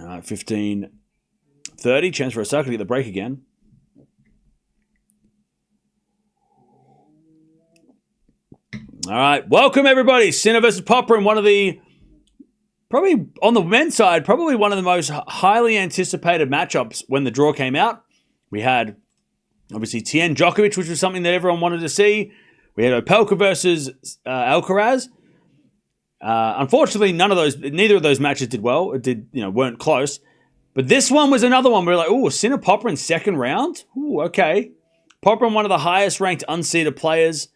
All right, 15:30. Chance for Osaka to get the break again. All right, welcome everybody. Sinner versus Popyrin, one of the, probably on the men's side, probably one of the most highly anticipated matchups when the draw came out. We had, obviously, Tien Djokovic, which was something that everyone wanted to see. We had Opelka versus Alcaraz. Unfortunately, neither of those matches did well. Weren't close. But this one was another one where we're like, Sinner Popyrin second round? Ooh, okay. Popyrin, one of the highest ranked unseeded players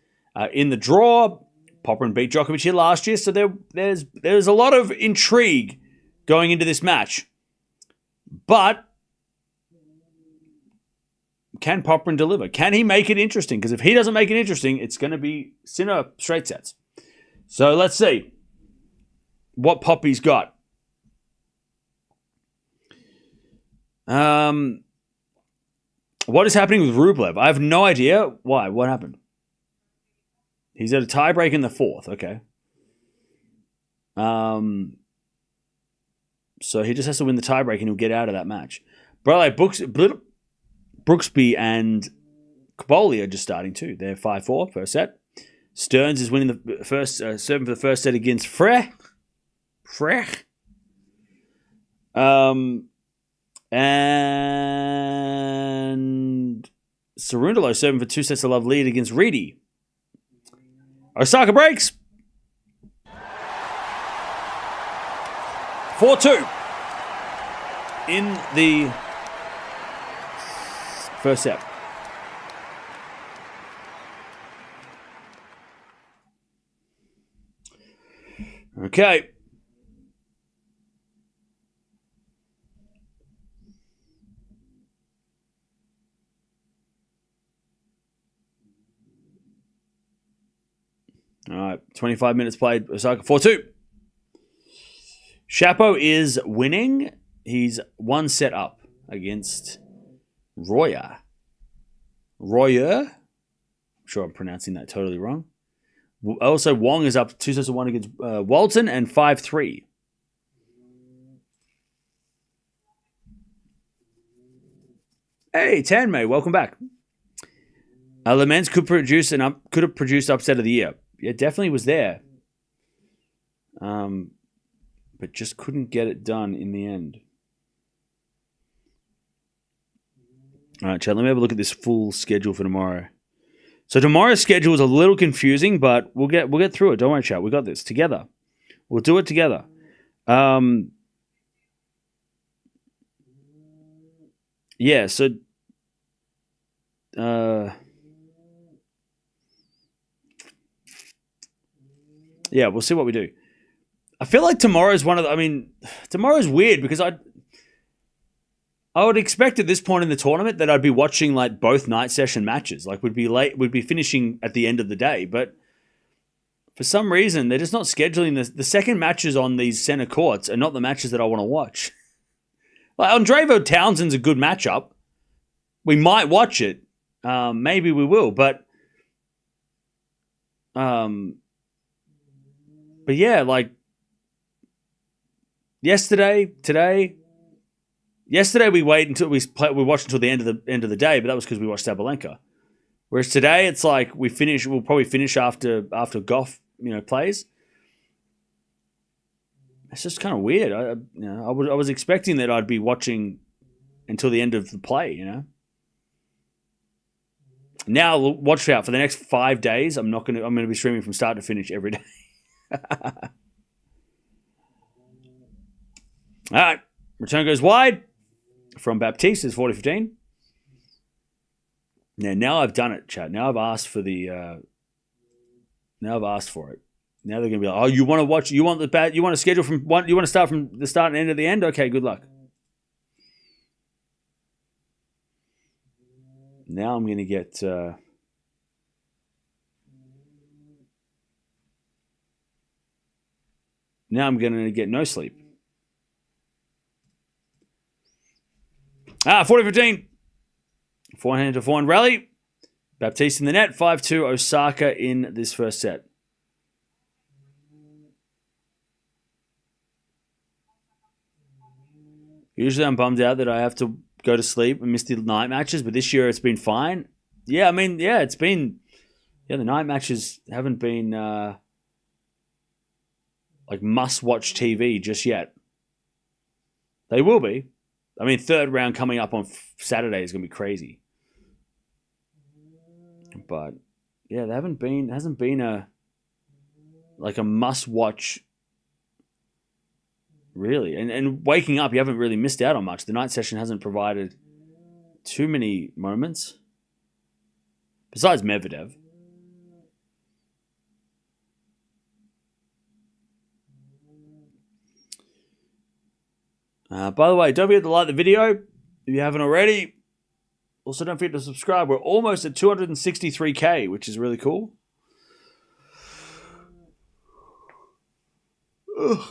in the draw. Popyrin beat Djokovic here last year, so there's a lot of intrigue going into this match. But can Popyrin deliver? Can he make it interesting? Because if he doesn't make it interesting, it's going to be Sinner straight sets. So let's see what Poppy's got. What is happening with Rublev? I have no idea. Why? What happened? He's at a tiebreak in the fourth. Okay. So he just has to win the tiebreak and he'll get out of that match. But like Brooksby and Caboli are just starting too. They're 5-4 first set. Stearns is winning the first serving for the first set against Frech. And Cerundolo serving for 2 sets of love lead against Reedy. Osaka breaks. 4-2 in the first set. Okay. All right, 25 minutes played. Osaka 4-2. Chapo is winning. He's 1 set up against Royer. I'm sure I'm pronouncing that totally wrong. Also, Wong is up 2 sets of 1 against Walton and 5-3. Hey, Tanmay, welcome back. Le Mans could have produced upset of the year. Yeah, definitely was there. But just couldn't get it done in the end. All right, Chad, let me have a look at this full schedule for tomorrow. So tomorrow's schedule is a little confusing, but we'll get through it. Don't worry, Chad. We got this together. We'll do it together. Yeah, so yeah, we'll see what we do. I feel like tomorrow's tomorrow's weird because I would expect at this point in the tournament that I'd be watching like both night session matches. Like we'd be finishing at the end of the day. But for some reason, they're just not scheduling the second matches on these center courts are not the matches that I want to watch. Like Andreeva Townsend's a good matchup. We might watch it. Maybe we will, but yeah, like yesterday we watched until the end of the day, but that was because we watched Sabalenka. Whereas today it's like we'll probably finish after Gauff, plays. It's just kind of weird. I was expecting that I'd be watching until the end of the play, Now watch out for the next 5 days. I'm going to be streaming from start to finish every day. All right, return goes wide from Baptiste. Is 40-15. Now I've done it, chat. Now I've asked for the. Now I've asked for it. Now they're gonna be like, "Oh, you want to watch? You want to schedule from one? You want to start from the start and end of the end? Okay, good luck." Now I'm gonna get. Now I'm gonna get no sleep. 40-15. Forehand to forehand rally. Baptiste in the net. 5-2 Osaka in this first set. Usually I'm bummed out that I have to go to sleep and miss the night matches, but this year it's been fine. Yeah, I mean, yeah, it's been... Yeah, the night matches haven't been like must-watch TV just yet. They will be. I mean, third round coming up on Saturday is going to be crazy. But yeah, there hasn't been a must-watch really. And waking up, you haven't really missed out on much. The night session hasn't provided too many moments. Besides Medvedev. By the way, don't forget to like the video if you haven't already. Also, don't forget to subscribe. We're almost at 263K, which is really cool. Ugh.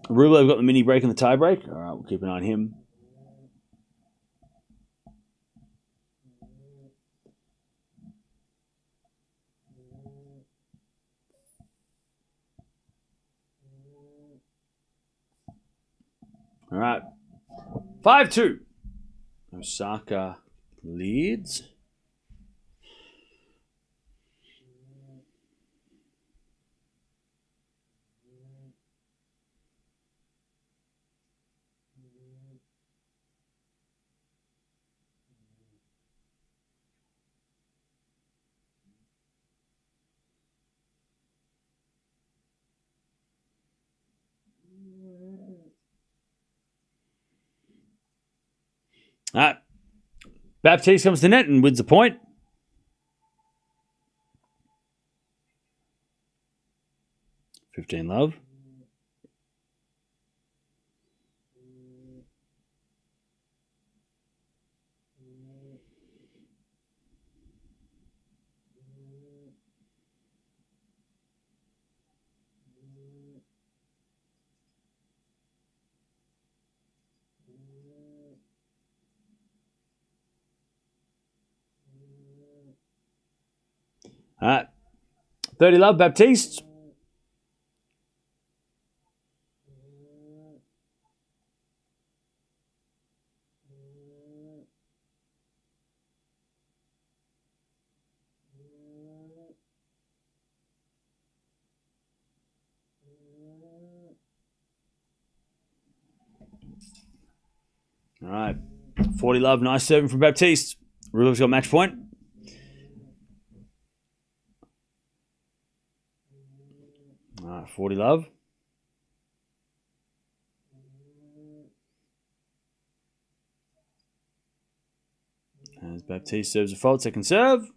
Rublev got the mini break and the tie break. All right, we'll keep an eye on him. All right. 5-2. Osaka leads. All right. Baptiste comes to net and wins the point. $15 All right. 30 love, Baptiste. All right. 40 love, nice serving from Baptiste. Rublev's got match point. All right, 40 love. As Baptiste serves a fault, second serve.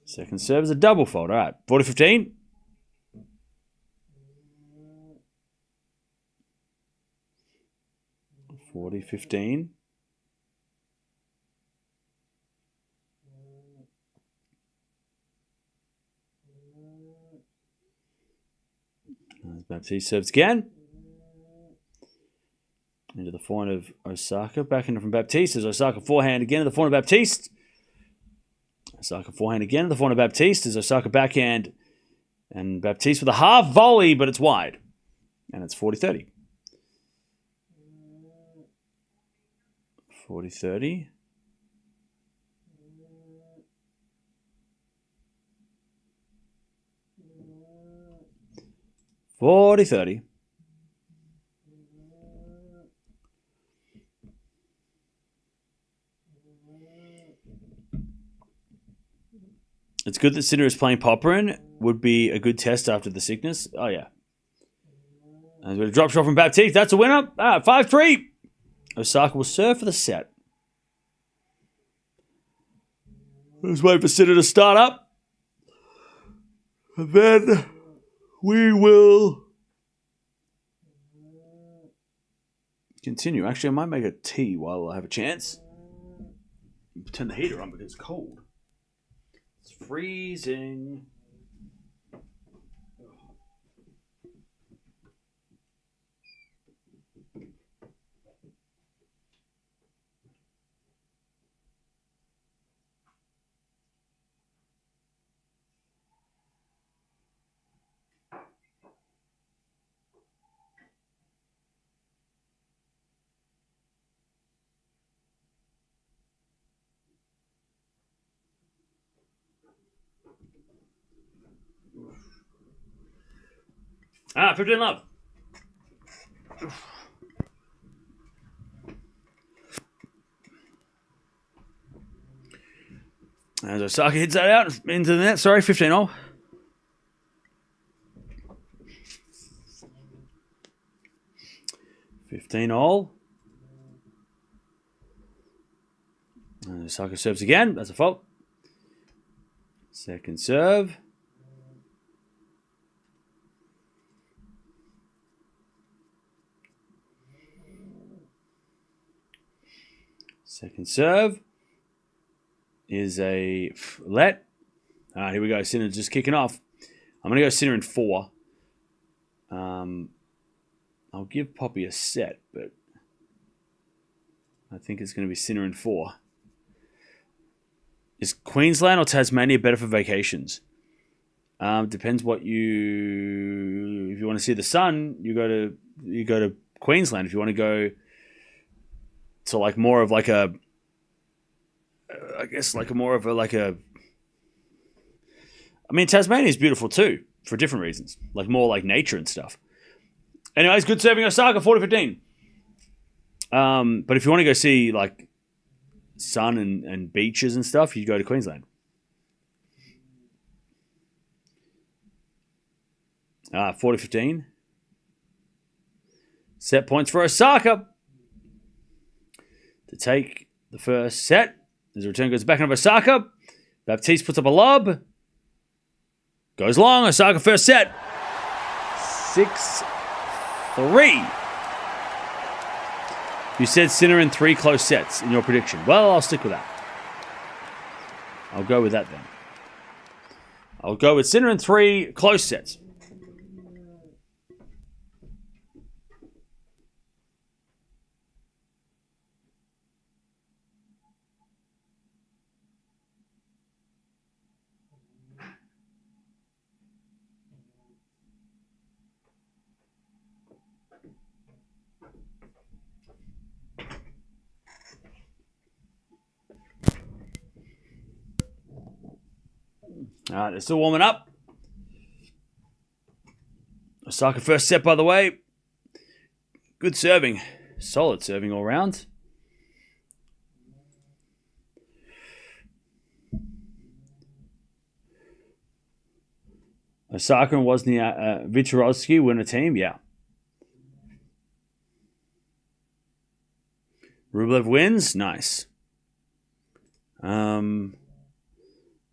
Second serve is a double fault. All right, 40-15. $40-15. As Baptiste serves again. Into the forehand of Osaka. Back in from Baptiste. As Osaka forehand again to the forehand of Baptiste. Osaka forehand again to the forehand of Baptiste. As Osaka backhand. And Baptiste with a half volley, but it's wide. And it's 40-30. 40-30. $40-30. It's good that Sinner is playing Popyrin. Would be a good test after the sickness. Oh, yeah. And we've got a drop shot from Baptiste. That's a winner. 5-3. Osaka will serve for the set. Let's wait for Sinner to start up. And then we will continue. Actually, I might make a tea while I have a chance. Turn the heater on because it's cold. It's freezing. 15 love. As Osaka hits that out into the net. Sorry, 15 all. And Osaka serves again. That's a fault. Second serve. Second serve is a let. All right, here we go. Sinner just kicking off. I'm going to go Sinner in 4. I'll give Poppy a set, but I think it's going to be Sinner in 4. Is Queensland or Tasmania better for vacations? Depends what you. If you want to see the sun, you go to Queensland. If you want to go to like more of like a, I guess like a more of a like a. I mean, Tasmania is beautiful too for different reasons, like more like nature and stuff. Anyways, good serving Osaka, 40-15. But if you want to go see like sun and beaches and stuff, you go to Queensland. 40-15. Set points for Osaka to take the first set. As the return goes back on Osaka. Baptiste puts up a lob. Goes long. Osaka first set. 6-3. You said Sinner in 3 close sets in your prediction. Well, I'll stick with that. I'll go with that then. I'll go with Sinner in 3 close sets. All right, they're still warming up. Osaka first set, by the way. Good serving. Solid serving all round. Osaka and Wozniacki win a team? Yeah. Rublev wins? Nice.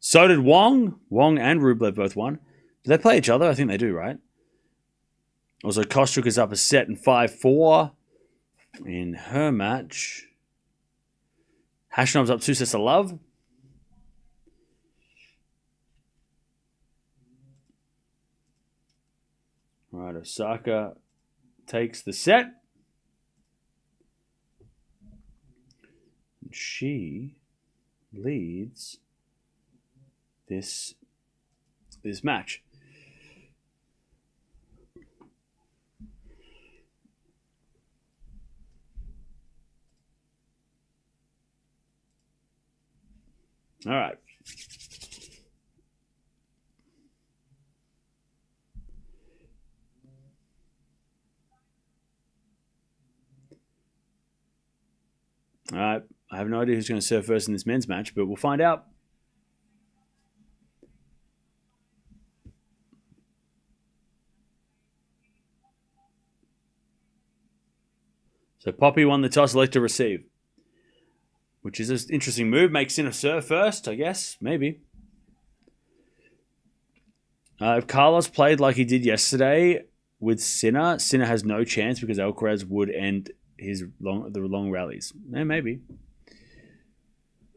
So did Wong. Wong and Rublev both won. Do they play each other? I think they do, right? Also, Kostruk is up a set in 5-4 in her match. Hashanov's up 2 sets to love. All right, Osaka takes the set. She leads this match. All right. All right. I have no idea who's going to serve first in this men's match, but we'll find out. So Poppy won the toss, elect to receive, which is an interesting move. Makes Sinner serve first, I guess. Maybe. If Carlos played like he did yesterday with Sinner, Sinner has no chance because Alcaraz would end the long rallies. Maybe.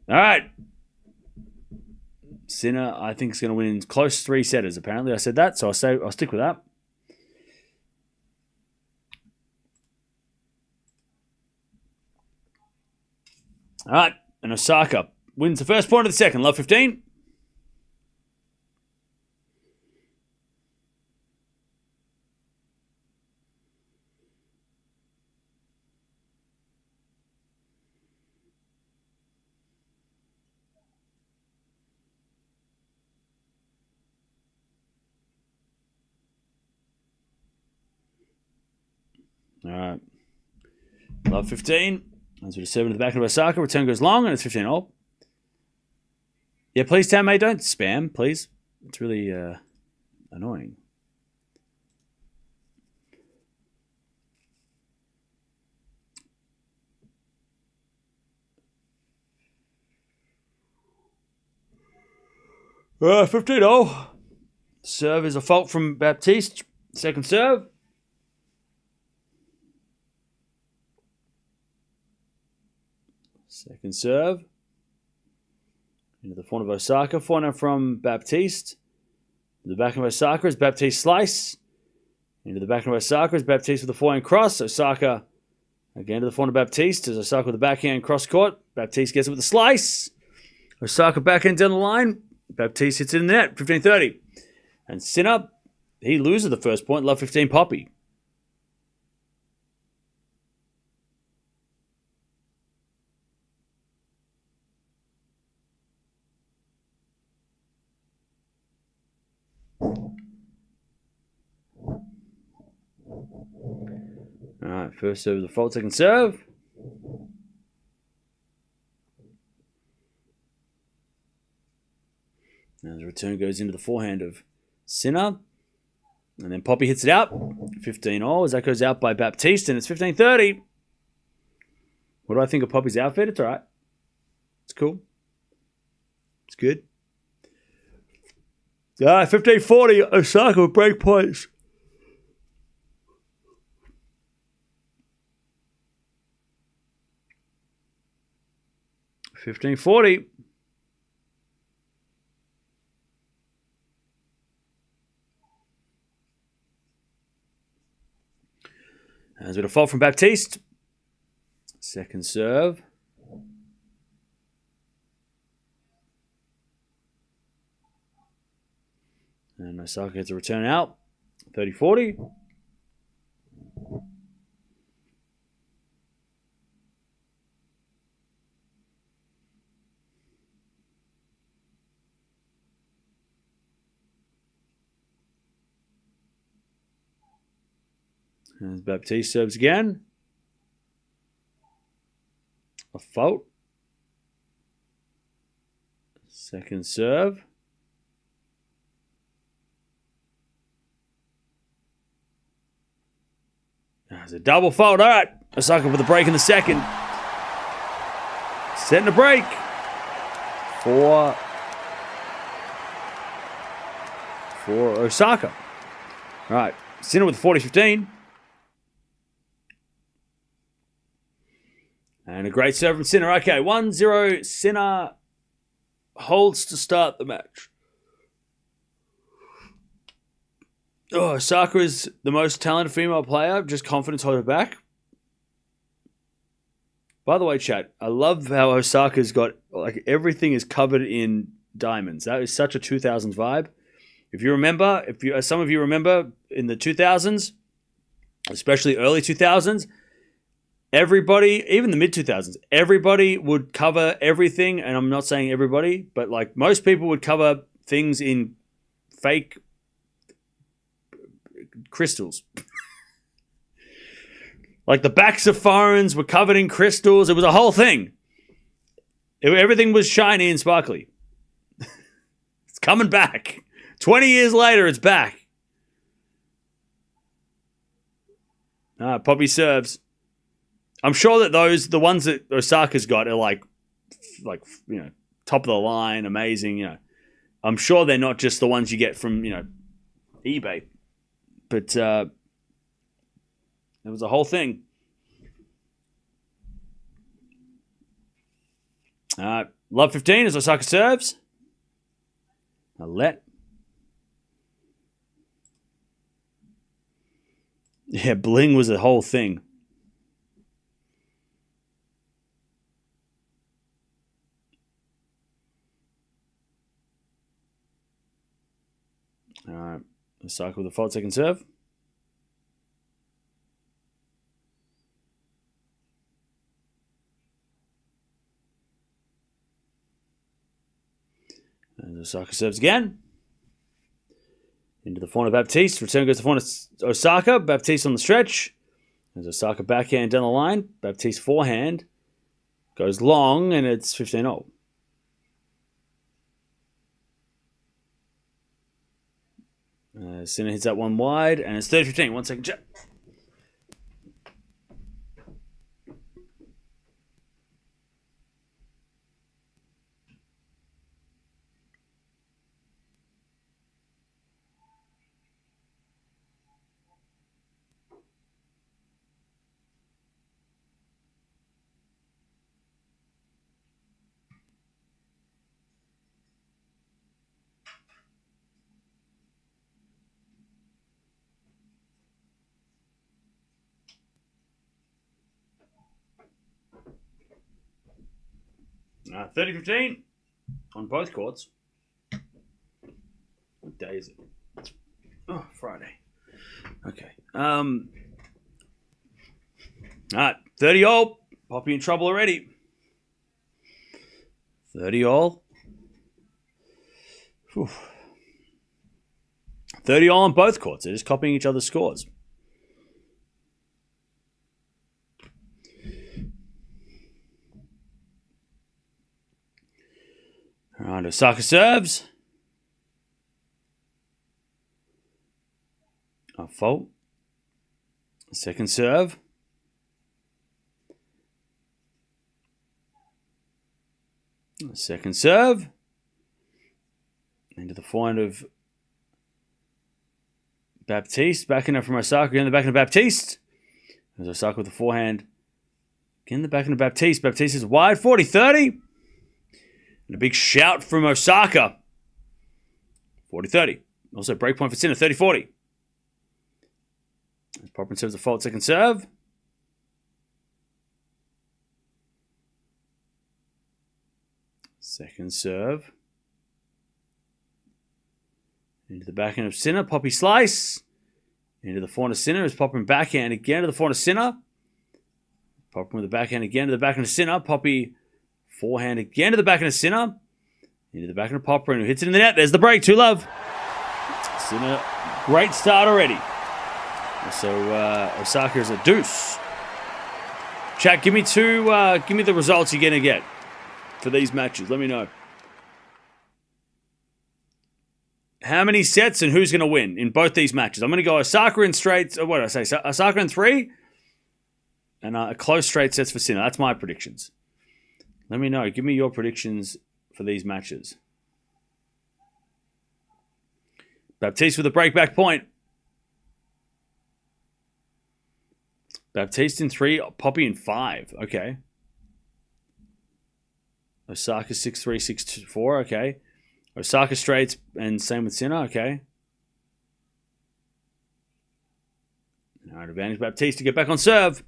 All right. Sinner, I think, is going to win in close 3 setters. Apparently, I said that, so I'll stick with that. All right, and Osaka wins the first point of the second. Love 15. All right. Love 15. As we just serve into the back of Osaka. Return goes long, and it's 15-all. Yeah, please, Tam, mate, don't spam, please. It's really annoying. All right, 15-all. Serve is a fault from Baptiste. Second serve. Second serve. Into the front of Osaka. Forehand from Baptiste. The back of Osaka is Baptiste slice. Into the back of Osaka is Baptiste with the forehand cross. Osaka again to the front of Baptiste. As Osaka with the backhand cross court. Baptiste gets it with the slice. Osaka backhand down the line. Baptiste hits it in the net. 15-30. And Sinner, he loses the first point. Love 15 Poppy. All right, first serve is a fault, second serve. Now the return goes into the forehand of Sinner. And then Poppy hits it out. 15-all as that goes out by Baptiste, and it's 15-30. What do I think of Poppy's outfit? It's all right. It's cool. It's good. 15-40. Osaka with break points. 15-40. There's a bit of fault from Baptiste. Second serve. And Osaka gets a return out. 30-40. As Baptiste serves again. A fault. Second serve. There's a double fault. All right. Osaka with a break in the second. Setting a break for Osaka. All right. Sinner with 40-15. And a great serve from Sinner. Okay, 1-0. Sinner holds to start the match. Oh, Osaka is the most talented female player. Just confidence hold her back. By the way, chat, I love how Osaka's got, like, everything is covered in diamonds. That is such a 2000s vibe. If you remember, some of you remember in the 2000s, especially early 2000s, everybody, even the mid-2000s, everybody would cover everything, and I'm not saying everybody, but like most people would cover things in fake crystals. Like the backs of phones were covered in crystals. It was a whole thing. Everything was shiny and sparkly. It's coming back. 20 years later, it's back. Poppy serves. I'm sure that the ones that Osaka's got are like top of the line, amazing. I'm sure they're not just the ones you get from eBay, but it was a whole thing. Love 15 as Osaka serves. A let. Yeah, bling was a whole thing. All right, Osaka with a fault, second serve. And Osaka serves again. Into the front of Baptiste. Return goes to the front of Osaka. Baptiste on the stretch. There's Osaka backhand down the line. Baptiste forehand goes long, and it's 15-0. Sinner hits that one wide, and it's 30-15. 1 second check. Uh, 30-15 on both courts. What day is it? Oh, Friday. Okay. All right, 30-all. Poppy in trouble already. 30-all. 30-all on both courts. They're just copying each other's scores. All right, Osaka serves. A fault. Second serve. Second serve. Into the forehand of Baptiste. Backing up from Osaka. Again, the backhand of Baptiste. There's Osaka with the forehand. Again, the backhand of Baptiste. Baptiste is wide. 40-30. And a big shout from Osaka. 40-30. Also break point for Sinner. 30-40. Popyrin serves a fault second serve. Second serve. Into the backhand of Sinner. Poppy slice. Into the forehand of Sinner. Is Popyrin backhand again to the forehand of Sinner. Popyrin with the backhand again to the backhand of Sinner. Poppy forehand again to the backhand of Sinner. Into the backhand of Popyrin, who hits it in the net. There's the break. 2-love. Sinner, great start already. So Osaka is a deuce. Chat, give me the results you're going to get for these matches. Let me know. How many sets and who's going to win in both these matches? I'm going to go Osaka in straight. What did I say? Osaka in 3 and a close straight sets for Sinner. That's my predictions. Let me know. Give me your predictions for these matches. Baptiste with a breakback point. Baptiste in 3, Poppy in 5. Okay. Osaka 6-3, 6-4. Okay. Osaka straights and same with Sinner. Okay. All right, advantage Baptiste to get back on serve.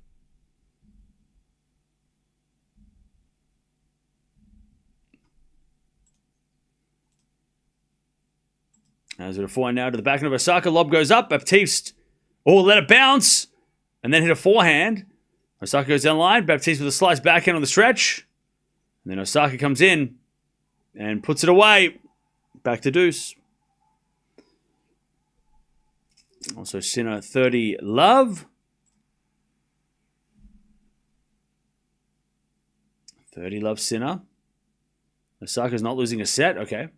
As it a forehand now to the backhand of Osaka. Lob goes up. Baptiste. Oh, let it bounce. And then hit a forehand. Osaka goes down the line. Baptiste with a slice backhand on the stretch. And then Osaka comes in and puts it away. Back to deuce. Also Sinner 30-love. 30-love Sinner. Osaka's not losing a set. Okay.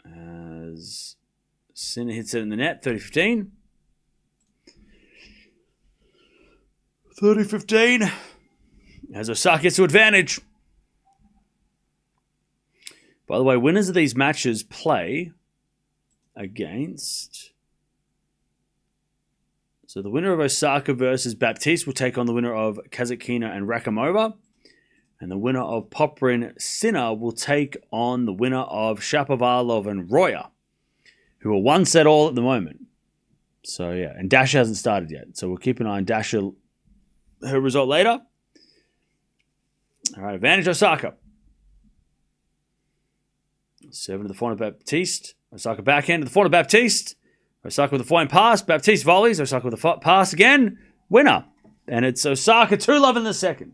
As Sinner hits it in the net, 30-15. 30-15. As Osaka gets to advantage. By the way, winners of these matches play against... So the winner of Osaka versus Baptiste will take on the winner of Kazatkina and Rakhimova. And the winner of Popyrin Sinner will take on the winner of Shapovalov and Roya, who are 1 set all at the moment. So yeah, and Dasha hasn't started yet. So we'll keep an eye on Dasha, her result later. All right, advantage Osaka. 7 to the forehand of Baptiste. Osaka backhand to the forehand of Baptiste. Osaka with the forehand pass. Baptiste volleys. Osaka with the pass again. Winner. And it's Osaka 2-love in the second.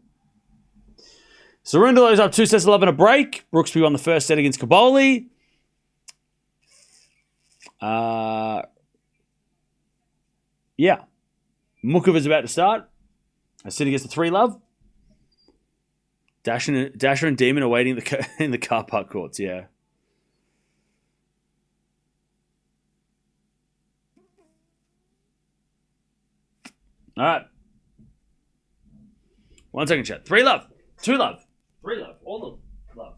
Cerundolo's up 2 sets 11 a break. Brooksby won the first set against Caboli. Yeah. Mukova's about to start. I sit against the 3-love. Dasher and Demon are waiting in the car park courts, yeah. All right. 1 second, chat. 3-love. 2-love. 3-love. All the love.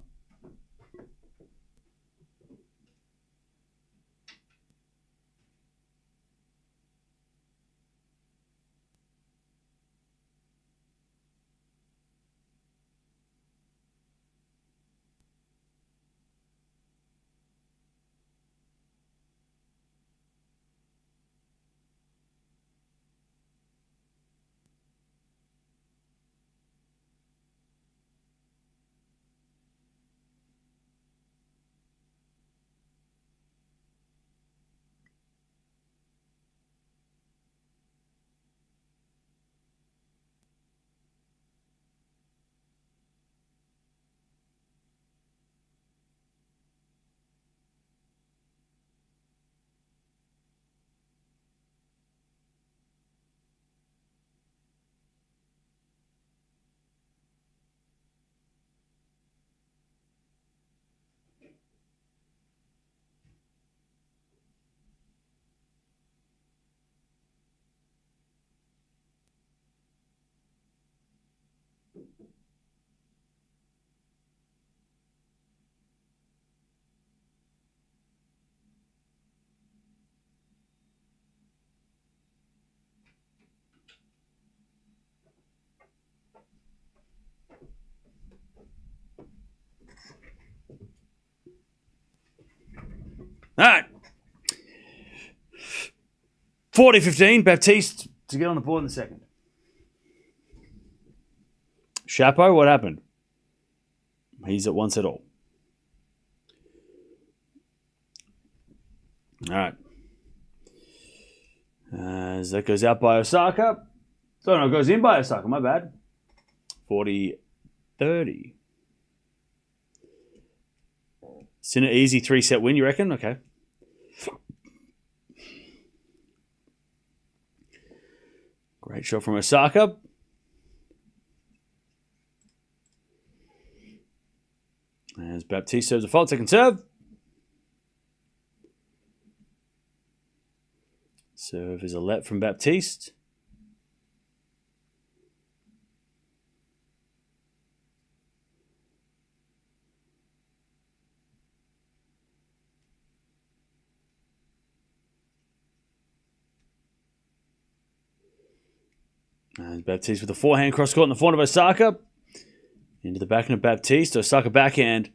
All right. 40-15. Baptiste to get on the board in the second. Chapeau, what happened? He's at 1 set all. All right. As that goes out by Osaka. Oh, no, it goes in by Osaka. My bad. 40-30. Sinner easy 3-set win, you reckon? Okay. Great shot from Osaka. As Baptiste serves a fault, second serve. Serve is a let from Baptiste. And Baptiste with a forehand cross court in the front of Osaka. Into the backhand of Baptiste. Osaka backhand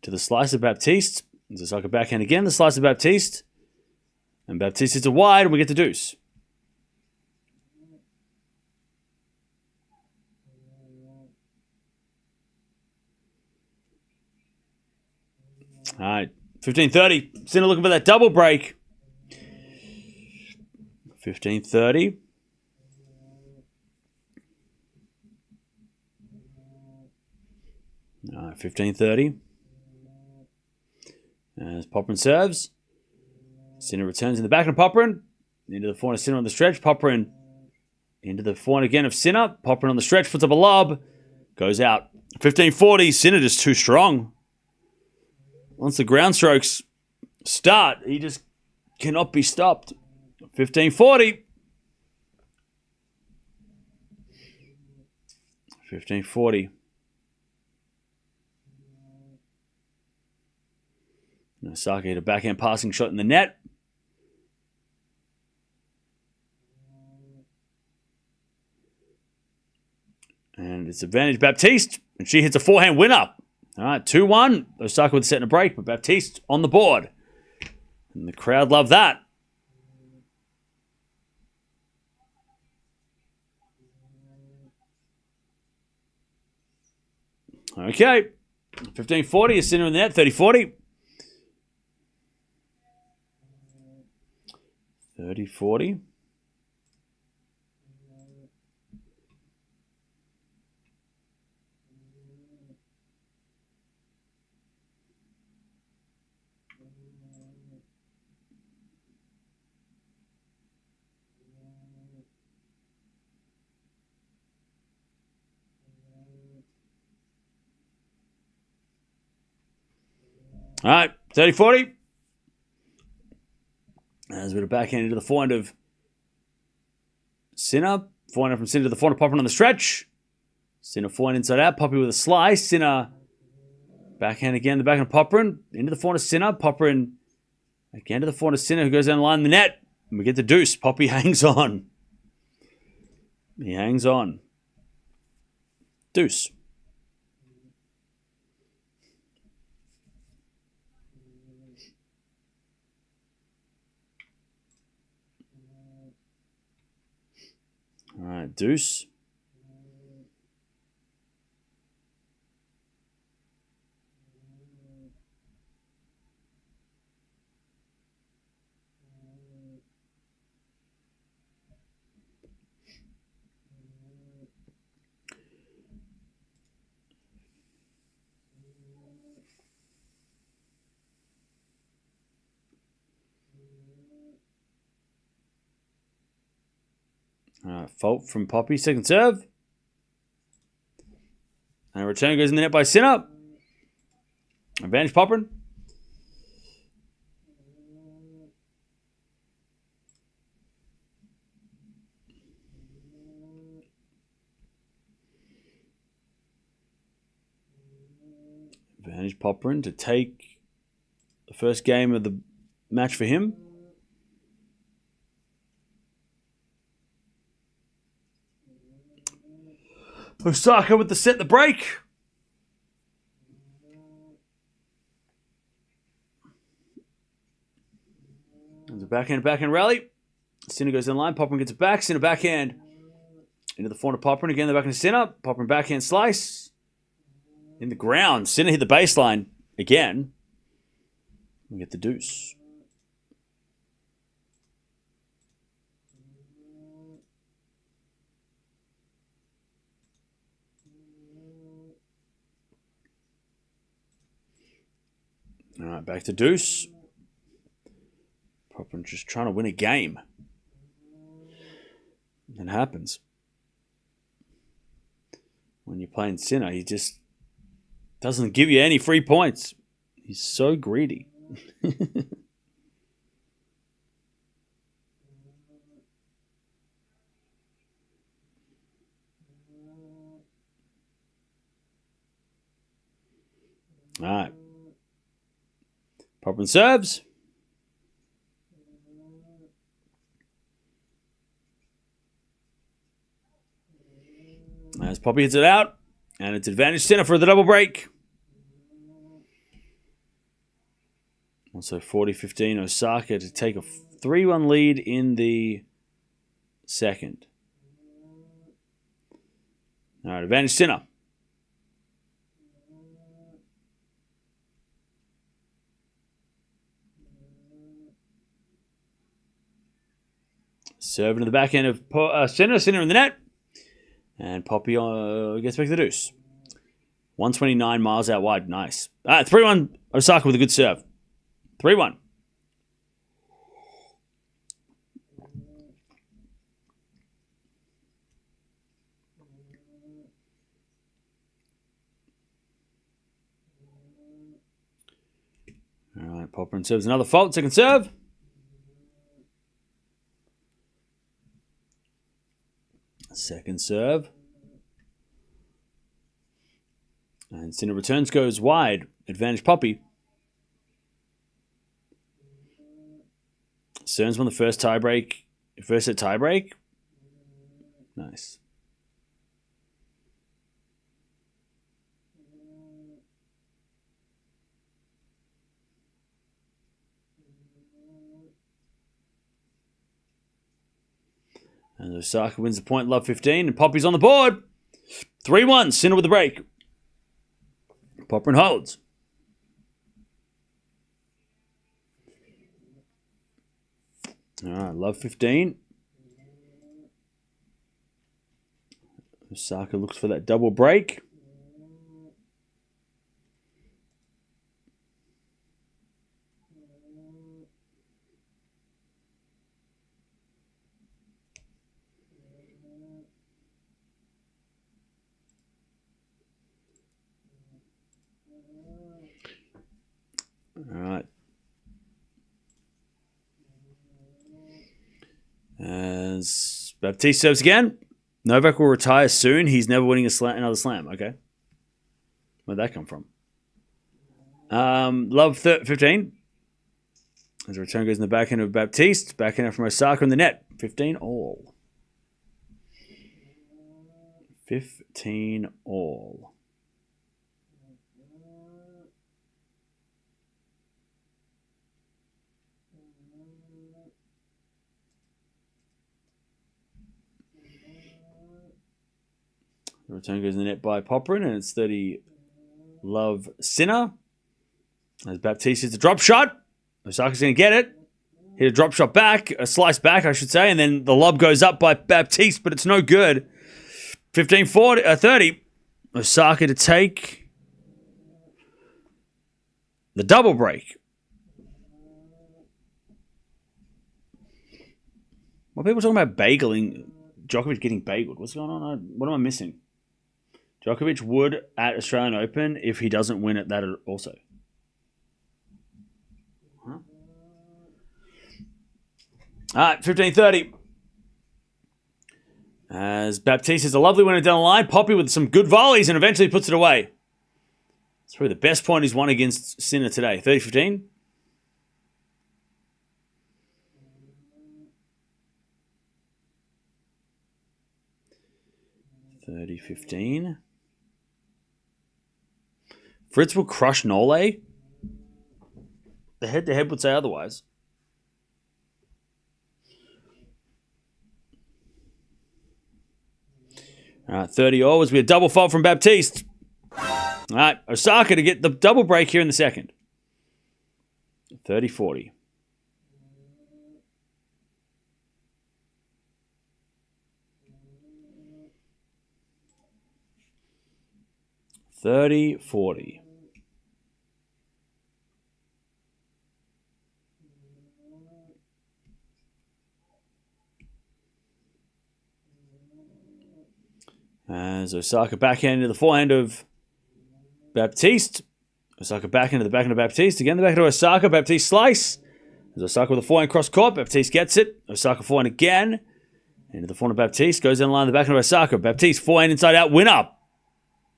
to the slice of Baptiste. There's Osaka backhand again, the slice of Baptiste. And Baptiste hits a wide and we get the deuce. All right, 15-30. Sinner looking for that double break. 15-30. All right, 15-30. As Popyrin serves. Sinner returns in the back of Popyrin. Into the forehand of Sinner on the stretch. Popyrin into the forehand again of Sinner. Popyrin on the stretch, puts up a lob. Goes out. 15-40. Sinner just too strong. Once the ground strokes start, he just cannot be stopped. 15-40. 15-40. Osaka hit a backhand passing shot in the net. And it's advantage Baptiste. And she hits a forehand winner. All right, 2-1. Osaka with a set and a break, but Baptiste on the board. And the crowd love that. Okay. 15-40 is Sinner in the net. 30-40. 30-40. All right, 30-40. As we backhand into the forehand of Sinner. Forehand from Sinner to the forehand of Popyrin on the stretch. Sinner forehand inside out. Poppy with a slice. Sinner backhand again. The backhand of Popyrin. Into the forehand of Sinner. Popyrin again to the forehand of Sinner, who goes down the line in the net. And we get the deuce. Poppy hangs on. He hangs on. Deuce. All right, deuce. Fault from Poppy. Second serve. And a return goes in the net by Sinner. Advantage Popyrin. Advantage Popyrin to take the first game of the match for him. Osaka with the set the break. There's a backhand rally. Sinner goes in line. Popyrin gets it back. Sinner backhand into the forehand of Popyrin. Again, the backhand of Sinner. Popyrin backhand slice. In the ground. Sinner hit the baseline again. We get the deuce. All right, back to deuce. Popyrin just trying to win a game. It happens. When you're playing Sinner, he just doesn't give you any free points. He's so greedy. All right. Popyrin serves. As Poppy hits it out. And it's advantage Sinner for the double break. Also 40-15 Osaka to take a 3-1 lead in the second. All right, advantage Sinner. Serving to the back end of Sinner. Sinner in the net. And Poppy gets back to the deuce. 129 miles out wide. Nice. All right, 3-1 Osaka with a good serve. 3-1. All right, Popyrin serves another fault. Second serve. Second serve. And Sinner returns, goes wide. Advantage Poppy. Serves won the first tiebreak. First set tiebreak. Nice. And Osaka wins the point, love 15, and Poppy's on the board. 3-1, Sinner with the break. Popyrin holds. All right, love 15. Osaka looks for that double break. As Baptiste serves again. Novak will retire soon. He's never winning another slam. Okay. Where'd that come from? Love 15. As the return goes in the backhand of Baptiste. Backhand from Osaka in the net. 15 all. 15 all. The return goes in the net by Popyrin, and it's 30 Love Sinner. As Baptiste hits a drop shot. Osaka's going to get it. Hit a drop shot back, a slice back, I should say, and then the lob goes up by Baptiste, but it's no good. 30. Osaka to take the double break. What are people talking about bageling? Djokovic getting bageled. What's going on? What am I missing? Djokovic would at Australian Open if he doesn't win at that also. Huh? All right, 15-30. As Baptiste is a lovely winner down the line. Poppy with some good volleys and eventually puts it away. It's probably the best point he's won against Sinner today. 30-15. 30-15. Fritz will crush Nole. The head-to-head would say otherwise. All right, 30 all as we a double fault from Baptiste. All right, Osaka to get the double break here in the second. 30-40. 30-40. As Osaka backhand into the forehand of Baptiste. Osaka backhand to the backhand of Baptiste. Again, the backhand of Osaka. Baptiste slice. As Osaka with a forehand cross court. Baptiste gets it. Osaka forehand again. Into the forehand of Baptiste. Goes in line the backhand of Osaka. Baptiste forehand inside out. Win up.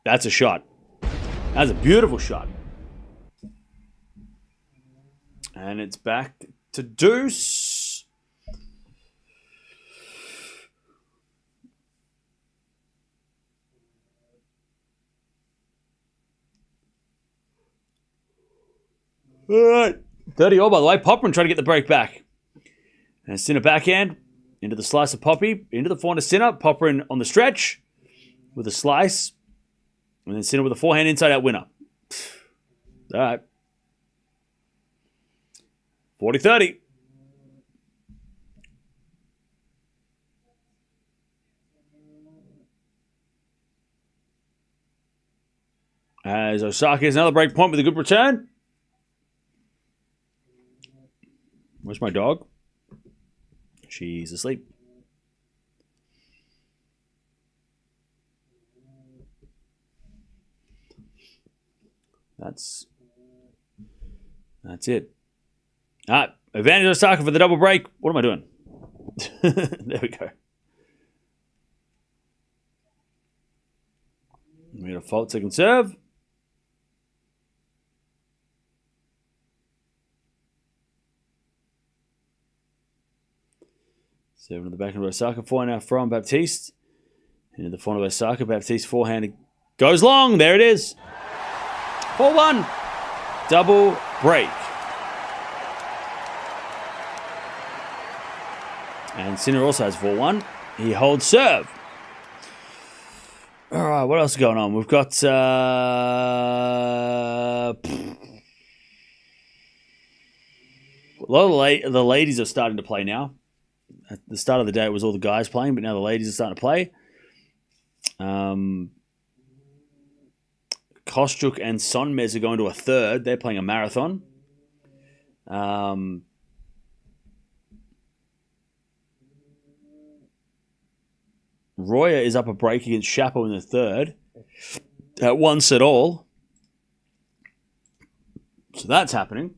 That's a shot. That's a beautiful shot. And it's back to deuce. All right. 30 all, by the way. Popyrin trying to get the break back. And Sinner backhand. Into the slice of Poppy. Into the forehand of Sinner. Popyrin on the stretch. With a slice. And then Sinner with a forehand inside out winner. All right. 40-30. As Osaka has another break point with a good return. Where's my dog? She's asleep. That's it. All right. Advantage Osaka for the double break. What am I doing? There we go. We got a fault second serve. Seven to the back of Osaka. Forehand now from Baptiste. Into the forehand of Osaka. Baptiste forehand goes long. There it is. 4-1. Double break. And Sinner also has 4-1. He holds serve. All right, what else is going on? We've got a lot of the ladies are starting to play now. At the start of the day, it was all the guys playing, but now the ladies are starting to play. Kostyuk and Sonmez are going to a third. They're playing a marathon. Roya is up a break against Shapo in the third. At 1-set-all. So that's happening.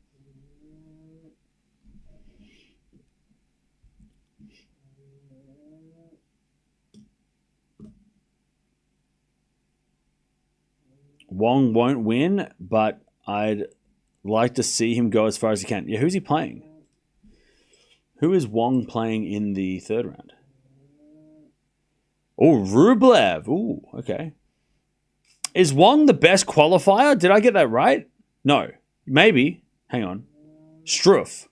Wong won't win, but I'd like to see him go as far as he can. Yeah, who's he playing? Who is Wong playing in the third round? Oh, Rublev. Ooh, okay. Is Wong the best qualifier? Did I get that right? No. Maybe. Hang on. Struff.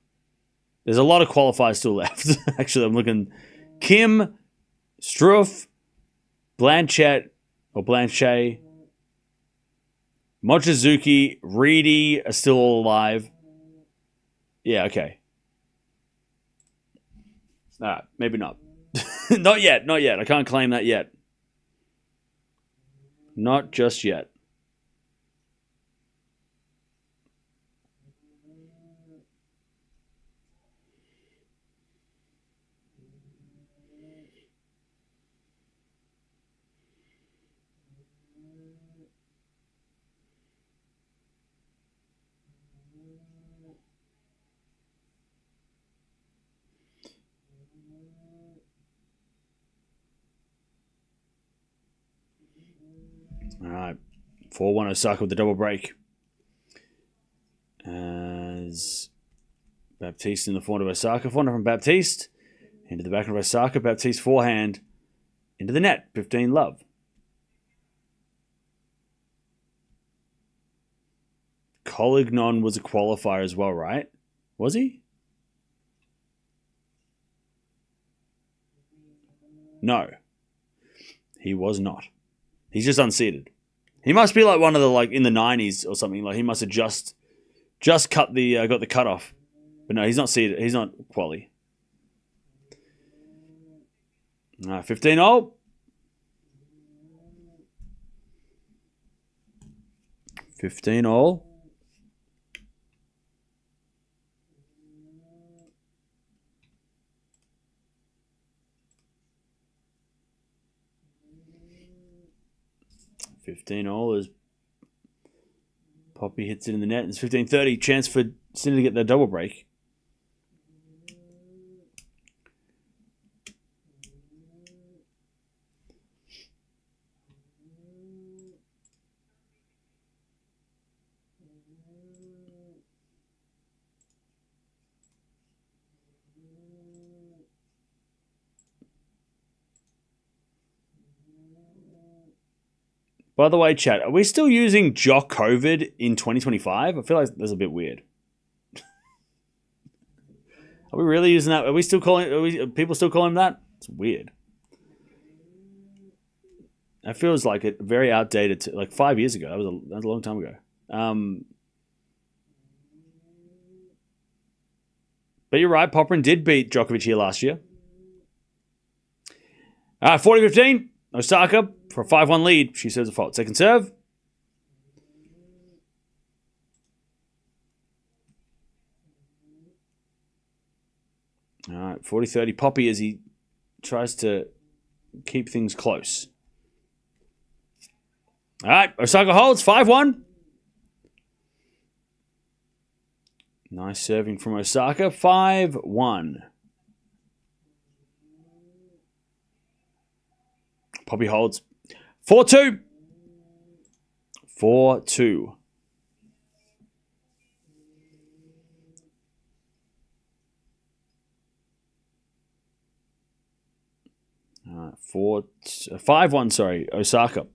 There's a lot of qualifiers still left. Actually, I'm looking. Kim, Struff, Blanchett, Mochizuki, Reedy are still all alive. Yeah, okay. All right, maybe not. Not yet. I can't claim that yet. Not just yet. All right. 4-1 Osaka with the double break. As Baptiste in the forehand of Osaka. Forehand from Baptiste. Into the back of Osaka. Baptiste forehand. Into the net. 15-love. Collignon was a qualifier as well, right? Was he? No. He was not. He's just unseeded. He must be like one of the in the 90s or something. Like he must have just cut the got the cutoff. But no, he's not seeded. He's not quali. 15-all. 15-all. $15 as Poppy hits it in the net. It's 15-30. Chance for Sinner to get that double break. By the way, chat, are we still using Djokovic in 2025? I feel like that's a bit weird. Are we really using that? Are we still calling? Are people still calling him that? It's weird. That feels like it very outdated. Like 5 years ago. That was a long time ago. But you're right. Popyrin did beat Djokovic here last year. 40-15. Osaka for a 5-1 lead. She serves a fault. Second serve. All right, 40-30 Poppy as he tries to keep things close. All right, Osaka holds 5-1. Nice serving from Osaka. 5-1. Poppy holds 4-2. 4-2. All right, 5-1, sorry, Osaka.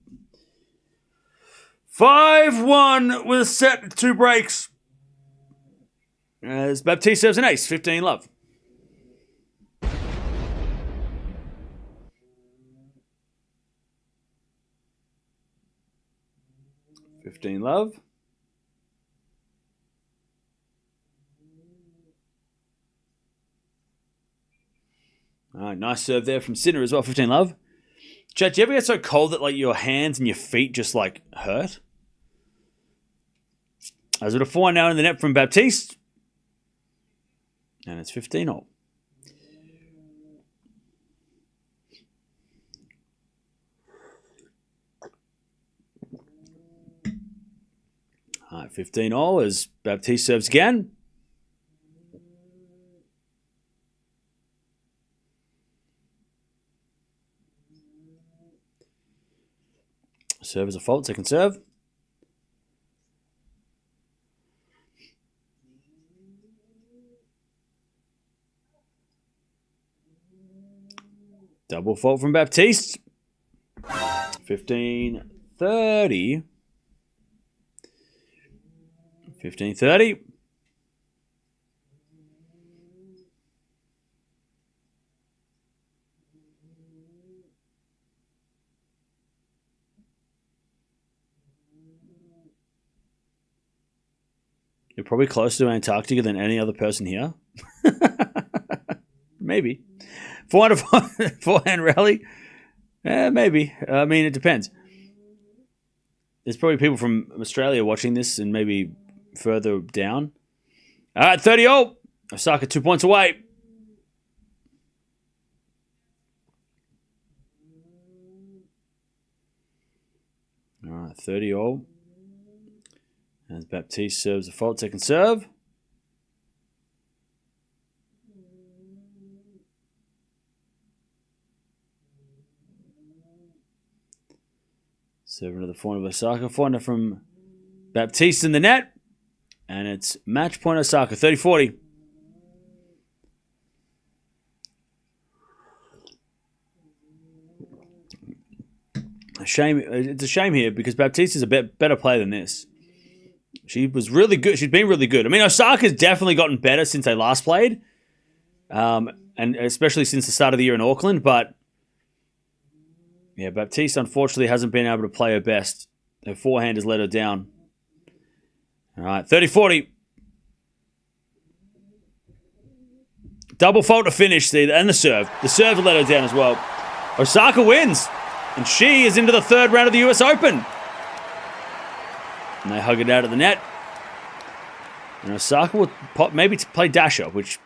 5-1 with a set, 2 breaks. As Baptiste serves an ace, 15-love. 15-love. All right, nice serve there from Sinner as well, 15-love. Chat, do you ever get so cold that like your hands and your feet just like hurt? As with a 4 now in the net from Baptiste. And it's 15-all. All right, 15-all as Baptiste serves again. Serve is a fault, second serve. Double fault from Baptiste. 15-30. 15-30. You're probably closer to Antarctica than any other person here. Maybe. 400 forehand rally? Maybe. I mean, it depends. There's probably people from Australia watching this and maybe further down. All right, 30-all. Osaka 2 points away. All right, 30-all. As Baptiste serves a fault, second serve. Serving to the forehand of Osaka. Forehand from Baptiste in the net. And it's match point Osaka, 30-40. It's a shame here because Baptiste is a better player than this. She was really good. She's been really good. I mean, Osaka's definitely gotten better since they last played. And especially since the start of the year in Auckland. But, yeah, Baptiste unfortunately hasn't been able to play her best. Her forehand has let her down. All right, 30-40. Double fault to finish, and the serve. The serve let her down as well. Osaka wins. And she is into the third round of the US Open. And they hug it out of the net. And Osaka will maybe play Dasher, which,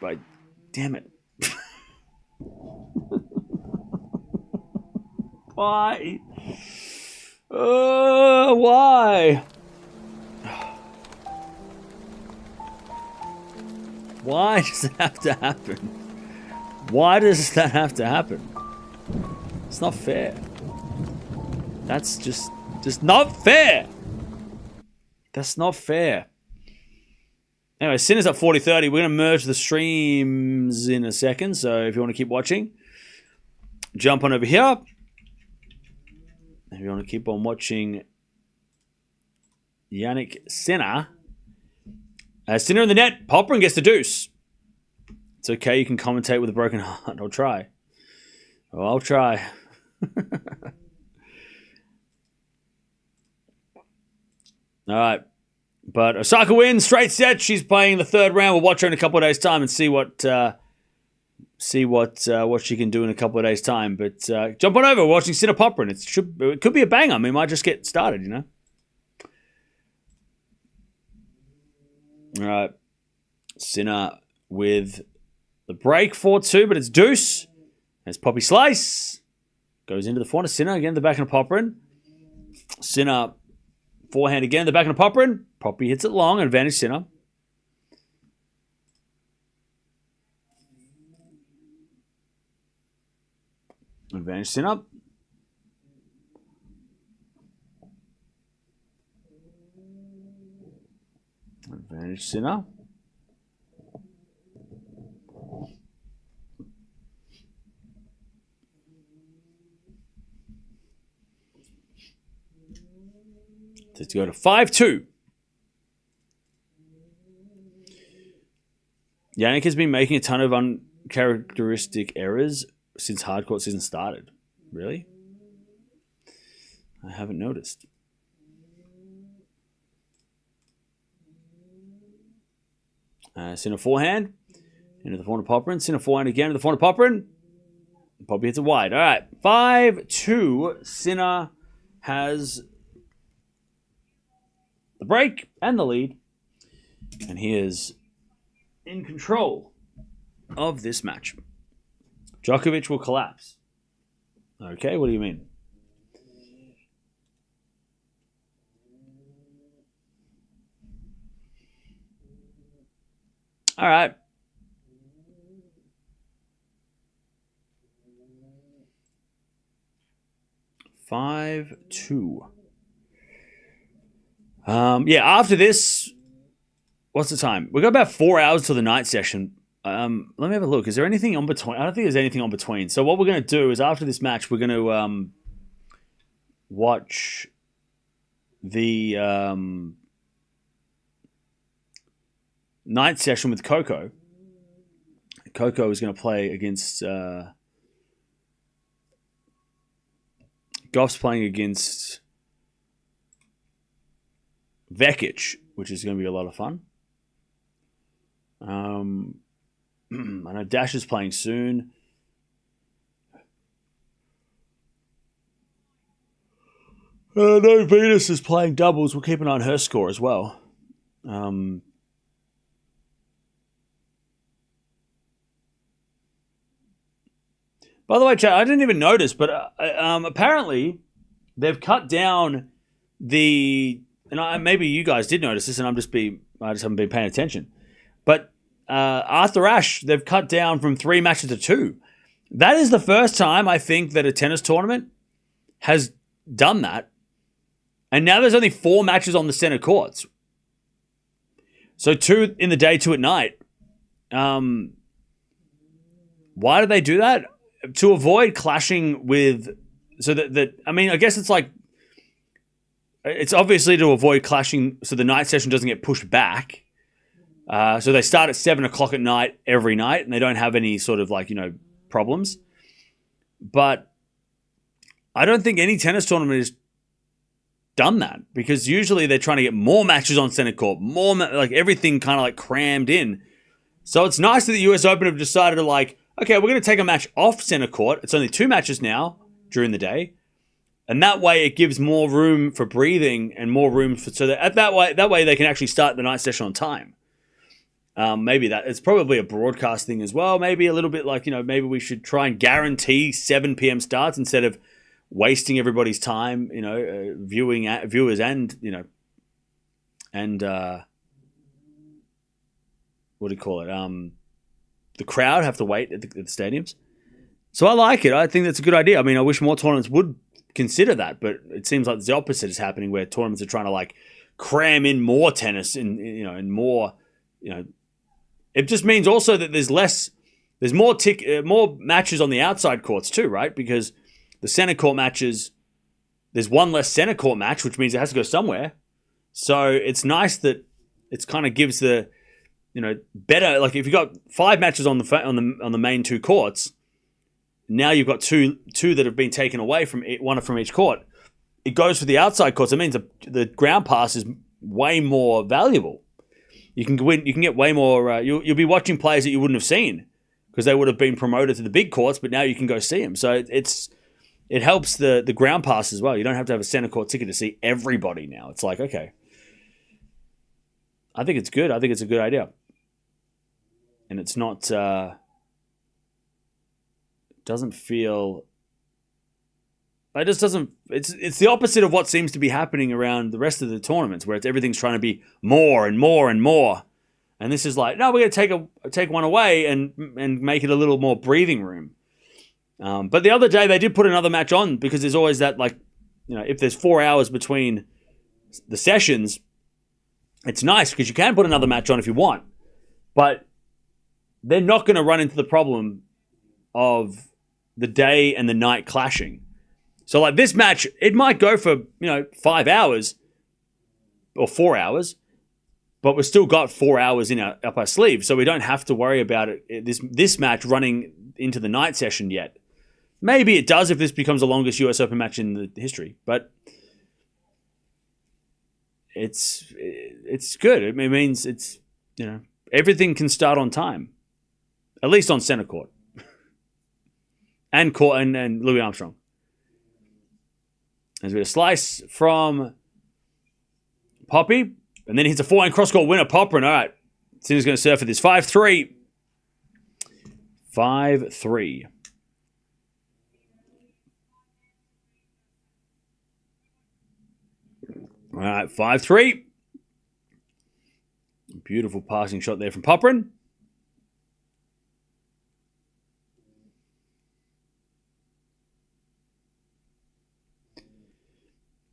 damn it. Why? Why? Why does it have to happen? Why does that have to happen? It's not fair. That's just not fair. That's not fair. Anyway, Sinner's up 40-30. We're going to merge the streams in a second, so if you want to keep watching, jump on over here. If you want to keep on watching Jannik Sinner. Sinner in the net. Popyrin gets the deuce. It's okay. You can commentate with a broken heart. I'll try. Oh, I'll try. All right. But Osaka wins. Straight set. She's playing the third round. We'll watch her in a couple of days' time and see what she can do in a couple of days' time. But jump on over. We're watching Sinner Popyrin. It could be a banger. I mean, we might just get started, you know. All right. Sinner with the break, 4-2, but it's deuce. There's Poppy slice. Goes into the forehand. Sinner again, the backhand of Popyrin. Sinner, forehand again, the backhand of Popyrin. Poppy hits it long, advantage Sinner. Advantage Sinner. Advantage Sinner. To go to 5-2. Jannik has been making a ton of uncharacteristic errors since hardcourt season started. Really? I haven't noticed. Sinner forehand. Into the forehand of Popyrin. Sinner forehand again. Into the forehand of Popyrin. Poppy hits it wide. All right. 5-2. Sinner has the break and the lead. And he is in control of this match. Djokovic will collapse. Okay, what do you mean? All right. Five, 2. Yeah, after this, what's the time? We've got about 4 hours till the night session. Let me have a look. Is there anything on between? I don't think there's anything on between. So what we're going to do is after this match, we're going to watch the night session with Coco. Coco is going to play against Gauff's playing against Vekic, which is going to be a lot of fun. I know Dash is playing soon. No, Venus is playing doubles. We'll keep an eye on her score as well. By the way, chat, I didn't even notice, but apparently they've cut down the. And maybe you guys did notice this, and I just haven't been paying attention. But Arthur Ashe, they've cut down from 3 matches to 2. That is the first time I think that a tennis tournament has done that. And now there's only 4 matches on the center courts. So 2 in the day, 2 at night. Why do they do that? To avoid clashing with... So that I mean, I guess it's like... It's obviously to avoid clashing so the night session doesn't get pushed back. So they start at 7 o'clock at night every night and they don't have any sort of problems. But I don't think any tennis tournament has done that because usually they're trying to get more matches on center court, everything kind of crammed in. So it's nice that the US Open have decided to okay, we're going to take a match off center court. It's only 2 matches now during the day. And that way it gives more room for breathing and more room so that that way they can actually start the night session on time. Maybe that it's probably a broadcast thing as well. Maybe a little bit maybe we should try and guarantee 7 p.m. starts instead of wasting everybody's time, viewers and what do you call it? The crowd have to wait at the stadiums. So I like it. I think that's a good idea. I mean, I wish more tournaments would consider that, but it seems like the opposite is happening where tournaments are trying to cram in more tennis and more, it just means also that there's more matches on the outside courts too, right? Because the center court matches, there's 1 less center court match, which means it has to go somewhere. So it's nice that it's kind of gives the, better, if you've got 5 matches on the main 2 courts, now you've got two that have been taken away from one from each court. It goes for the outside courts. It means the ground pass is way more valuable. You can win. You can get way more. You'll be watching players that you wouldn't have seen because they would have been promoted to the big courts, but now you can go see them. So it helps the ground pass as well. You don't have to have a center court ticket to see everybody now. It's okay. I think it's good. I think it's a good idea, and it's not. Doesn't feel. It just doesn't. It's the opposite of what seems to be happening around the rest of the tournaments, where everything's trying to be more and more and more, and this is no, we're going to take one away and make it a little more breathing room. But the other day they did put another match on because there's always that if there's 4 hours between the sessions, it's nice because you can put another match on if you want, but they're not going to run into the problem of the day and the night clashing. So this match, it might go for 5 hours or 4 hours, but we've still got 4 hours up our sleeve, so we don't have to worry about this match running into the night session yet. Maybe it does if this becomes the longest US Open match in the history, but it's good. It means it's everything can start on time, at least on center court. And Louis Armstrong. There's a bit of slice from Poppy. And then he's a 4-1 cross-court winner, Popyrin. All right. Sinner's going to serve for this. 5-3. 5-3. All right. 5-3. Beautiful passing shot there from Popyrin.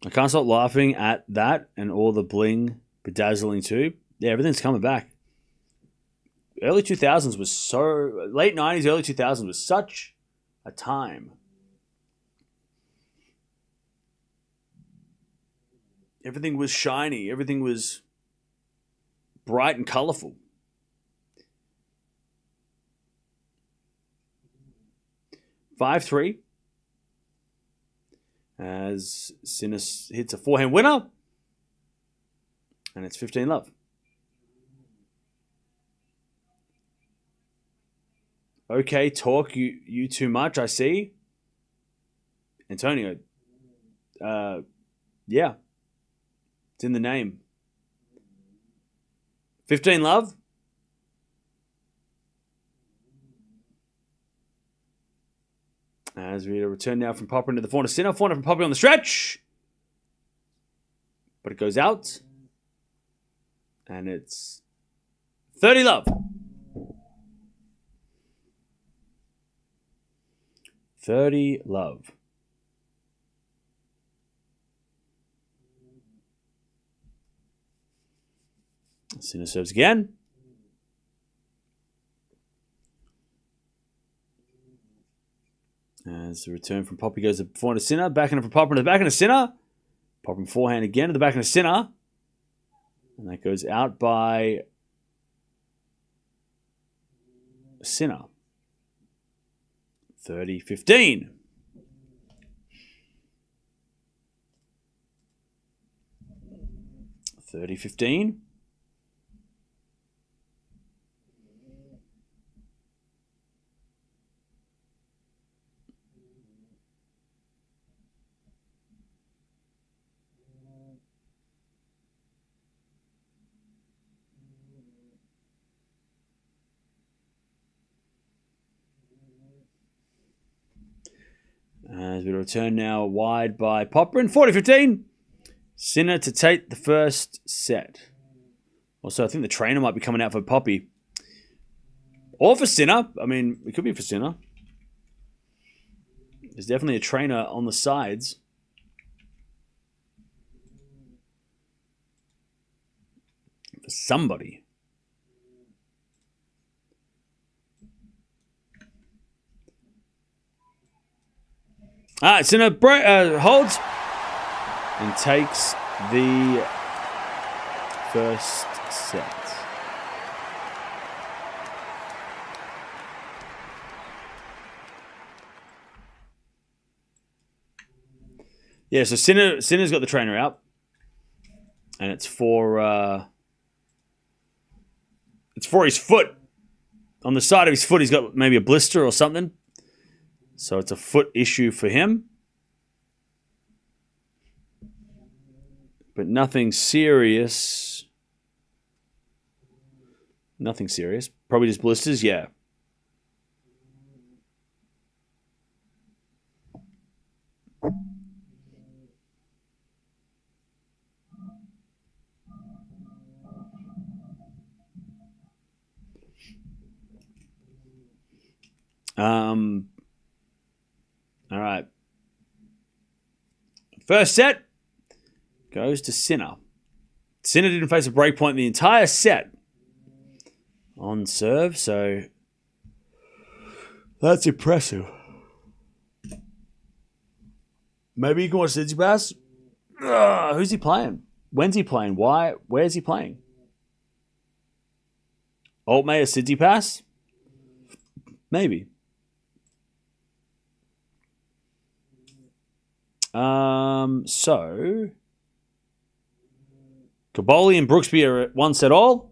I can't stop laughing at that and all the bling bedazzling too. Yeah, everything's coming back. early 2000s was so... Late 90s, early 2000s was such a time. Everything was shiny. Everything was bright and colourful. (5-3) as Sinner hits a forehand winner, and it's 15-love. Okay, talk you too much, I see. Antonio. Yeah. It's in the name. 15-love. As we return now from Popyrin to the forehand to Sinner. Forehand from Popyrin on the stretch. But it goes out. And it's 30-love. 30-love. Sinner serves again. As the return from Poppy goes to forehand to Sinner. Backhand from Popyrin to the backhand to Sinner. Popyrin forehand again to the backhand to Sinner. And that goes out by Sinner. 30-15. 30-15. As we return now wide by Popyrin. 40-15. Sinner to take the first set. Also, I think the trainer might be coming out for Poppy. Or for Sinner. I mean, it could be for Sinner. There's definitely a trainer on the sides. For somebody. Sinner holds and takes the first set. Yeah, so Sinner's got the trainer out, and it's for his foot. On the side of his foot, he's got maybe a blister or something. So it's a foot issue for him. But nothing serious. Nothing serious. Probably just blisters, yeah. All right. First set goes to Sinner. Sinner didn't face a break point the entire set on serve, so that's impressive. Maybe you can watch Tsitsipas. Who's he playing? When's he playing? Why? Where's he playing? Altmaier Tsitsipas? Maybe. So Caboli and Brooksby are at 1 set all.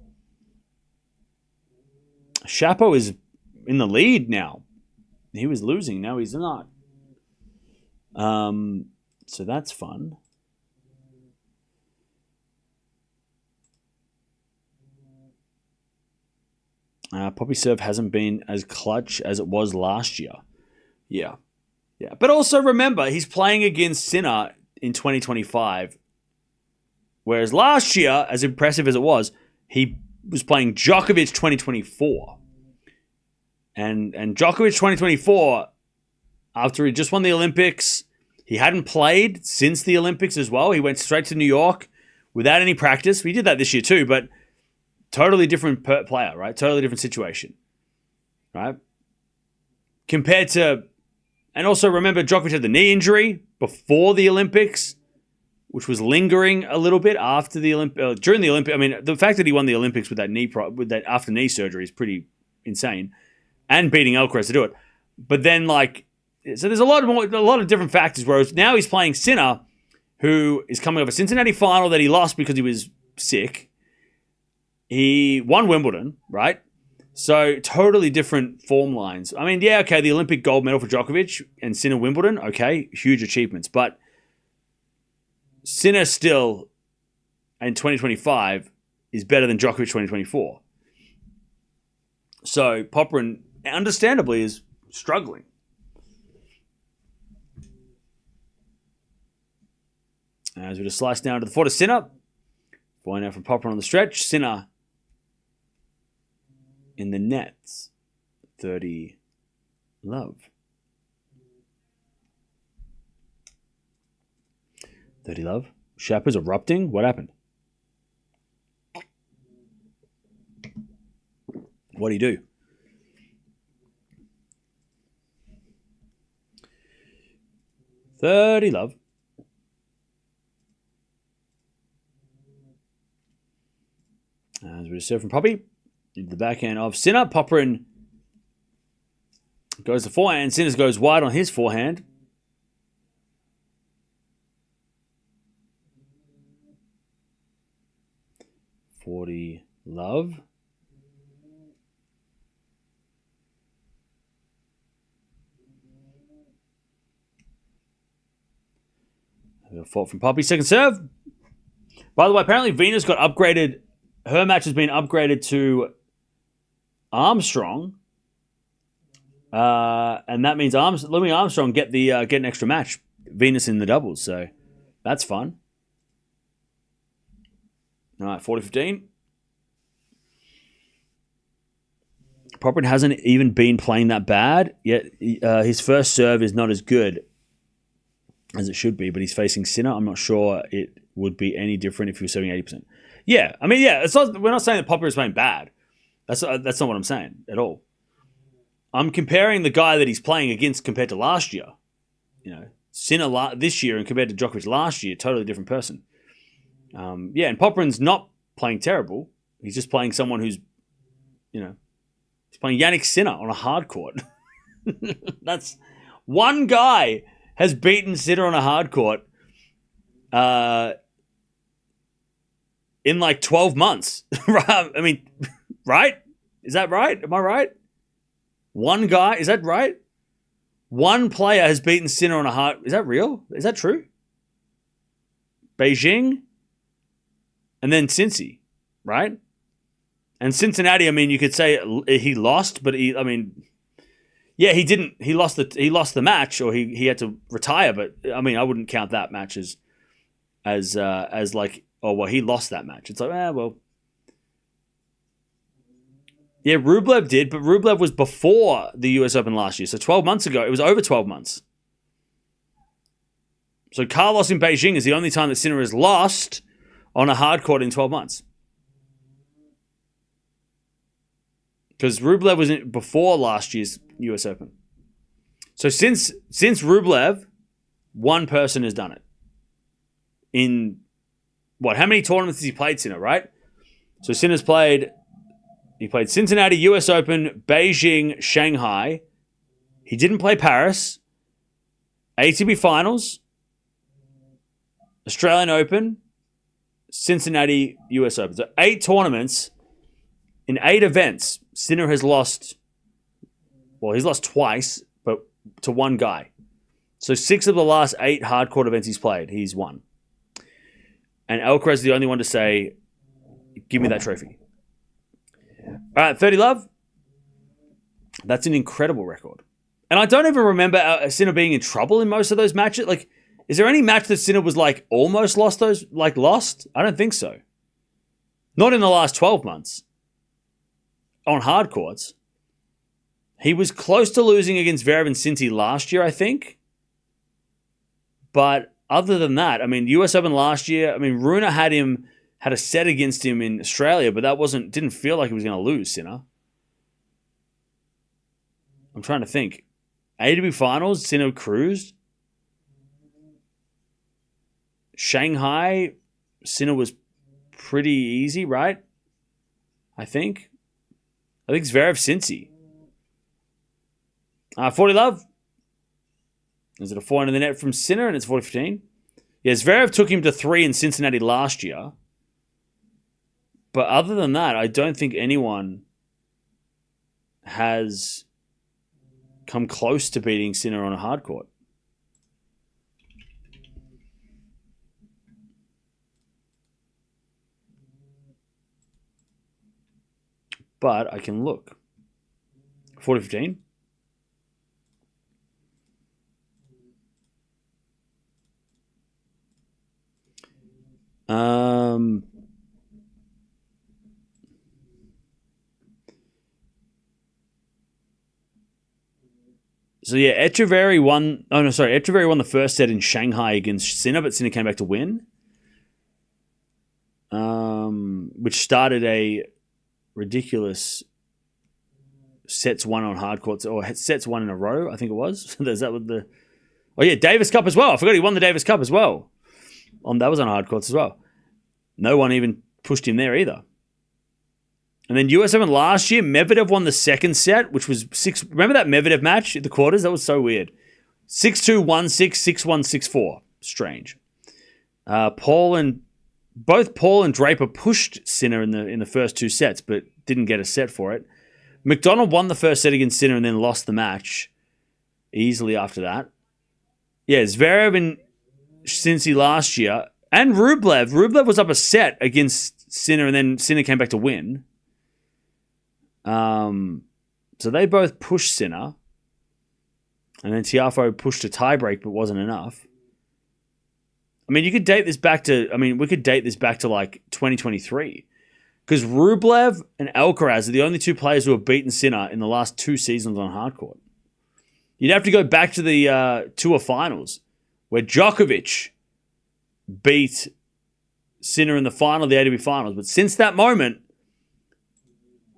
Shapo is in the lead now. He was losing, now he's not. So that's fun. Poppy serve hasn't been as clutch as it was last year. Yeah. Yeah, but also remember, he's playing against Sinner in 2025. Whereas last year, as impressive as it was, he was playing Djokovic 2024. And Djokovic 2024, after he just won the Olympics, he hadn't played since the Olympics as well. He went straight to New York without any practice. We did that this year too, but totally different player, right? Totally different situation, right? Compared to, and also remember, Djokovic had the knee injury before the Olympics, which was lingering a little bit after the during the Olympics. I mean, the fact that he won the Olympics with that with that after knee surgery is pretty insane, and beating Alcaraz to do it. But then, so there's a lot of different factors. Whereas now he's playing Sinner, who is coming off a Cincinnati final that he lost because he was sick. He won Wimbledon, right? So totally different form lines. I mean, yeah, okay, the Olympic gold medal for Djokovic and Sinner Wimbledon, okay, huge achievements. But Sinner still, in 2025, is better than Djokovic 2024. So Popyrin, understandably, is struggling. As we just slice down to the foot of Sinner. Point out from Popyrin on the stretch. Sinner in the nets. 30 love. 30 love. Shapa's erupting. What happened? What do you do? $30 love. As we just said from Poppy, into the backhand of Sinner. Popyrin goes to forehand. Sinner goes wide on his forehand. $40 love. A fault from Poppy. Second serve. By the way, apparently Venus got upgraded. Her match has been upgraded to Armstrong. And that means Louis Armstrong get an extra match. Venus in the doubles. So that's fun. All right, 40-15. Popyrin hasn't even been playing that bad, yet his first serve is not as good as it should be, but he's facing Sinner. I'm not sure it would be any different if he was serving 80%. Yeah, I mean, yeah, we're not saying that Popyrin is playing bad. That's not what I'm saying at all. I'm comparing the guy that he's playing against compared to last year. Sinner this year and compared to Djokovic last year, totally different person. And Popyrin's not playing terrible. He's just playing someone who's, he's playing Jannik Sinner on a hard court. That's one guy has beaten Sinner on a hard court in 12 months. I mean, right? Is that right? Am I right? One guy, is that right? One player has beaten Sinner on a hard... Is that real? Is that true? Beijing? And then Cincy, right? And Cincinnati, I mean, you could say he lost, but he didn't. He lost the match, or he had to retire. But I mean, I wouldn't count that match as he lost that match. It's well. Yeah, Rublev did, but Rublev was before the US Open last year. So 12 months ago, it was over 12 months. So Carlos in Beijing is the only time that Sinner has lost on a hard court in 12 months. Because Rublev was before last year's US Open. So since Rublev, one person has done it. In how many tournaments has he played, Sinner, right? So Sinner's played Cincinnati, US Open, Beijing, Shanghai. He didn't play Paris. ATP Finals, Australian Open, Cincinnati, US Open. So 8 tournaments in 8 events. Sinner has lost, he's lost twice, but to one guy. So 6 of the last 8 hardcourt events he's played, he's won. And Alcaraz is the only one to say, give me that trophy. All right, 30 love. That's an incredible record. And I don't even remember Sinner being in trouble in most of those matches. Is there any match that Sinner was almost lost those, lost? I don't think so. Not in the last 12 months. On hard courts. He was close to losing against Zverev and Cincy last year, I think. But other than that, I mean, US Open last year, I mean, Runa had had a set against him in Australia, but that didn't feel like he was going to lose, Sinner. I'm trying to think. ATP Finals, Sinner cruised. Shanghai, Sinner was pretty easy, right? I think Zverev Cincy. 40 love. Is it a 4 into the net from Sinner and it's 40-15? Yeah, Zverev took him to 3 in Cincinnati last year. But other than that, I don't think anyone has come close to beating Sinner on a hard court. But I can look. 40-15. So yeah, Echeverry won. Oh no, sorry. Echeverry won the first set in Shanghai against Sinner, but Sinner came back to win. Which started a ridiculous sets won on hard courts, or sets won in a row, I think it was. Is that what the... Oh yeah, Davis Cup as well. I forgot he won the Davis Cup as well. That was on hard courts as well. No one even pushed him there either. And then US Open last year, Medvedev won the second set, which was 6... Remember that Medvedev match at the quarters? That was so weird. 6-2, 1-6, 6-1, 6-4. Strange. Both Paul and Draper pushed Sinner in the first 2 sets, but didn't get a set for it. McDonald won the first set against Sinner and then lost the match easily after that. Yeah, Zverev and Cincy last year. And Rublev. Rublev was up a set against Sinner and then Sinner came back to win. So they both pushed Sinner. And then Tiafoe pushed a tiebreak but wasn't enough. I mean, you could date this back to... I mean, we could date this back to like 2023. Because Rublev and Alcaraz are the only 2 players who have beaten Sinner in the last 2 seasons on hardcourt. You'd have to go back to the Tour finals where Djokovic beat Sinner in the final of the ATP finals. But since that moment,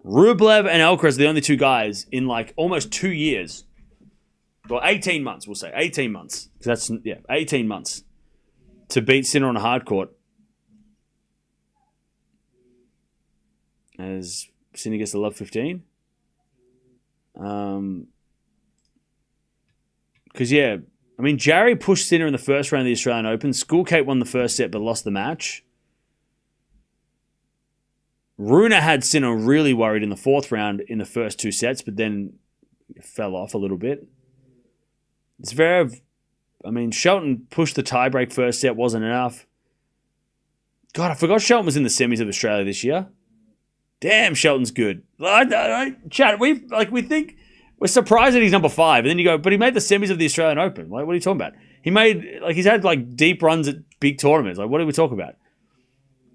Rublev and Alcaraz are the only 2 guys in like almost 2 years. Well, 18 months, we'll say. 18 months. 'Cause that's, 18 months to beat Sinner on a hardcourt. As Sinner gets the love 15. Because, yeah, I mean, Jarry pushed Sinner in the first round of the Australian Open. Schoolcake won the first set but lost the match. Rune had Sinner really worried in the 4th round in the first 2 sets, but then fell off a little bit. Zverev, I mean, Shelton pushed the tiebreak first set, wasn't enough. God, I forgot Shelton was in the semis of Australia this year. Damn, Shelton's good. Chat, we think we're surprised that he's number 5, and then you go, but he made the semis of the Australian Open. Like, what are you talking about? He's had deep runs at big tournaments. Like, what are we talking about?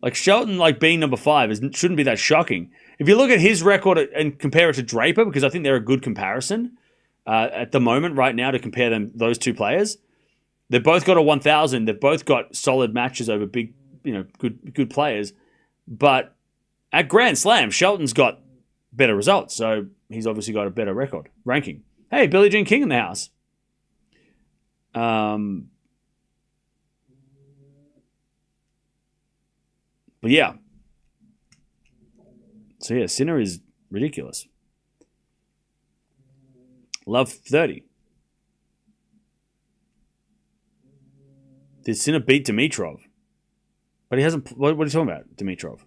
Like, Shelton being number 5 shouldn't be that shocking. If you look at his record and compare it to Draper, because I think they're a good comparison at the moment right now to compare those 2 players. They've both got a 1,000. They've both got solid matches over big, good players. But at Grand Slam, Shelton's got better results, so he's obviously got a better record ranking. Hey, Billie Jean King in the house. But yeah. So yeah, Sinner is ridiculous. Love 30. Did Sinner beat Dimitrov? But he hasn't... What are you talking about, Dimitrov?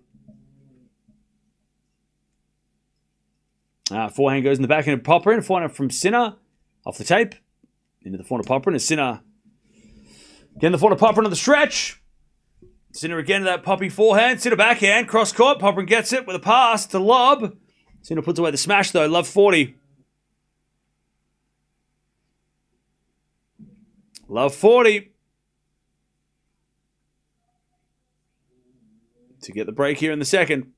Forehand goes in the backhand of Popyrin. Forehand from Sinner. Off the tape. Into the forehand of Popyrin. And Sinner... Again, the forehand of Popyrin on the stretch. Sinner again to that Poppy forehand. Sinner backhand. Cross court. Popyrin gets it with a pass to lob. Sinner puts away the smash though. Love 40. Love 40. To get the break here in the second.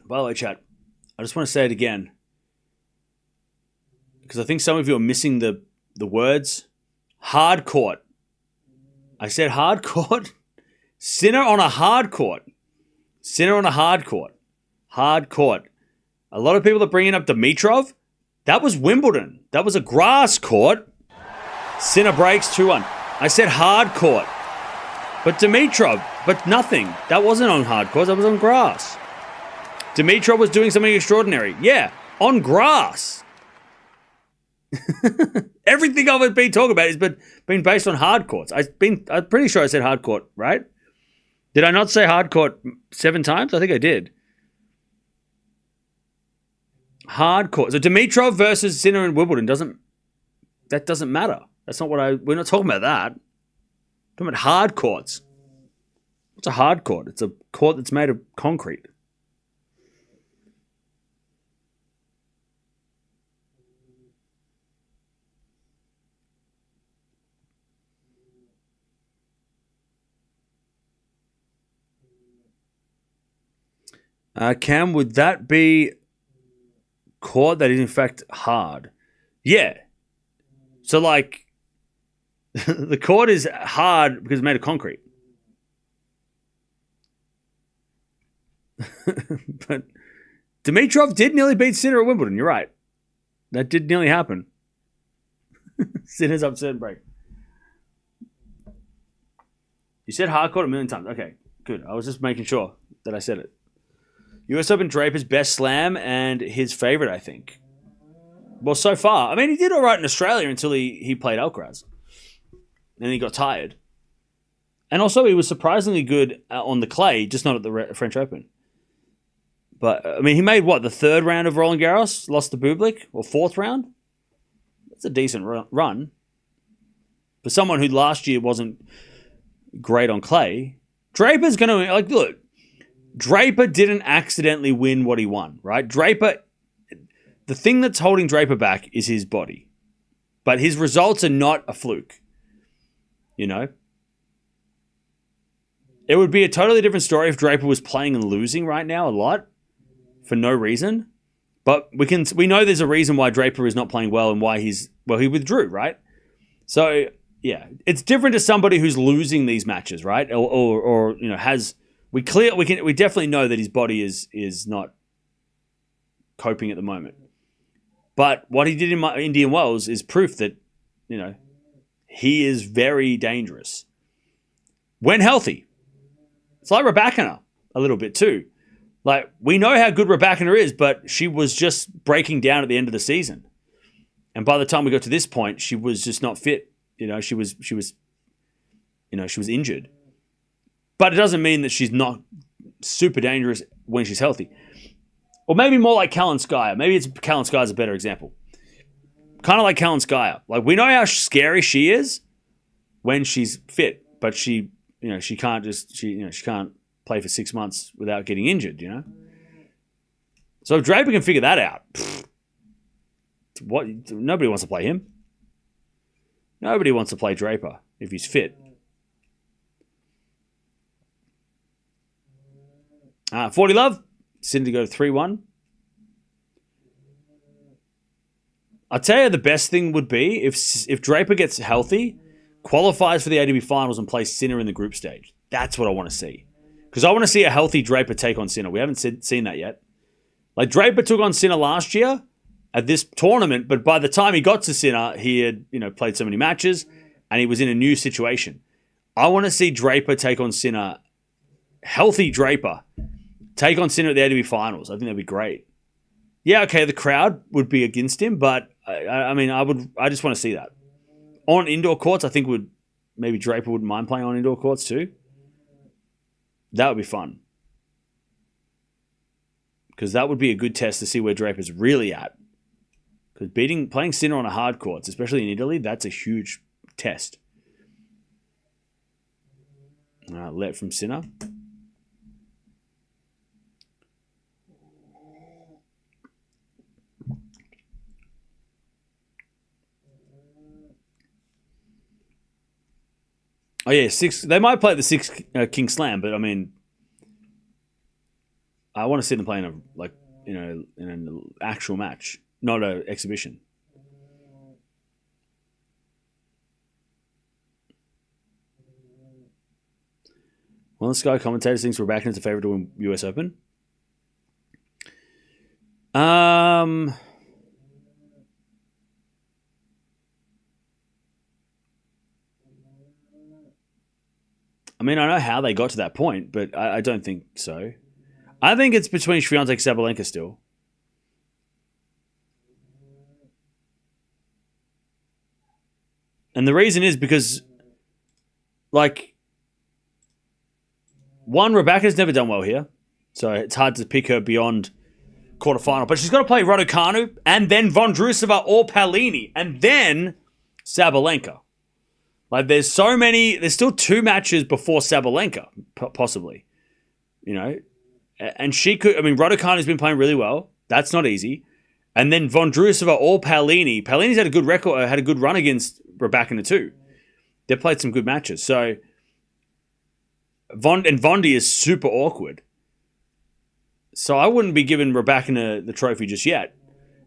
By the way, chat, I just want to say it again. Because I think some of you are missing the words. Hard court. I said hard court. Sinner on a hard court. Sinner on a hard court. Hard court. A lot of people are bringing up Dimitrov. That was Wimbledon. That was a grass court. Sinner breaks 2-1. I said hard court. But Dimitrov, but nothing. That wasn't on hard court. That was on grass. Dimitrov was doing something extraordinary. Yeah, on grass. Everything I've been talking about has been based on hard courts. I'm pretty sure I said hard court, right? Did I not say hard court 7 times? I think I did. Hard court. So Dimitrov versus Sinner in Wimbledon doesn't matter. That's not we're not talking about that. We're talking about hard courts. What's a hard court? It's a court that's made of concrete. Cam, would that be court that is in fact hard? Yeah. So like, the court is hard because it's made of concrete. But Dimitrov did nearly beat Sinner at Wimbledon. You're right. That did nearly happen. Sinner's upset break. You said hard court a million times. Okay, good. I was just making sure that I said it. US Open Draper's best slam and his favorite, I think. Well, so far. I mean, he did all right in Australia until he played Alcaraz. And he got tired. And also, he was surprisingly good on the clay, just not at the French Open. But, I mean, he made, the 3rd round of Roland Garros? Lost to Bublik? Or 4th round? That's a decent run. For someone who last year wasn't great on clay. Draper's going to, look, Draper didn't accidentally win what he won, right? Draper, the thing that's holding Draper back is his body. But his results are not a fluke. You know? It would be a totally different story if Draper was playing and losing right now a lot for no reason. But we know there's a reason why Draper is not playing well and why he withdrew, right? So, yeah, it's different to somebody who's losing these matches, right? Or has... We definitely know that his body is not coping at the moment. But what he did in Indian Wells is proof that, he is very dangerous. When healthy. It's like Raducanu a little bit too. Like, we know how good Raducanu is, but she was just breaking down at the end of the season. And by the time we got to this point, she was just not fit. She was injured. But it doesn't mean that she's not super dangerous when she's healthy. Or maybe more like Kalinskaya. Maybe Kalinskaya's a better example. Kind of like Kalinskaya. Like, we know how scary she is when she's fit, but she can't play for 6 months without getting injured, So if Draper can figure that out, nobody wants to play him. Nobody wants to play Draper if he's fit. 40 love. Sinner to go to 3-1. I'll tell you the best thing would be if Draper gets healthy, qualifies for the ATP finals and plays Sinner in the group stage. That's what I want to see. Because I want to see a healthy Draper take on Sinner. We haven't seen that yet. Like, Draper took on Sinner last year at this tournament, but by the time he got to Sinner, he had played so many matches and he was in a new situation. I want to see Draper take on Sinner, healthy Draper, take on Sinner at the ATP finals. I think that'd be great. Yeah, okay, the crowd would be against him, but I just want to see that. On indoor courts, I think maybe Draper wouldn't mind playing on indoor courts too. That would be fun. Because that would be a good test to see where Draper's really at. Because playing Sinner on a hard courts, especially in Italy, that's a huge test. Let from Sinner. Oh yeah, 6. They might play the 6 King Slam, but I mean, I want to see them playing a in an actual match, not an exhibition. One of the Sky commentators thinks Rebecca is a favorite to win US Open. I mean, I know how they got to that point, but I don't think so. I think it's between Swiatek and Sabalenka still. And the reason is because, like, one, Rebecca's never done well here, so it's hard to pick her beyond quarterfinal. But she's got to play Raducanu, and then Vondrousova or Paolini, and then Sabalenka. Like, there's still 2 matches before Sabalenka, possibly. And she could, Raducanu's been playing really well. That's not easy. And then Vondrousova or Paolini. Paolini's had a good record, had a good run against Rebecca too. They've played some good matches. So, Vondi is super awkward. So I wouldn't be giving Rebecca the trophy just yet.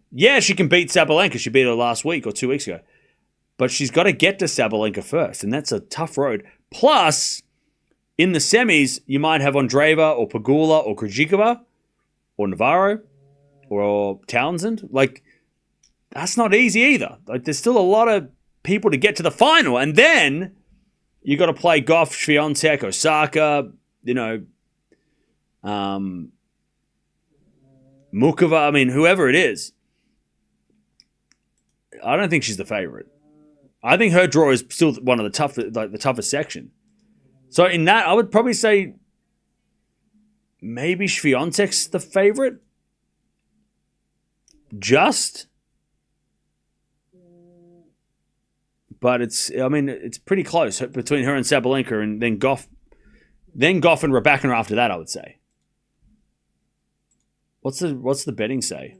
Yeah, she can beat Sabalenka. She beat her last week or 2 weeks ago. But she's got to get to Sabalenka first, and that's a tough road. Plus, in the semis, you might have Andreeva or Pegula or Krejcikova or Navarro or Townsend. Like, that's not easy either. Like, there's still a lot of people to get to the final, and then you got to play Gauff, Swiatek, Osaka, Mukova. Whoever it is. I don't think she's the favorite. I think her draw is still one of the toughest section. So in that, I would probably say maybe Swiatek's the favorite. But it's pretty close between her and Sabalenka, and then Gauff and Rebecca after that, I would say. What's the betting say?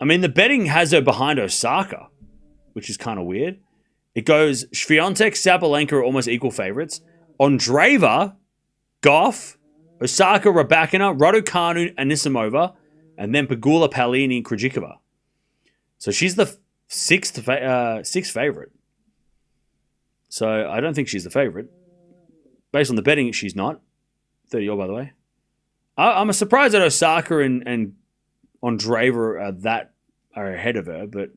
The betting has her behind Osaka, which is kind of weird. It goes Swiatek, Sabalenka are almost equal favorites. Andreeva, Gauff, Osaka, Rebecca, Raducanu, Anisimova, and then Pegula, Paolini, and Krejcikova. So she's the sixth favorite. So I don't think she's the favorite. Based on the betting, she's not. 30-all, by the way. I'm surprised that Osaka and Andreeva are ahead of her, but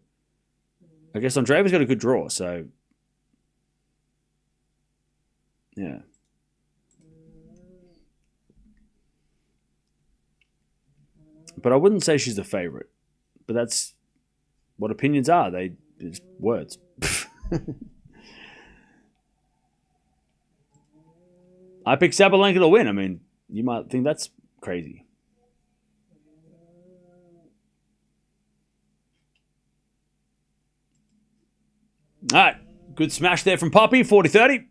I guess Andreeva's got a good draw, so yeah. But I wouldn't say she's the favorite. But that's what opinions are. They're just words. I picked Sabalenka to win. You might think that's crazy. All right. Good smash there from Poppy. 40-30.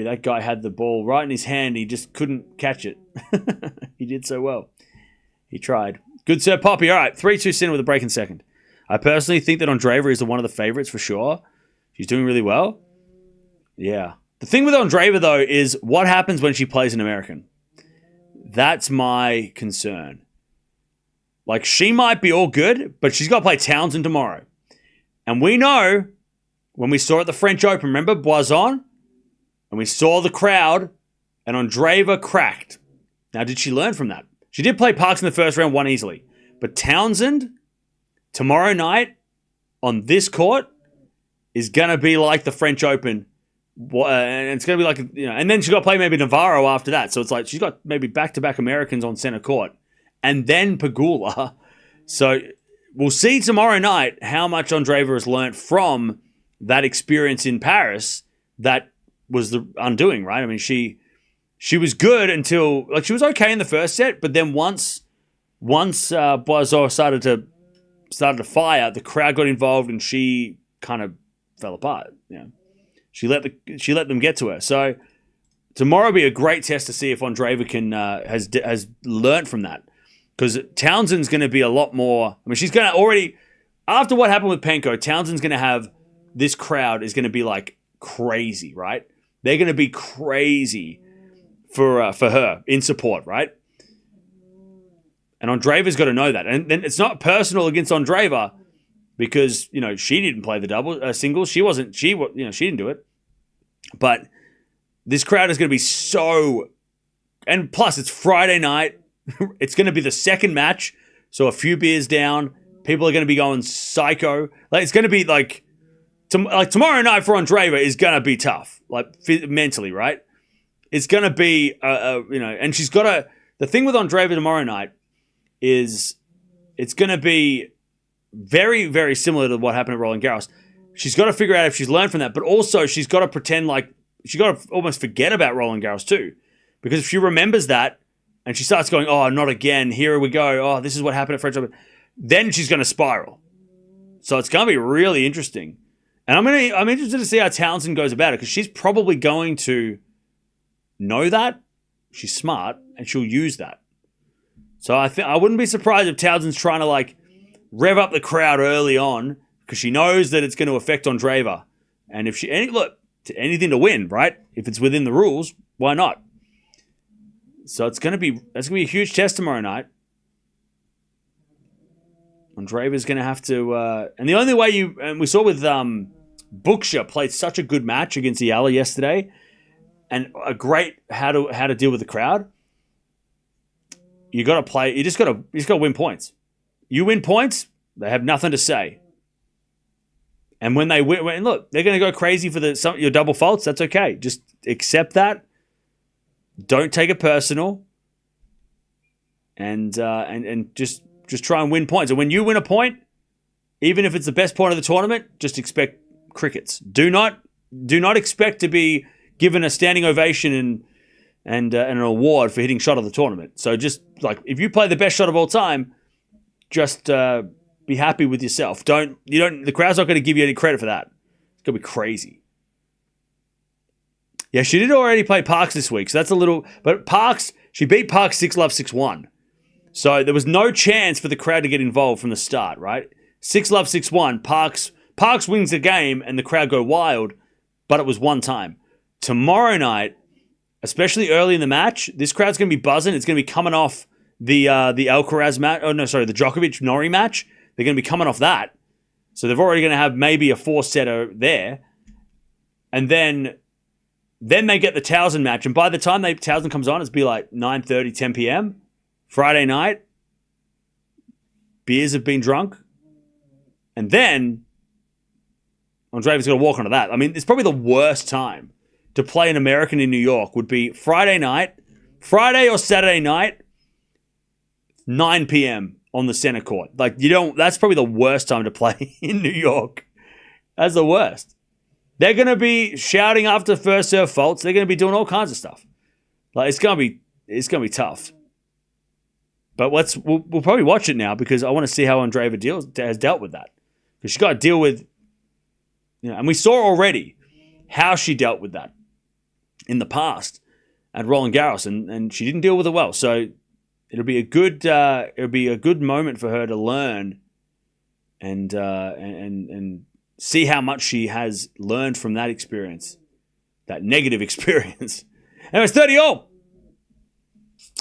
That guy had the ball right in his hand. He just couldn't catch it. He did so well. He tried. Good Sir Poppy. All right. 3-2 Sinner with a break in second. I personally think that Andreeva is one of the favorites for sure. She's doing really well. Yeah. The thing with Andreeva, though, is what happens when she plays an American. That's my concern. Like, she might be all good, but she's got to play Townsend tomorrow. And we know, when we saw at the French Open, remember Boison? And we saw the crowd, and Andreeva cracked. Now, did she learn from that? She did play Parks in the first round, won easily. But Townsend, tomorrow night, on this court, is going to be like the French Open. And it's going to be like, and then she's got to play maybe Navarro after that. So it's like she's got maybe back-to-back Americans on center court. And then Pegula. So we'll see tomorrow night how much Andreeva has learned from that experience in Paris that was the undoing, right? She was good until, like, she was okay in the first set, but then once Boison started to fire, the crowd got involved and she kind of fell apart. She let them get to her. So tomorrow will be a great test to see if Andreeva has learned from that, because Townsend's going to be a lot more. She's going to already, after what happened with Penko, Townsend's going to have this crowd is going to be like crazy, right? They're going to be crazy for her in support, right? And Andreeva's got to know that. And then it's not personal against Andreeva because, you know, she didn't play the singles. She didn't do it. But this crowd is going to be so... And plus, it's Friday night. It's going to be the second match. So a few beers down. People are going to be going psycho. Like, it's going to be like tomorrow night for Andreeva is going to be tough. Like, mentally, right? It's going to be, you know... And she's got to... The thing with Andreeva tomorrow night is it's going to be very, very similar to what happened at Roland Garros. She's got to figure out if she's learned from that, but also she's got to pretend like she's got to almost forget about Roland Garros too. Because if she remembers that and she starts going, oh, not again, here we go, oh, this is what happened at French Open, then she's going to spiral. So it's going to be really interesting. And I'm interested to see how Townsend goes about it because she's probably going to know that. She's smart and she'll use that. So I wouldn't be surprised if Townsend's trying to like rev up the crowd early on because she knows that it's going to affect Andreeva. And if anything to win, right? If it's within the rules, why not? So that's going to be a huge test tomorrow night. Andreeva's going to have to, and the only way and we saw with Buksha played such a good match against Eala yesterday, and a great how to deal with the crowd. You got to play. You just got to win points. You win points, they have nothing to say. And when they win, look, they're going to go crazy for your double faults. That's okay. Just accept that. Don't take it personal. And just try and win points. And when you win a point, even if it's the best point of the tournament, just expect crickets. Do not expect to be given a standing ovation and an award for hitting shot of the tournament. So just like if you play the best shot of all time, just be happy with yourself. The crowd's not going to give you any credit for that. It's going to be crazy. Yeah, she did already play Parks this week, so that's a little... But she beat Parks 6-love, 6-1. So there was no chance for the crowd to get involved from the start, right? 6-love, 6-1. Parks wins the game and the crowd go wild, but it was one time. Tomorrow night, especially early in the match, this crowd's going to be buzzing. It's going to be coming off the Alcaraz match. Oh, no, sorry, the Djokovic-Norrie match. They're going to be coming off that. So they're already going to have maybe a 4-setter there. And then they get the Townsend match. And by the time Townsend comes on, it's be like 9:30, 10 p.m. Friday night. Beers have been drunk. And then Andreeva's going to walk onto that. I mean, it's probably the worst time to play an American in New York would be Friday or Saturday night, 9 p.m. on the center court. Like, that's probably the worst time to play in New York. That's the worst. They're going to be shouting after first serve faults. They're going to be doing all kinds of stuff. Like, it's going to be tough. But we'll probably watch it now because I want to see how Andreeva has dealt with that. Because she's got to deal with, and we saw already how she dealt with that in the past at Roland Garros, and she didn't deal with it well. So it'll be a good moment for her to learn and see how much she has learned from that experience, that negative experience. Anyway, it's 30-all.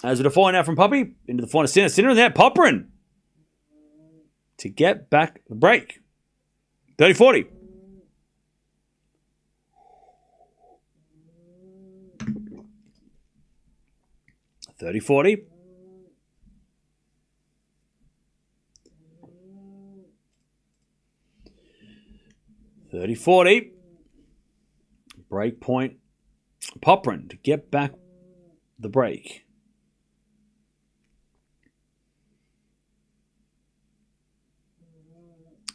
As with a falling out from Poppy into the final Sinner. Sinner in there, Popyrin to get back the break. 30-40. $30-40. $30-40. Break point. Popyrin to get back the break.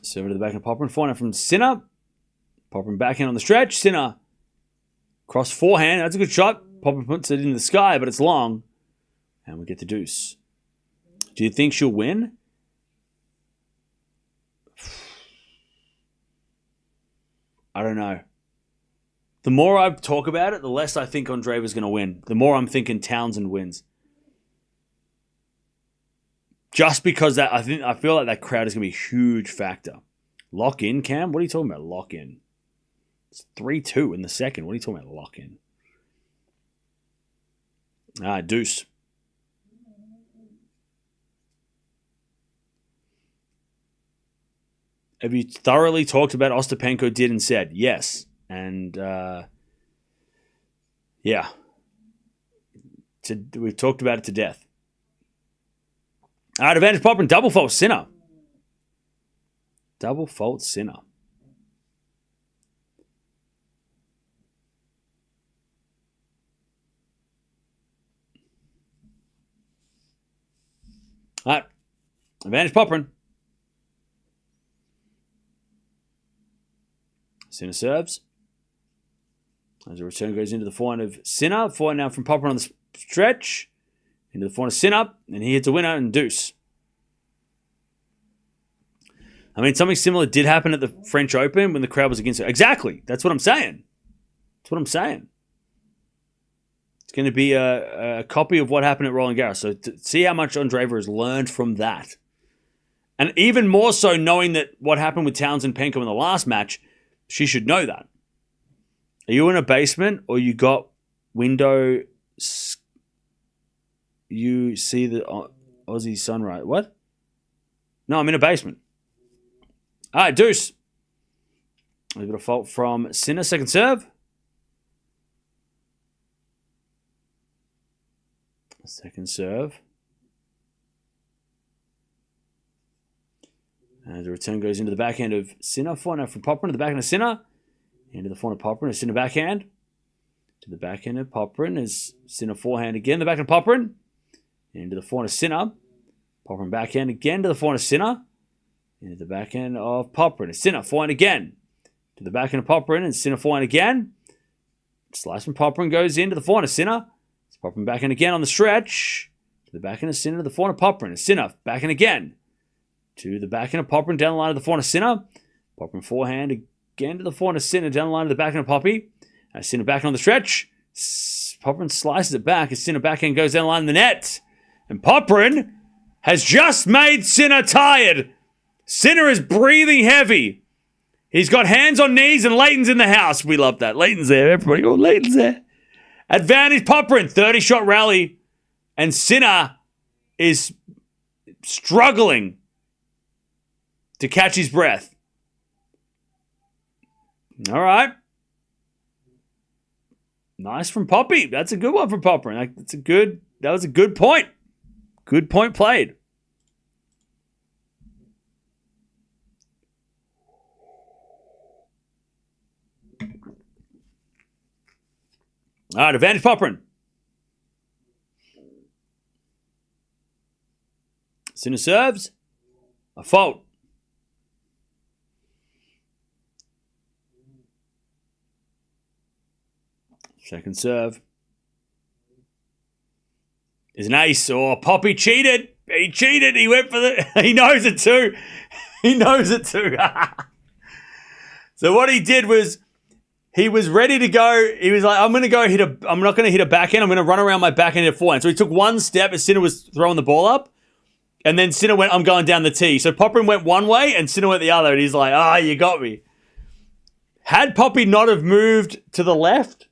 Server to the back of Popyrin. Forehand from Sinner. Popyrin backhand on the stretch. Sinner cross forehand. That's a good shot. Popyrin puts it in the sky, but it's long. And we get the deuce. Do you think she'll win? I don't know. The more I talk about it, the less I think Andreeva's going to win. The more I'm thinking Townsend wins. Just because I feel like that crowd is going to be a huge factor. Lock in, Cam? What are you talking about? Lock in. It's 3-2 in the second. What are you talking about, lock in? Deuce. Have you thoroughly talked about Ostapenko did and said? Yes. And, yeah. We've talked about it to death. All right, advantage Popyrin, double fault Sinner. Double fault Sinner. All right, advantage Popyrin. Sinner serves. As a return goes into the forehand of Sinner. Forehand now from Popyrin on the stretch. Into the forehand of Sinner. And he hits a winner and deuce. I mean, something similar did happen at the French Open when the crowd was against it. Exactly. That's what I'm saying. That's what I'm saying. It's going to be a copy of what happened at Roland Garros. So to see how much Andreeva has learned from that. And even more so knowing that what happened with Townsend Penko in the last match, she should know that. Are you in a basement or you got window? You see the Aussie sunrise. What? No, I'm in a basement. All right, deuce. A bit of fault from Sinner. Second serve. Second serve. And the return goes into the backhand of Sinner. Forehand from Popyrin to the backhand of Sinner. Into the forehand of Popyrin. Sinner backhand. To the backhand of Popyrin is Sinner forehand again. The backhand of Popyrin. Into the forehand of Sinner. Popyrin backhand again to the forehand of Sinner. Into the backhand of Popyrin. Sinner forehand again. To the backhand of Popyrin and Sinner forehand again. Slice from Popyrin goes into the forehand of Sinner. It's Popyrin backhand again on the stretch. To the backhand of Sinner to the forehand of Popyrin. And Sinner backhand again. To the backhand of Popyrin down the line of the forehand of Sinner. Popyrin forehand again to the forehand of Sinner down the line of the backhand of Poppy. Sinner backhand on the stretch. Popyrin slices it back as Sinner backhand goes down the line of the net. And Popyrin has just made Sinner tired. Sinner is breathing heavy. He's got hands on knees and Leighton's in the house. We love that. Leighton's there. Everybody, oh, Leighton's there. Advantage Popyrin. 30-shot rally. And Sinner is struggling to catch his breath. All right. Nice from Poppy. That's a good one from Popyrin. That was a good point. Good point played. All right, advantage Popyrin. Sinner serves. A fault. Second serve. Is an ace. Oh, Poppy cheated. He cheated. He went for the... He knows it too. He knows it too. So what he did was he was ready to go. He was like, I'm not going to hit a backhand. I'm going to run around my backhand and hit a forehand. So he took one step as Sinner was throwing the ball up. And then Sinner went, I'm going down the tee. So Popyrin went one way and Sinner went the other. And he's like, you got me. Had Poppy not have moved to the left,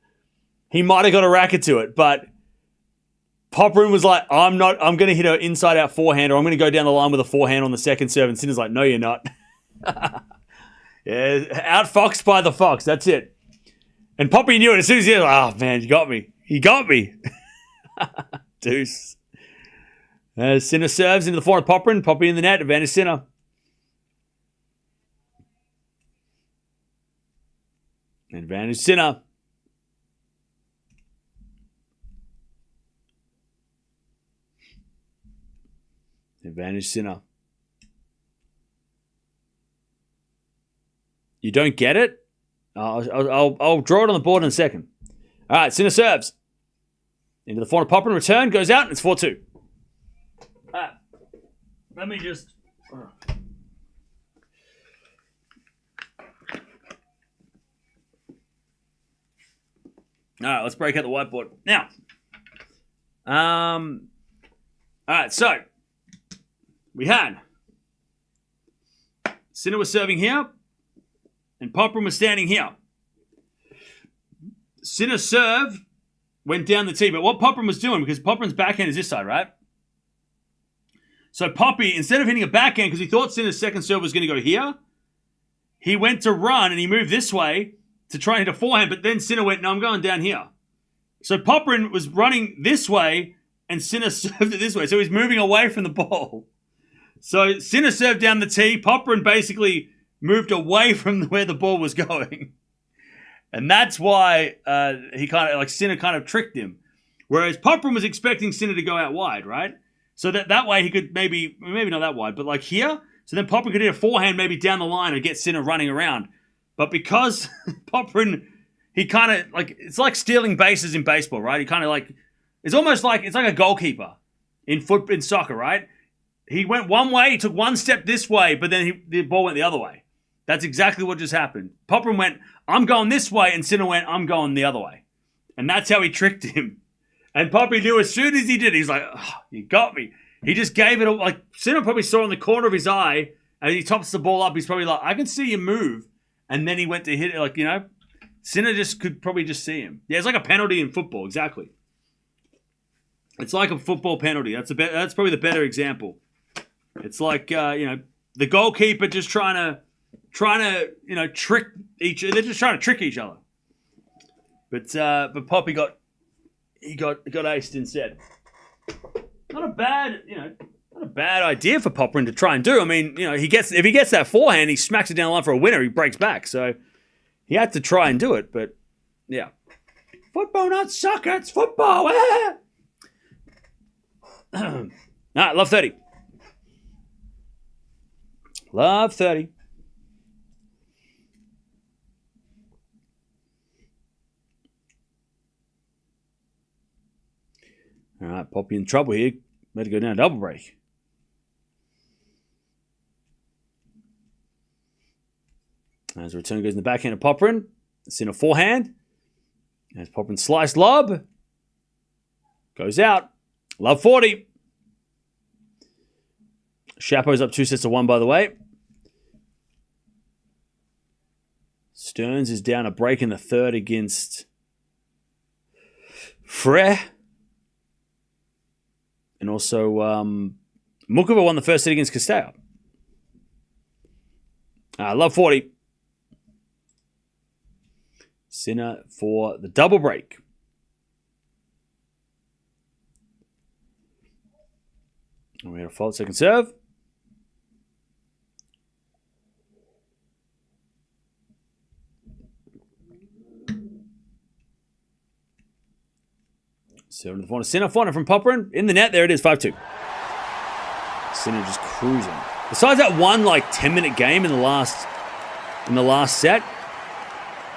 he might have got a racket to it. But Popyrin was like, I'm going to hit an inside-out forehand or I'm going to go down the line with a forehand on the second serve. And Sinner's like, no, you're not. Yeah, outfoxed by the fox. That's it. And Poppy knew it. As soon as he was like, oh, man, you got me. He got me. Deuce. Sinner serves into the forehand of Popyrin. Poppy in the net. Advantage Sinner. Advantage Sinner. Advantage Sinner. You don't get it? I'll draw it on the board in a second. All right, Sinner serves. Into the forehand of Popyrin. Return. Goes out. And it's 4-2. All right. Let me just... All right, let's break out the whiteboard. Now, all right, so we had Sinner was serving here and Popyrin was standing here. Sinner serve went down the tee. But what Popyrin was doing, because Popyrin's backhand is this side, right? So Poppy, instead of hitting a backhand, because he thought Sinner's second serve was going to go here, he went to run and he moved this way to try and hit a forehand. But then Sinner went, no, I'm going down here. So Popyrin was running this way and Sinner served it this way. So he's moving away from the ball. So Sinner served down the tee. Popyrin basically moved away from where the ball was going. And that's why Sinner kind of tricked him. Whereas Popyrin was expecting Sinner to go out wide, right? So that way he could maybe not that wide, but like here. So then Popyrin could hit a forehand maybe down the line and get Sinner running around. But because Popyrin, he kind of like, it's like stealing bases in baseball, right? He kind of like, it's almost like, it's like a goalkeeper in soccer, right? He went one way, he took one step this way, but then the ball went the other way. That's exactly what just happened. Popyrin went, I'm going this way, and Sinner went, I'm going the other way. And that's how he tricked him. And Poppy knew as soon as he did, he's like, oh, you got me. He just gave it, like, Sinner probably saw in the corner of his eye, and he tops the ball up, he's probably like, I can see you move. And then he went to hit it, like, Sinner could probably just see him. Yeah, it's like a penalty in football, exactly. It's like a football penalty. That's probably the better example. It's like, the goalkeeper just trying to trick they're just trying to trick each other. But Poppy got aced instead. Not a bad idea for Popyrin to try and do. I mean, if he gets that forehand, he smacks it down the line for a winner, he breaks back. So he had to try and do it, but yeah. Football, not soccer, it's football. All right, love 30. Love 30. All right, Poppy in trouble here. Better go down a double break. As the return goes in the backhand of Popyrin. It's in a forehand. As Popyrin slice lob. Goes out. Love 40. Chapeau's up 2-1, by the way. Stearns is down a break in the third against Frere. And also, Mukova won the first set against Castella. Love 40. Sinner for the double break. And we had a fault second serve. Serve to the corner. Sinner from Popyrin. In the net, there it is, 5-2. Sinner just cruising. Besides that one 10-minute game in the last set.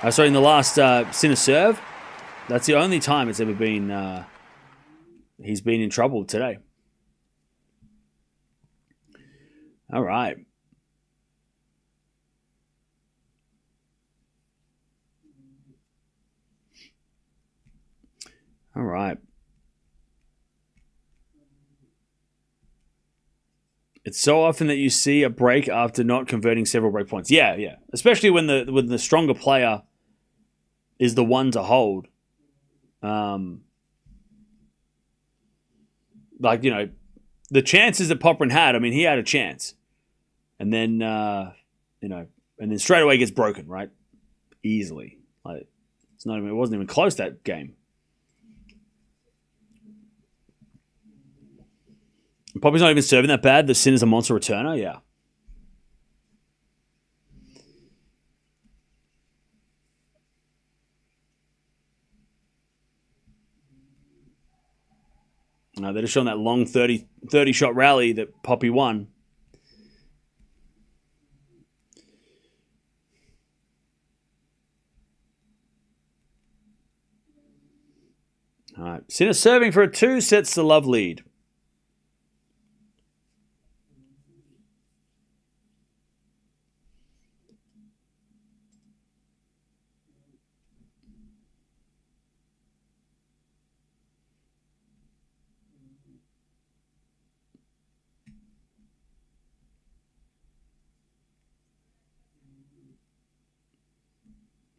In the last Sinner serve. That's the only time it's ever been he's been in trouble today. All right. All right. It's so often that you see a break after not converting several break points. Yeah. Especially when the stronger player is the one to hold. The chances that Popyrin had, I mean, he had a chance. And then, and then straight away gets broken, right? Easily. It wasn't even close, that game. Poppy's not even serving that bad. The Sinner's a monster returner, yeah. They're just showing that long 30-shot rally that Poppy won. All right. Sinner serving for a 2, sets the love lead.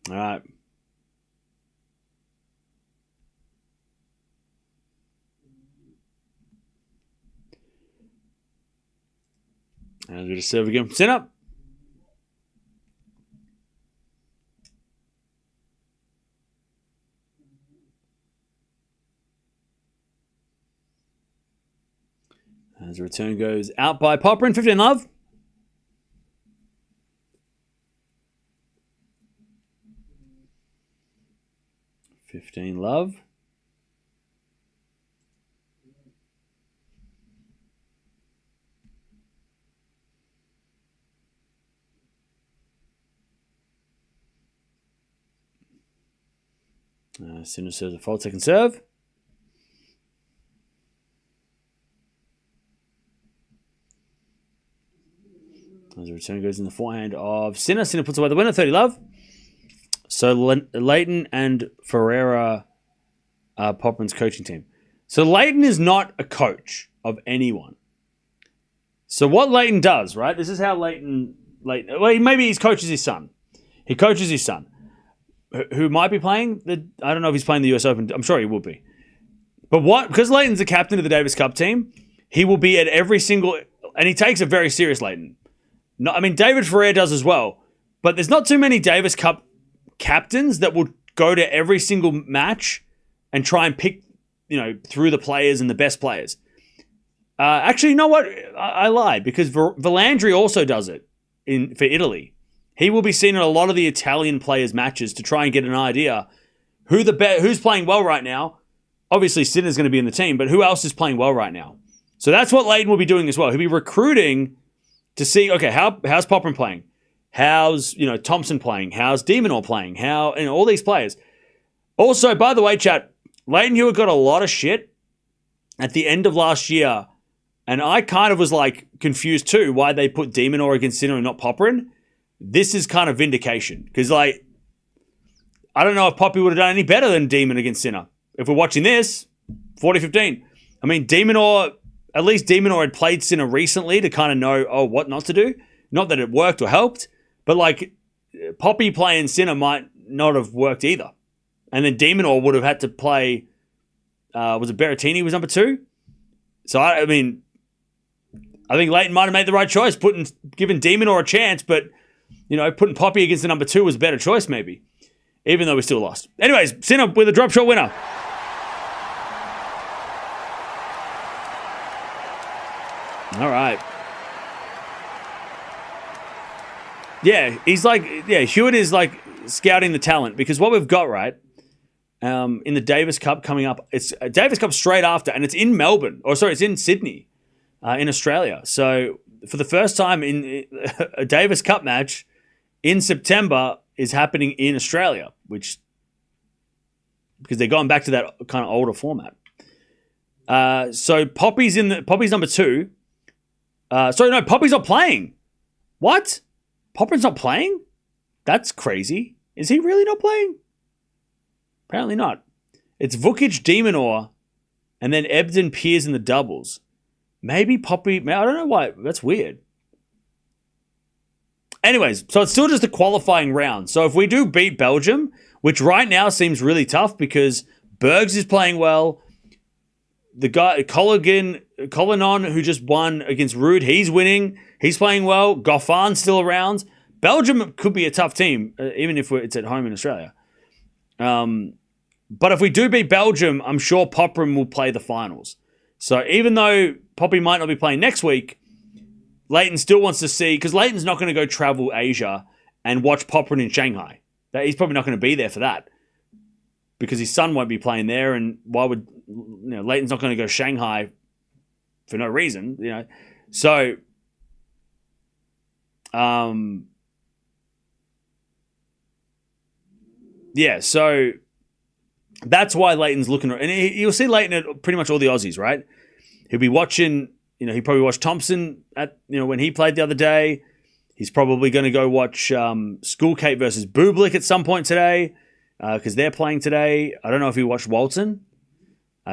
All right. And we just serve again. Sinner. As the return goes out by Popyrin. 15 love. Sinner serves a fault second serve. As the return goes in the forehand of Sinner. Sinner puts away the winner, 30 love. So Leighton and Ferreira are Popyrin's coaching team. So Leighton is not a coach of anyone. So what Leighton does, right? This is how Leighton well, maybe he coaches his son. He coaches his son, who might be playing I don't know if he's playing the US Open. I'm sure he will be. But because Leighton's the captain of the Davis Cup team, he will be at every single, and he takes it very serious, Leighton. No, I mean, David Ferrer does as well, but there's not too many Davis Cup captains that will go to every single match and try and pick, through the players and the best players. Actually, you know what? I lied, because Villandri also does it for Italy. He will be seen in a lot of the Italian players' matches to try and get an idea who's playing well right now. Obviously, Sinner's going to be in the team, but who else is playing well right now? So that's what Leighton will be doing as well. He'll be recruiting to see, okay, how's Popyrin playing? How's, Thompson playing? How's de Minaur playing? All these players. Also, by the way, chat, Leighton Hewitt got a lot of shit at the end of last year, and I kind of was confused too why they put de Minaur against Sinner and not Popyrin. This is kind of vindication, because I don't know if Poppy would have done any better than de Minaur against Sinner. If we're watching this, 40-15. I mean, at least de Minaur had played Sinner recently to kind of know, what not to do. Not that it worked or helped, but Poppy playing Sinner might not have worked either. And then de Minaur would have had to play, was it Berrettini was number 2? So, I think Leighton might have made the right choice, giving de Minaur a chance, but, putting Poppy against the number 2 was a better choice maybe, even though we still lost. Anyways, Sinner with a drop shot winner. All right. Yeah, Hewitt is scouting the talent, because what we've got, right, in the Davis Cup coming up, it's a Davis Cup straight after, and it's in Melbourne, it's in Sydney, in Australia. So for the first time in a Davis Cup match in September is happening in Australia, because they're going back to that kind of older format. So Poppy's number 2. Poppy's not playing. What? Popyrin's not playing? That's crazy. Is he really not playing? Apparently not. It's Vukic, de Minaur, and then Ebden Piers in the doubles. Maybe Poppy, I don't know why. That's weird. Anyways, so it's still just a qualifying round. So if we do beat Belgium, which right now seems really tough because Bergs is playing well, the guy, Collinon, who just won against Ruud, he's winning. He's playing well. Goffin's still around. Belgium could be a tough team, even if it's at home in Australia. But if we do beat Belgium, I'm sure Popyrin will play the finals. So even though Poppy might not be playing next week, Leighton still wants to see, because Leighton's not going to go travel Asia and watch Popyrin in Shanghai. He's probably not going to be there for that, because his son won't be playing there, and why would Leighton's not going to go Shanghai for no reason, So, so that's why Leighton's looking, and you'll see Leighton at pretty much all the Aussies, right? He'll be watching. He probably watched Thompson at when he played the other day. He's probably going to go watch Schoolcate versus Bublik at some point today, because they're playing today. I don't know if he watched Walton.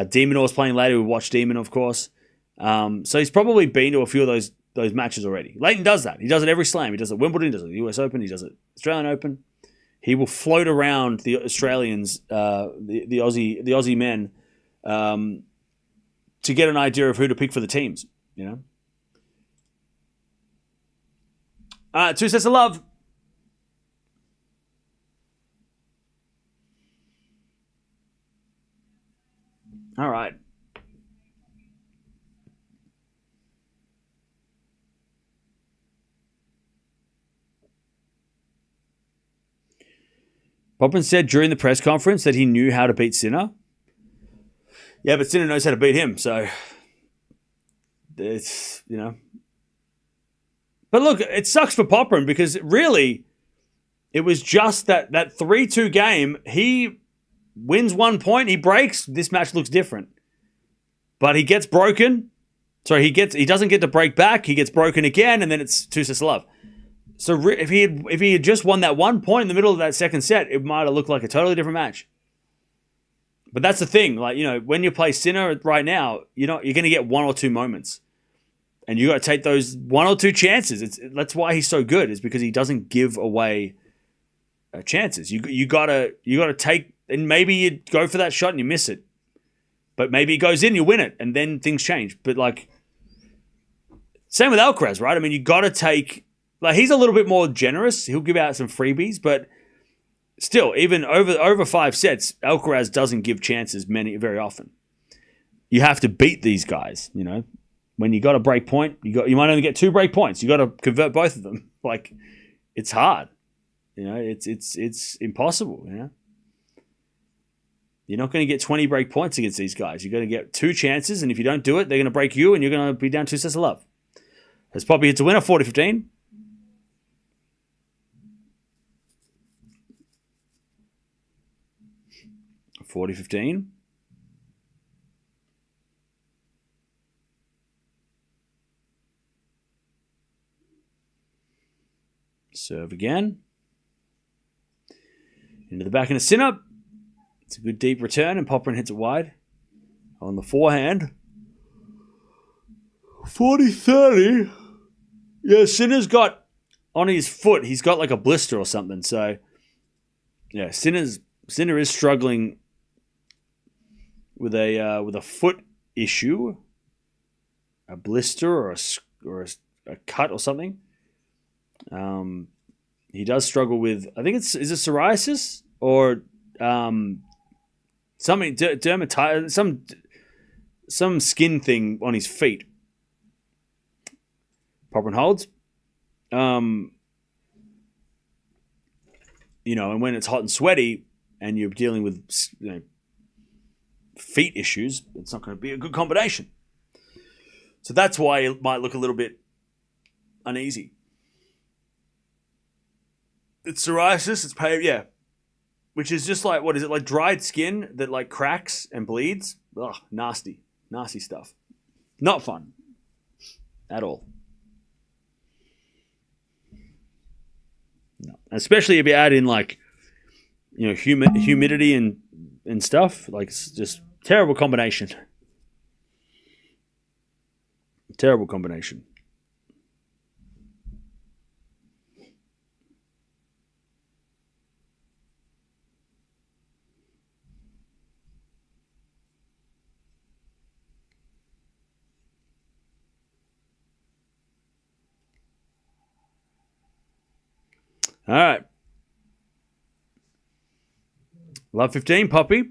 de Minaur's playing later. We watched de Minaur, of course. So he's probably been to a few of those matches already. Leighton does that. He does it every slam. He does it Wimbledon. He does it US Open. He does it Australian Open. He will float around the Australians, the Aussie men, to get an idea of who to pick for the teams. Two sets of love. All right. Popyrin said during the press conference that he knew how to beat Sinner. Yeah, but Sinner knows how to beat him, so it's, you know. But look, it sucks for Popyrin because really, it was just that 3-2 game. He wins 1 point, he breaks. This match looks different. But he gets broken. Sorry, he doesn't get to break back. He gets broken again, and then it's 2 sets of love. So if he had just won that 1 point in the middle of that second set, it might have looked like a totally different match. But that's the thing, like, you know, when you play Sinner right now, you're going to get 1 or 2 moments, and you got to take those 1 or 2 chances. That's why he's so good, is because he doesn't give away chances. You gotta take, and maybe you go for that shot and you miss it, but maybe it goes in, you win it, and then things change. But like, same with Alcaraz, right? I mean, you got to take. Like, he's a little bit more generous. He'll give out some freebies, but still, even over 5 sets, Alcaraz doesn't give chances very often. You have to beat these guys, you know. When you got a break point, you might only get 2 break points. You got to convert both of them. Like, it's hard, you know. It's impossible, you know. You're not going to get 20 break points against these guys. You got to get 2 chances, and if you don't do it, they're going to break you, and you're going to be down 2 sets of love. As Poppy hits a winner, 40-15. 40-15. Serve again. Into the back and a Sinner. It's a good deep return, and Popyrin hits it wide. On the forehand. 40-30. Yeah, Sinner's got on his foot, he's got like a blister or something. So, yeah, Sinner is struggling with a foot issue, a blister or a cut or something. He does struggle with, I think is it psoriasis or something, dermatitis, some skin thing on his feet. Popyrin holds. You know, and when it's hot and sweaty and you're dealing with, you know, feet issues, it's not going to be a good combination. So that's why it might look a little bit uneasy. It's psoriasis, it's pain, yeah. Which is just like, what is it, like dried skin that like cracks and bleeds? Ugh, nasty. Nasty stuff. Not fun. At all. No. Especially if you add in like, you know, humidity and stuff. Like, it's just terrible combination. Terrible combination. All right. Love 15, Poppy.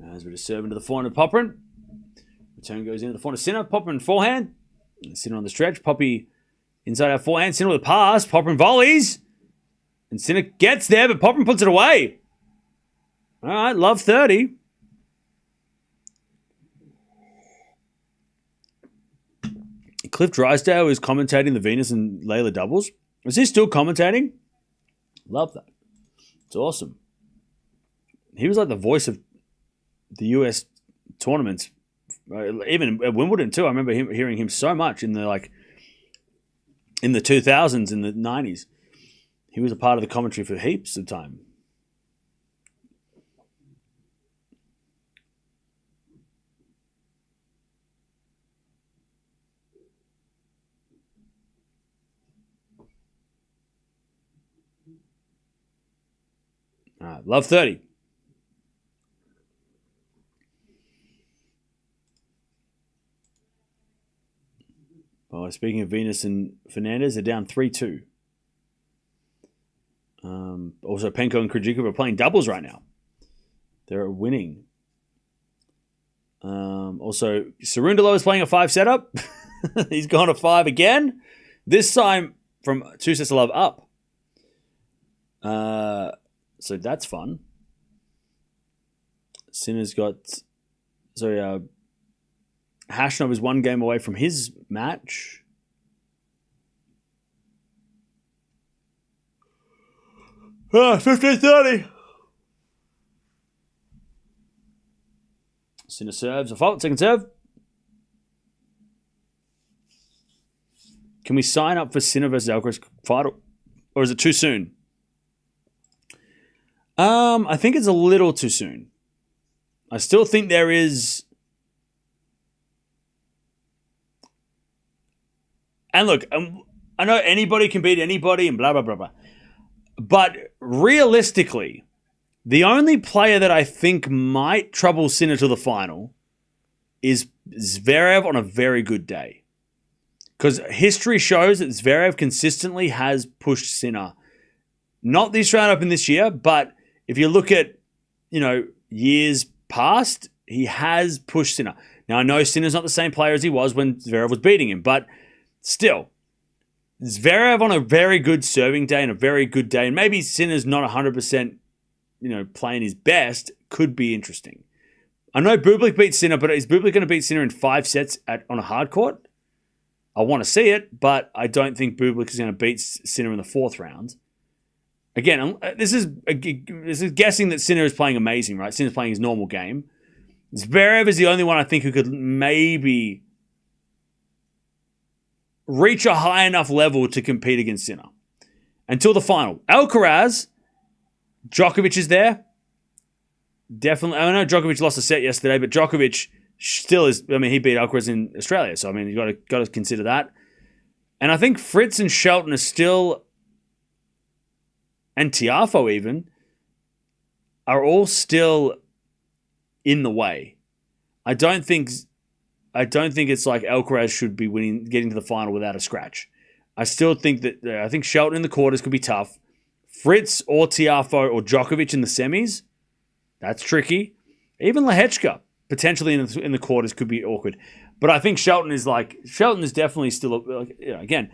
As we just serve into the forehand of Popyrin. Return goes into the forehand of Sinner. Popyrin forehand. Sinner on the stretch. Poppy inside our forehand. Sinner with a pass. Popyrin volleys. And Sinner gets there, but Popyrin puts it away. All right, love 30. Cliff Drysdale is commentating the Venus and Layla doubles. Is he still commentating? Love that. It's awesome. He was like the voice of the US tournaments, even at Wimbledon too. I remember hearing him so much in the 2000s and the 90s. He was a part of the commentary for heaps of time. All right, love 30. Oh, speaking of Venus and Fernandez, they're down 3-2. Also, Penko and Krejcikova are playing doubles right now. They're winning. Also, Cerundolo is playing a 5 setup. He's gone to 5 again. This time from 2 sets of love up. So that's fun. Sinner's got... Sorry, Hashnov is 1 game away from his match. Ah, 15-30. Sinner serves a fault. Second serve. Can we sign up for Sinner versus Alcaraz final? Or is it too soon? I think it's a little too soon. I still think there is... And look, I know anybody can beat anybody and blah, blah, blah, blah. But realistically, the only player that I think might trouble Sinner to the final is Zverev on a very good day. Because history shows that Zverev consistently has pushed Sinner. Not this round up in this year, but if you look at, years past, he has pushed Sinner. Now, I know Sinner's not the same player as he was when Zverev was beating him, but still, Zverev on a very good serving day and a very good day, and maybe Sinner's not 100%, playing his best, could be interesting. I know Bublik beat Sinner, but is Bublik going to beat Sinner in 5 sets on a hard court? I want to see it, but I don't think Bublik is going to beat Sinner in the 4th round. Again, this is guessing that Sinner is playing amazing, right? Sinner's playing his normal game. Zverev is the only one I think who could maybe reach a high enough level to compete against Sinner. Until the final. Alcaraz, Djokovic is there. Definitely. I know Djokovic lost a set yesterday, but Djokovic still is... he beat Alcaraz in Australia, so, you got to consider that. And I think Fritz and Shelton are still... and Tiafoe even, are all still in the way. I don't think it's like Alcaraz should be getting to the final without a scratch. I still think I think Shelton in the quarters could be tough. Fritz or Tiafoe or Djokovic in the semis, that's tricky. Even Lehechka, potentially in the quarters, could be awkward. But I think Shelton is definitely still, again.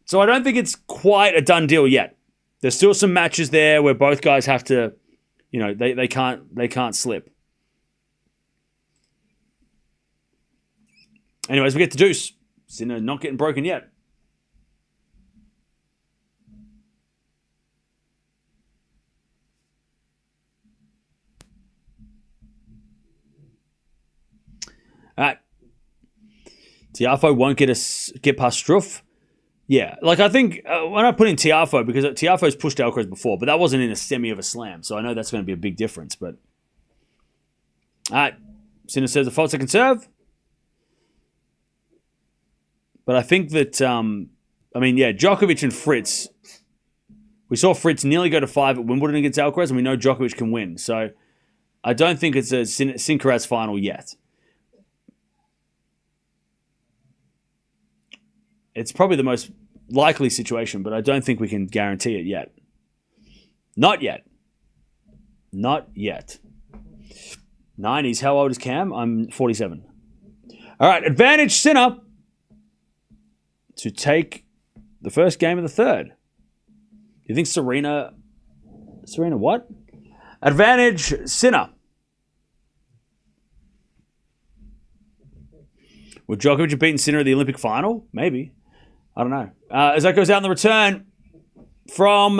So I don't think it's quite a done deal yet. There's still some matches there where both guys have to, they can't slip. Anyways, we get to deuce. Sinner not getting broken yet. All right. Tiafoe won't get past Struff. Yeah, I think when I put in Tiafoe, because Tiafoe's pushed Alcaraz before, but that wasn't in a semi of a slam, so I know that's going to be a big difference. But all right, Sinner says a fault second serve. But I think that, Djokovic and Fritz, we saw Fritz nearly go to 5 at Wimbledon against Alcaraz, and we know Djokovic can win. So I don't think it's a Sinner-Alcaraz final yet. It's probably the most likely situation, but I don't think we can guarantee it yet. Not yet. Not yet. 90s. How old is Cam? I'm 47. All right. Advantage Sinner to take the first game of the third. You think Serena what? Advantage Sinner. Would Djokovic have beaten Sinner at the Olympic final? Maybe. I don't know. As that goes out in the return from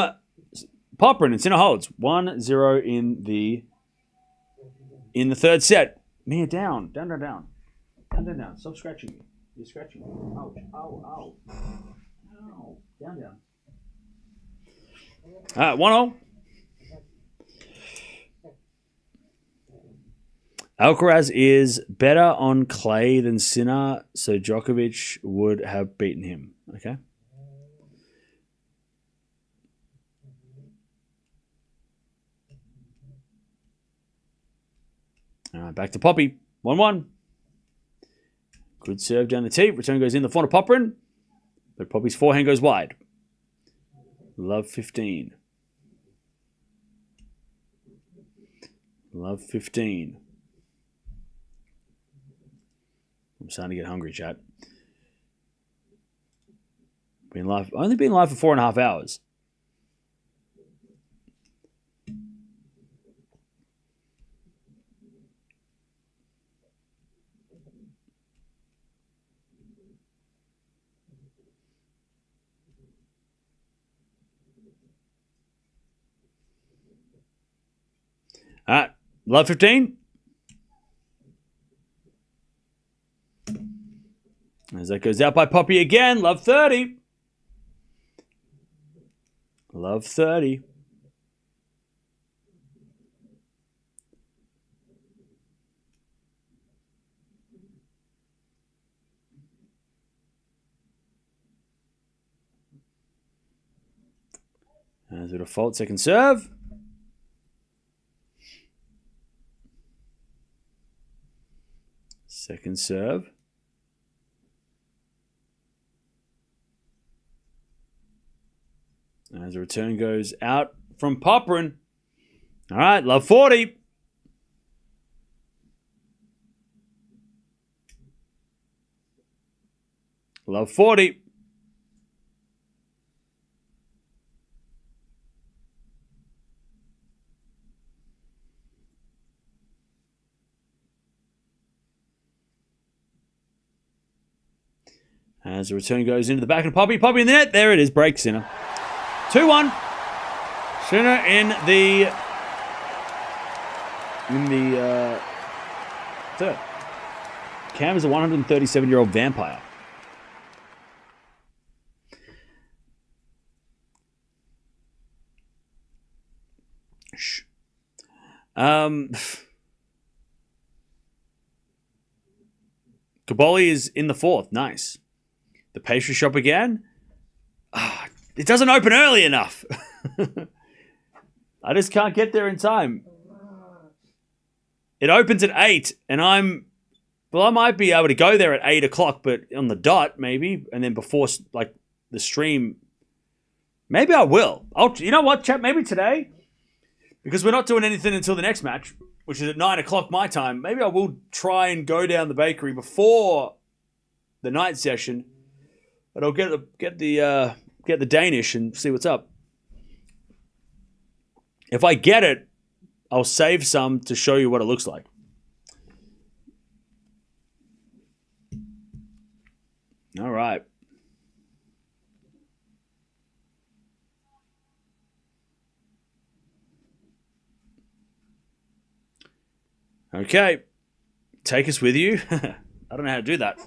Popyrin, and Sinner holds 1-0 in the third set. Mia down. Down. Stop scratching me. You're scratching me. Ouch. Ow. Ow. Down. All right, 1-0. Alcaraz is better on clay than Sinner, so Djokovic would have beaten him. Okay. All right, back to Poppy. 1-1. Good serve down the tee. Return goes in the forehand of Popyrin. But Poppy's forehand goes wide. Love 15. Love 15. I'm starting to get hungry, chat. Only been live for 4.5 hours. All right, love 15. As that goes out by Poppy again, love 30. Love 30. As a default second serve. Second serve. As the return goes out from Popyrin. All right, love 40. Love 40. As the return goes into the back of Poppy. Poppy in the net. There it is. Break Sinner. 2-1. Sinner in the third. Cam is a 137-year-old vampire. Shh. Kaboli is in the fourth. Nice. The pastry shop again. It doesn't open early enough. I just can't get there in time. It opens at 8, and I might be able to go there at 8 o'clock, but on the dot, maybe, and then before, like, the stream, maybe I will. You know what, chat, maybe today, because we're not doing anything until the next match, which is at 9 o'clock my time, maybe I will try and go down the bakery before the night session, but I'll get the Danish and see what's up. If I get it, I'll save some to show you what it looks like. All right. Okay. Take us with you. I don't know how to do that.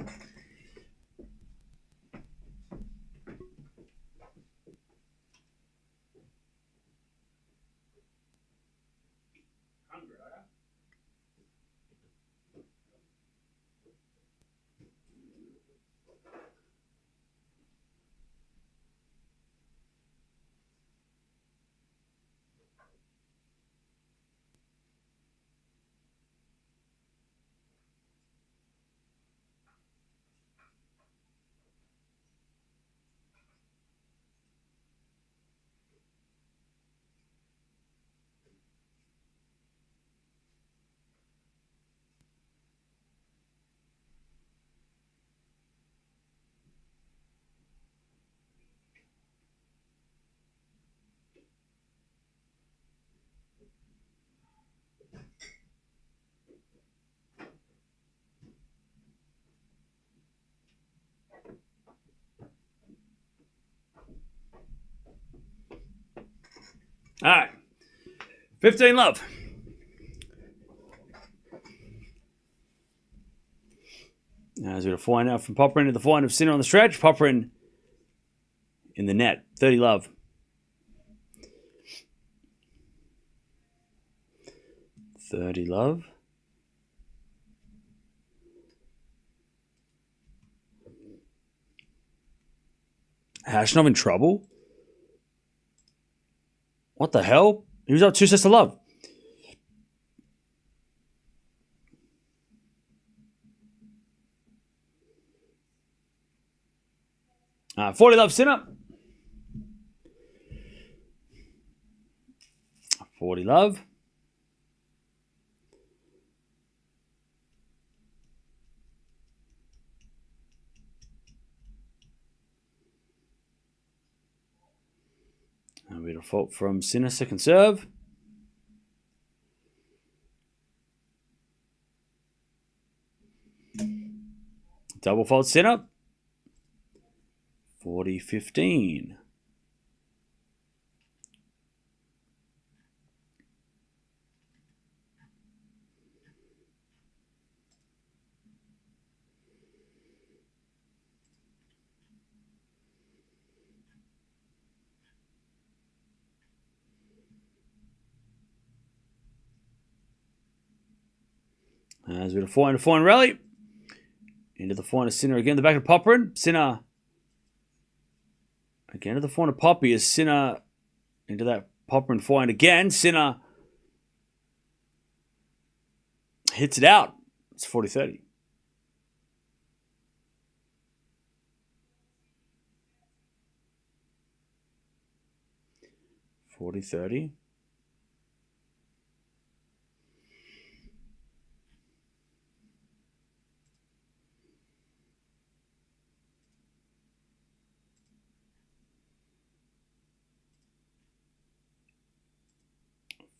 All right. 15 love. Now as we got a forehand out from Popyrin to the forehand of Sinner on the stretch. Popyrin in the net. 30 love. $30 love. Hashnov in trouble? What the hell? He was up 2 sets to love. 40 love, Sinner. 40 love. A bit of fault from Sinner, second serve. Double fault, Sinner. 40-15. As we have a 4 rally. Into the forehand of Sinner again. The back of Popyrin. Sinner. Again to the forehand of Poppy as Sinner into that Popyrin forehand again. Sinner hits it out. It's 40-30. $40-30.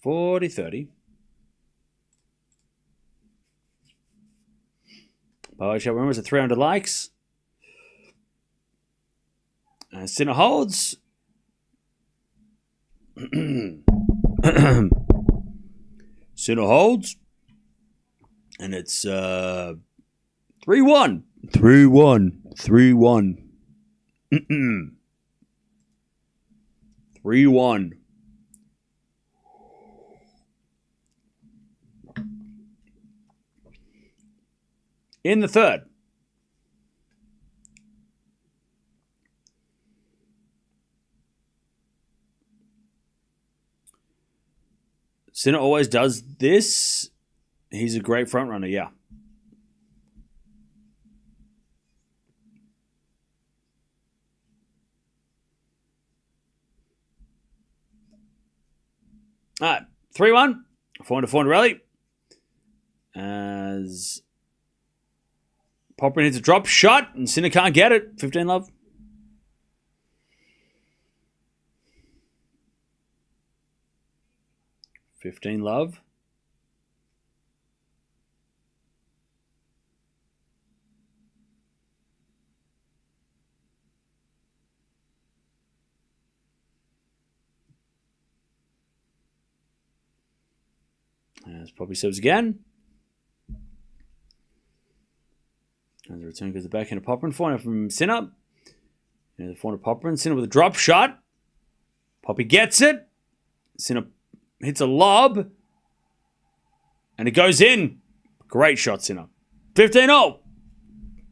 $40-30. By the way, remember it's at 300 likes. And Sinner holds. Sinner holds. And it's 3-1. 3-1. 3-1. 3-1. In the third. Sinner always does this. He's a great front runner, yeah. All right, 3-1. 400 rally. As Popyrin hits a drop shot and Sinner can't get it. 15 love. $15 love. As Poppy serves again. And the return goes the backhand of Popyrin. Forehand from Sinner. And the forehand of Popyrin. Sinner with a drop shot. Poppy gets it. Sinner hits a lob. And it goes in. Great shot, Sinner. 15-0.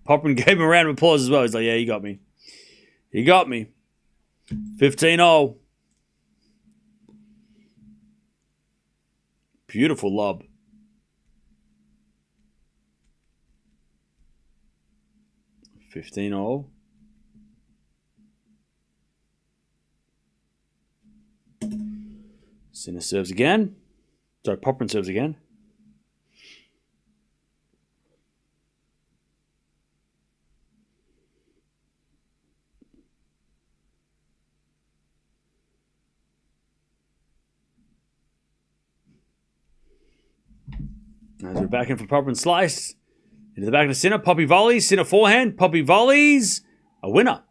Popyrin gave him a round of applause as well. He's like, yeah, you got me. You got me. 15-0. Beautiful lob. $15-0. Sinner serves again. Sorry, Popyrin serves again. As we're back in for Popyrin slice. Into the back of Sinner. Poppy volleys. Sinner forehand. Poppy volleys. A winner.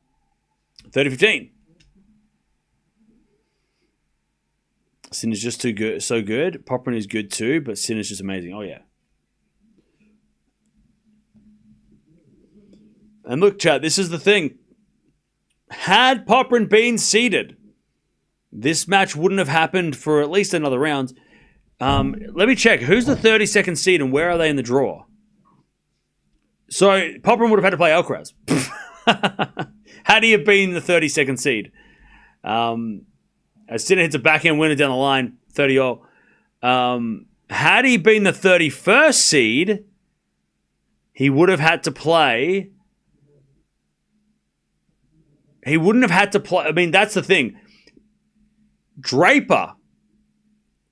30-15. Sinner's just too good, so good. Popyrin is good too, but Sinner's just amazing. Oh, yeah. And look, chat, this is the thing. Had Popyrin been seeded, this match wouldn't have happened for at least another round. Let me check. Who's the 32nd seed and where are they in the draw? So Popyrin would have had to play Alcaraz. Had he have been the 32nd seed. As Sinner hits a backhand winner down the line, 30-0. Had he been the 31st seed, he would have had to play he wouldn't have had to play. I mean, that's the thing. Draper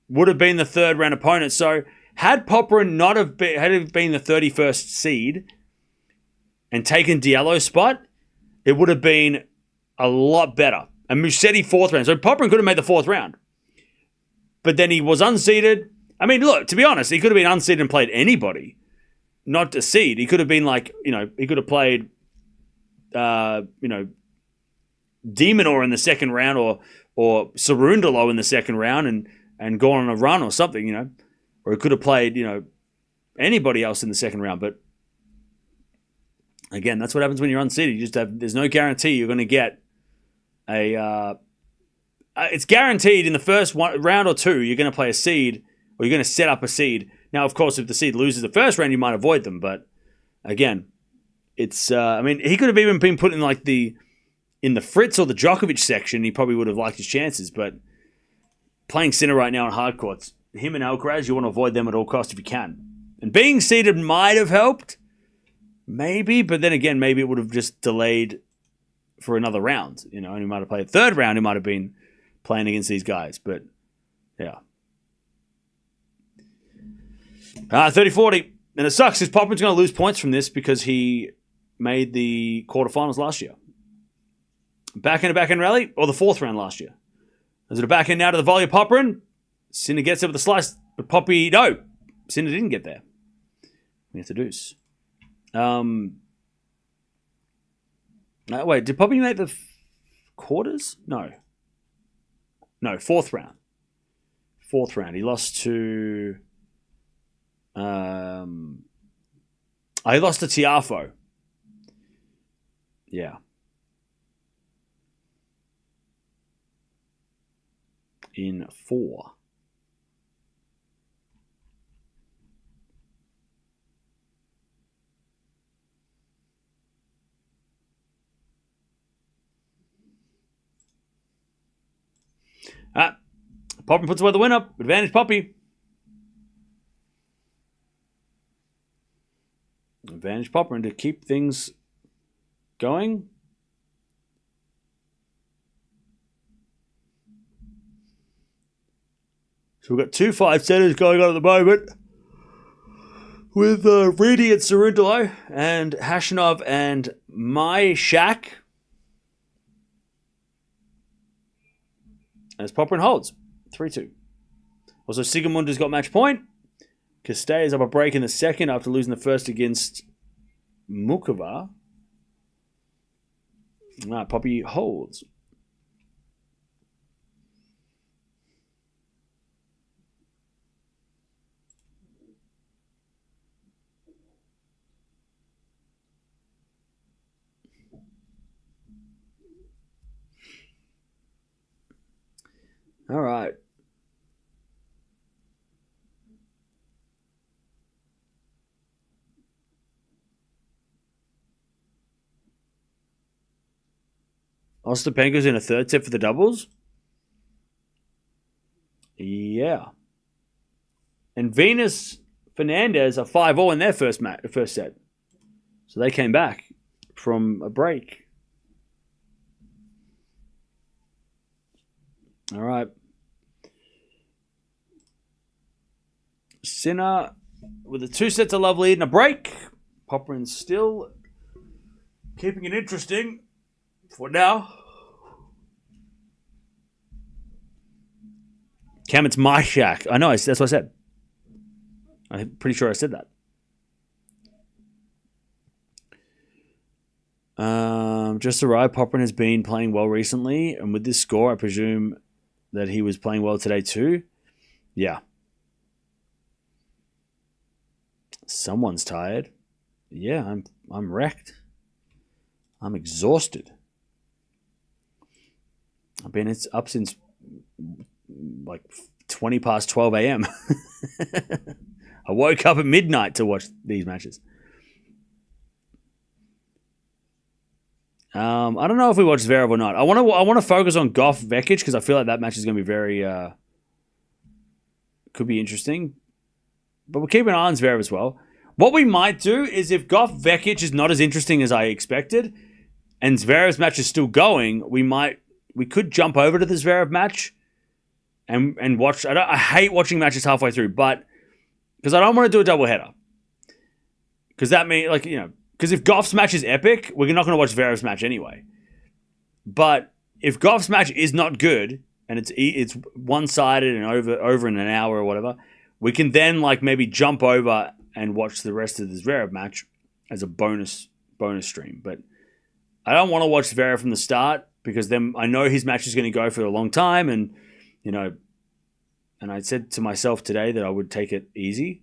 would have been the third round opponent. So had Popyrin not have been, had it been the 31st seed and taken Diallo's spot, it would have been a lot better. And Musetti fourth round. So Popyrin could have made the fourth round. But then he was unseeded. I mean, look, to be honest, he could have been unseeded and played anybody, not a seed. He could have been like, he could have played, Demonor in the second round or Cerundolo in the second round and gone on a run or something, Or he could have played, anybody else in the second round. But again, that's what happens when you're unseeded. You just there's no guarantee you're going to get it's guaranteed in the first round or two you're going to play a seed or you're going to set up a seed. Now, of course, if the seed loses the first round, you might avoid them. But again, it's he could have even been put in like in the Fritz or the Djokovic section. He probably would have liked his chances. But playing Sinner right now on hard courts, him and Alcaraz, you want to avoid them at all costs if you can. And being seeded might have helped, maybe. But then again, maybe it would have just delayed for another round. And he might have played a third round. He might have been playing against these guys. But yeah. 30-40. And it sucks because Popyrin's going to lose points from this because he made the quarterfinals last year. Backhand rally or the fourth round last year? Is it a backhand now to the volley of Popyrin? Sinner gets it with a slice, but Sinner didn't get there. We have to deuce. Wait, did Popyrin make the quarters? No, fourth round. Fourth round. He lost to... he lost to Tiafoe. Yeah. In 4. Popyrin puts away the winner. Advantage Poppy. Advantage Popyrin to keep things going. So we've got 2 5-setters going on at the moment with Reedy and Cerundolo and Hashanov and My Shack. As Popyrin holds 3-2. Also, Sigamunda's got match point. Castells up a break in the second after losing the first against Mukova. Poppy holds. All right. Ostapenko's in a third set for the doubles. Yeah. And Venus Fernandez are 5-all in their first set. So they came back from a break. All right. Sinner with a 2 sets of love lead and a break. Popyrin's still keeping it interesting for now. Cam, it's my shack. I know, that's what I said. I'm pretty sure I said that. Just arrived. Popyrin has been playing well recently, and with this score, I presume that he was playing well today too. Yeah. Someone's tired. Yeah, I'm wrecked. I'm exhausted. I've been up since like 20 past 12 a.m. I woke up at midnight to watch these matches. I don't know if we watch Zverev or not. I want to focus on Gauff Vekic because I feel like that match is going to be very could be interesting. But we'll keep an eye on Zverev as well. What we might do is if Gauff Vekic is not as interesting as I expected, and Zverev's match is still going, we could jump over to the Zverev match and watch. I hate watching matches halfway through, but because I don't want to do a doubleheader. Because that means, because if Gauff's match is epic, we're not going to watch Zverev's match anyway. But if Gauff's match is not good and it's one-sided and over in an hour or whatever, we can then maybe jump over and watch the rest of the Zverev match as a bonus stream. But I don't want to watch Zverev from the start because then I know his match is going to go for a long time, and and I said to myself today that I would take it easy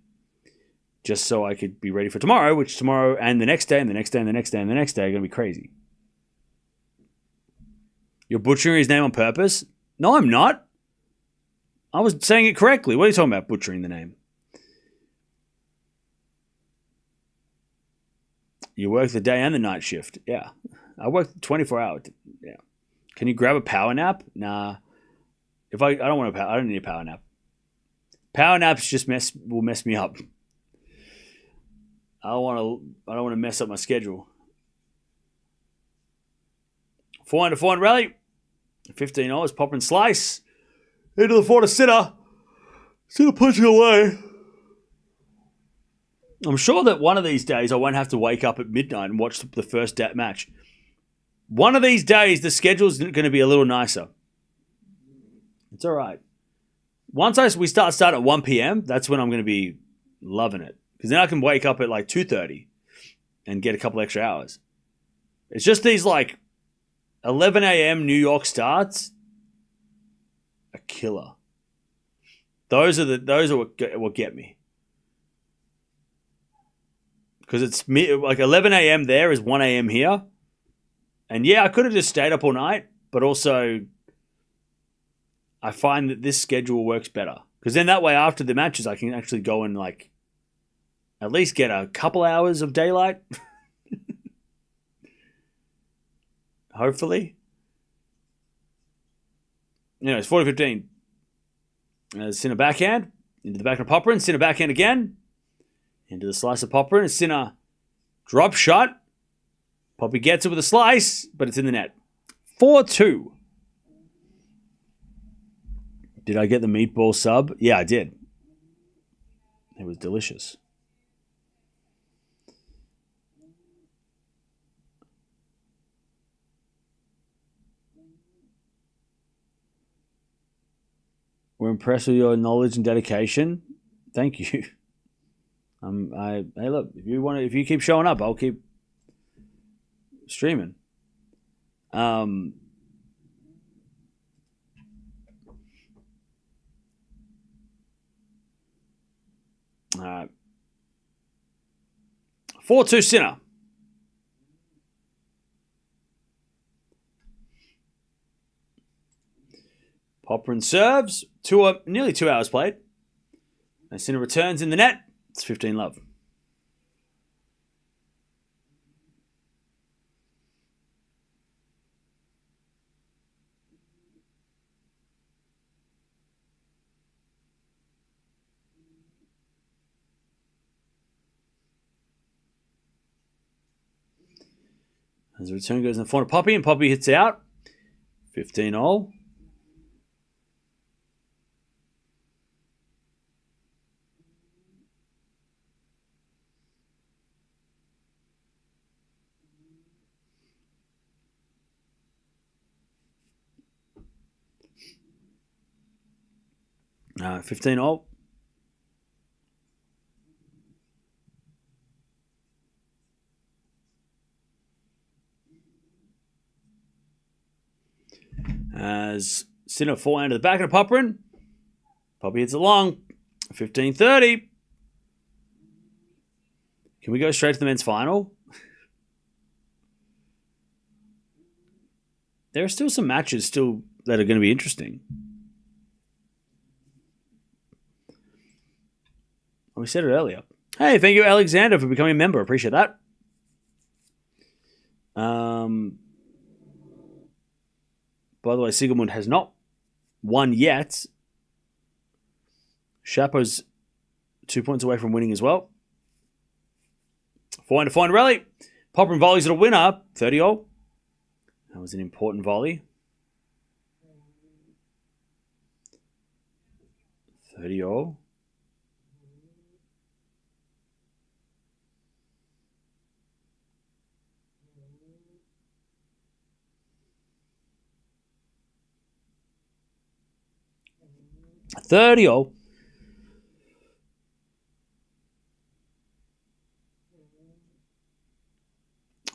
just so I could be ready for tomorrow, which tomorrow and the next day and the next day and the next day and the next day are going to be crazy. You're butchering his name on purpose? No, I'm not. I was saying it correctly. What are you talking about, butchering the name? You work the day and the night shift. Yeah. I work 24 hours. Yeah. Can you grab a power nap? Nah. I don't need a power Power naps just will mess me up. I don't want to mess up my schedule. 400 rally. $15. Popyrin slice. Into the forward Sinner. Sinner punching away. I'm sure that one of these days I won't have to wake up at midnight and watch the first match. One of these days the schedule's going to be a little nicer. It's all right. Once we start at 1 p.m., that's when I'm going to be loving it. Because then I can wake up at 2:30 and get a couple extra hours. It's just these 11 a.m. New York starts, a killer. Those are what get me. Because it's 11 a.m. there is 1 a.m. here. And yeah, I could have just stayed up all night, but also I find that this schedule works better. Because then that way after the matches I can actually go and at least get a couple hours of daylight. Hopefully. It's 40-15. Sinner backhand. Into the backhand of Popyrin. Sinner backhand again. Into the slice of Popyrin. Sinner drop shot. Poppy gets it with a slice, but it's in the net. 4-2. Did I get the meatball sub? Yeah, I did. It was delicious. We're impressed with your knowledge and dedication. Thank you. Hey, look, if you keep showing up, I'll keep streaming. All right. 4-2 Sinner. Popyrin serves. Nearly 2 hours played. And Sinner returns in the net. It's 15-love. As the return goes in the front of Poppy, and Poppy hits out. 15-all. No, 15-all. As Sinner forehand to the back of Popyrin. Poppy hits it long. 15-30. Can we go straight to the men's final? There are still some matches that are going to be interesting. We said it earlier. Hey, thank you, Alexander, for becoming a member. Appreciate that. By the way, Siegmund has not won yet. Shapo's 2 points away from winning as well. 400 rally. Popyrin volleys at a winner. 30-all. That was an important volley. 30-all.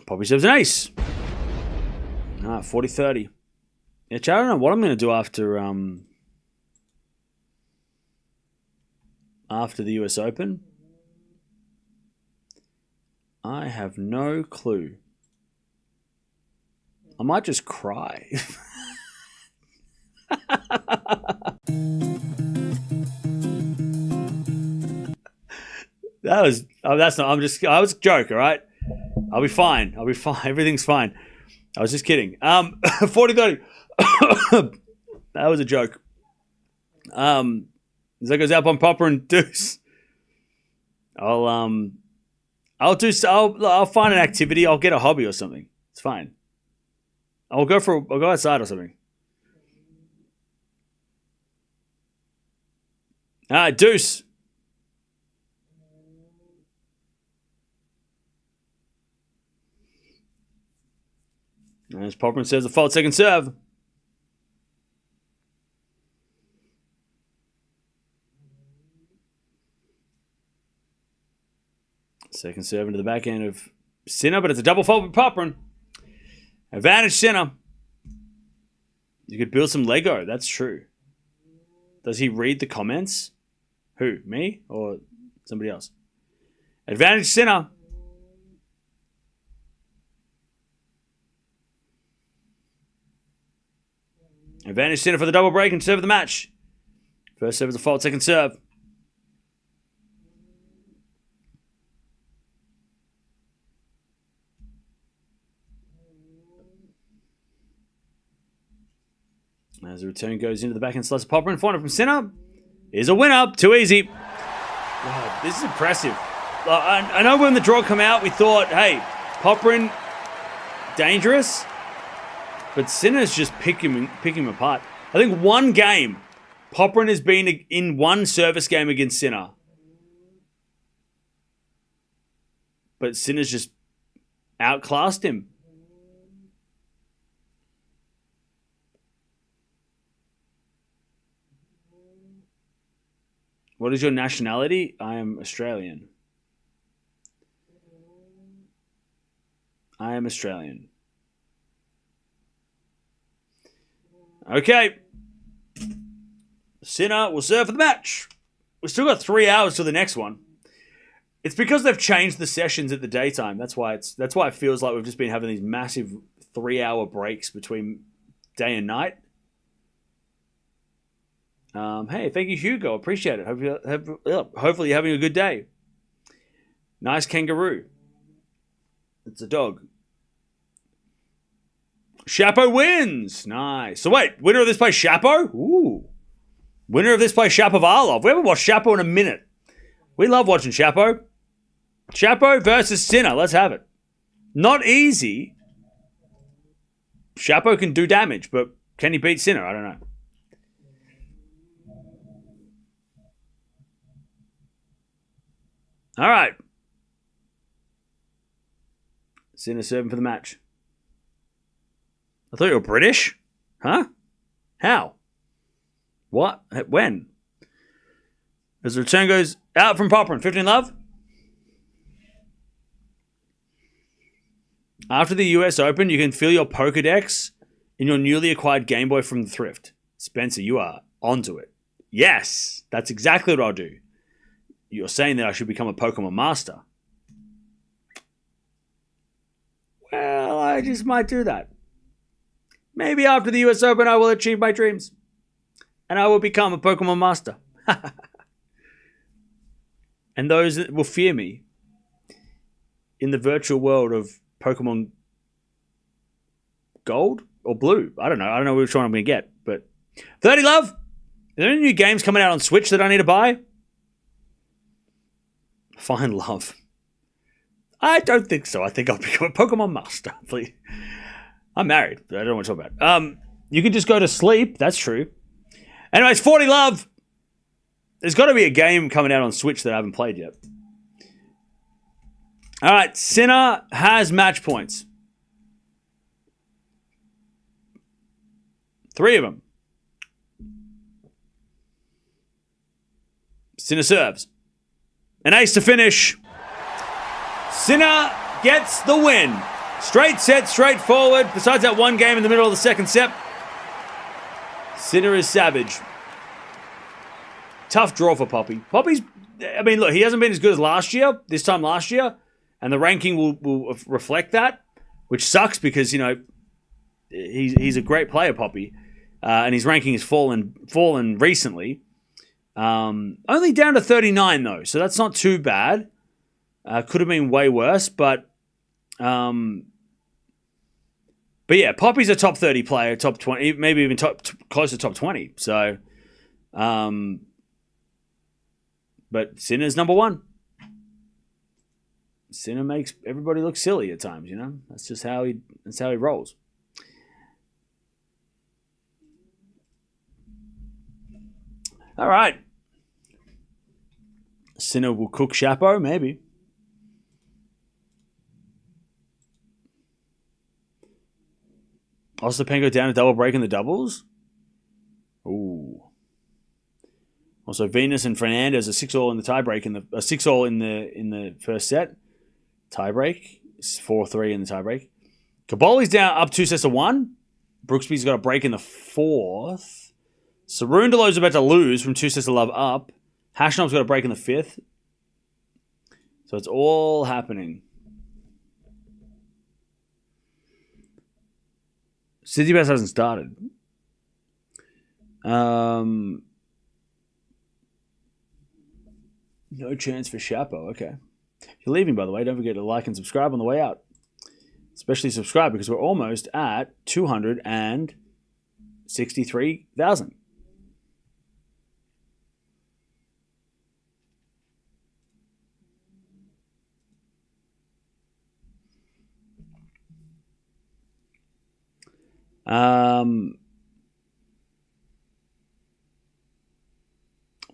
Poppy serves an ace. 40-30. Yeah, Chad, I don't know what I'm going to do after the US Open. I have no clue. I might just cry. I was a joke, all right? I'll be fine. Everything's fine. I was just kidding. 40-30. That was a joke. As that goes up on Popper and Deuce. I'll find an activity. I'll get a hobby or something. It's fine. I'll go outside or something. All right, Deuce. And as Popper says, the fault second serve. Second serve into the back end of Sinner, but it's a double fault with Popper. Advantage Sinner. You could build some Lego. That's true. Does he read the comments? Who? Me? Or somebody else? Advantage Sinner. Advantage Sinner for the double break and serve of the match. First serve is a fault, second serve. As the return goes into the backhand slice of Popper and final from Sinner is a winner. Too easy. Wow, this is impressive. I know when the draw come out, we thought, hey, Popper dangerous. But Sinner's just picking him apart. I think one game, Popyrin has been in one service game against Sinner. But Sinner's just outclassed him. What is your nationality? I am Australian. Okay. Sinner will serve for the match. We've still got 3 hours till the next one. It's because they've changed the sessions at the daytime. That's why it feels like we've just been having these massive 3-hour breaks between day and night. Hey, thank you, Hugo. Appreciate it. Hopefully you're having a good day. Nice kangaroo. It's a dog. Chapo wins. Nice. So wait, winner of this plays Chapo? Ooh. Winner of this plays Shapovalov. We haven't watched Chapo in a minute. We love watching Chapo. Chapo versus Sinner. Let's have it. Not easy. Chapo can do damage, but can he beat Sinner? I don't know. All right. Sinner serving for the match. I thought you were British. Huh? How? What? When? As the return goes out from Popyrin. 15 love. After the US Open, you can fill your Pokedex in your newly acquired Game Boy from the thrift. Spencer, you are onto it. Yes, that's exactly what I'll do. You're saying that I should become a Pokemon master. Well, I just might do that. Maybe after the US Open, I will achieve my dreams. And I will become a Pokemon master. And those that will fear me in the virtual world of Pokemon Gold or Blue. I don't know which one I'm going to get. But 30 love. Are there any new games coming out on Switch that I need to buy? Find love. I don't think so. I think I'll become a Pokemon master. Please. I'm married. I don't want to talk about it. You can just go to sleep. That's true. Anyways, 40 love. There's got to be a game coming out on Switch that I haven't played yet. All right, Sinner has match points. 3 of them. Sinner serves. An ace to finish. Sinner gets the win. Straight set, straightforward. Besides that one game in the middle of the second set, Sinner is savage. Tough draw for Poppy. Poppy's, I mean, look, he hasn't been as good as last year, this time last year, and the ranking will reflect that, which sucks because, you know, he's a great player, Poppy, and his ranking has fallen recently. Only down to 39, though, so that's not too bad. Could have been way worse, but yeah, Poppy's a top 30 player, top 20, maybe even close to top 20. So, but Sinner's number 1. Sinner makes everybody look silly at times, you know? That's just how he rolls. All right. Sinner will cook Chapo, maybe. Ostapenko down a double break in the doubles. Ooh. Also, Venus and Fernandez are 6-all in the tiebreak in the 6-all in the first set. Tiebreak. It's 4-3 in the tiebreak. Kaboli's down up 2-1. Brooksby's got a break in the 4th. Cerundolo's about to lose from 2-love up. Hashnov's got a break in the 5th. So it's all happening. Tsitsipas hasn't started. No chance for Chapo. Okay. If you're leaving, by the way, don't forget to like and subscribe on the way out. Especially subscribe because we're almost at 263,000.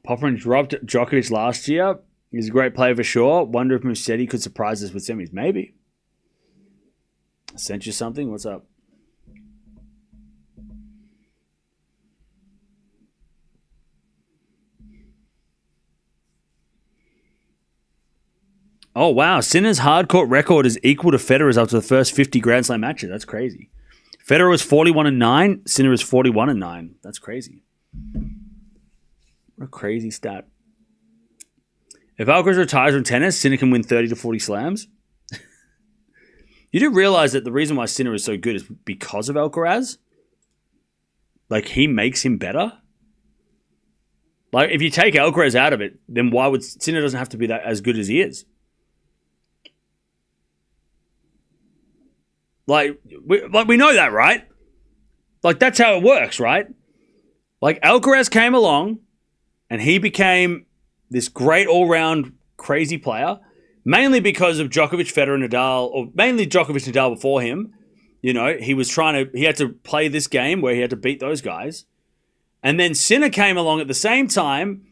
Popyrin dropped Djokovic last year. He's a great player for sure. Wonder if Musetti could surprise us with semis. Maybe. I sent you something. What's up? Oh, wow. Sinner's hardcourt record is equal to Federer's after the first 50 Grand Slam matches. That's crazy. Federer was 41-9. Sinner is 41-9. That's crazy. What a crazy stat. If Alcaraz retires from tennis, Sinner can win 30 to 40 slams. You do realize that the reason why Sinner is so good is because of Alcaraz? Like, he makes him better? Like, if you take Alcaraz out of it, then why would Sinner doesn't have to be that as good as he is? Like we know that, right? Like, that's how it works, right? Like, Alcaraz came along and he became this great all-round crazy player, mainly because of Djokovic, Federer, Nadal, or mainly Djokovic, Nadal before him. You know, he had to play this game where he had to beat those guys. And then Sinner came along at the same time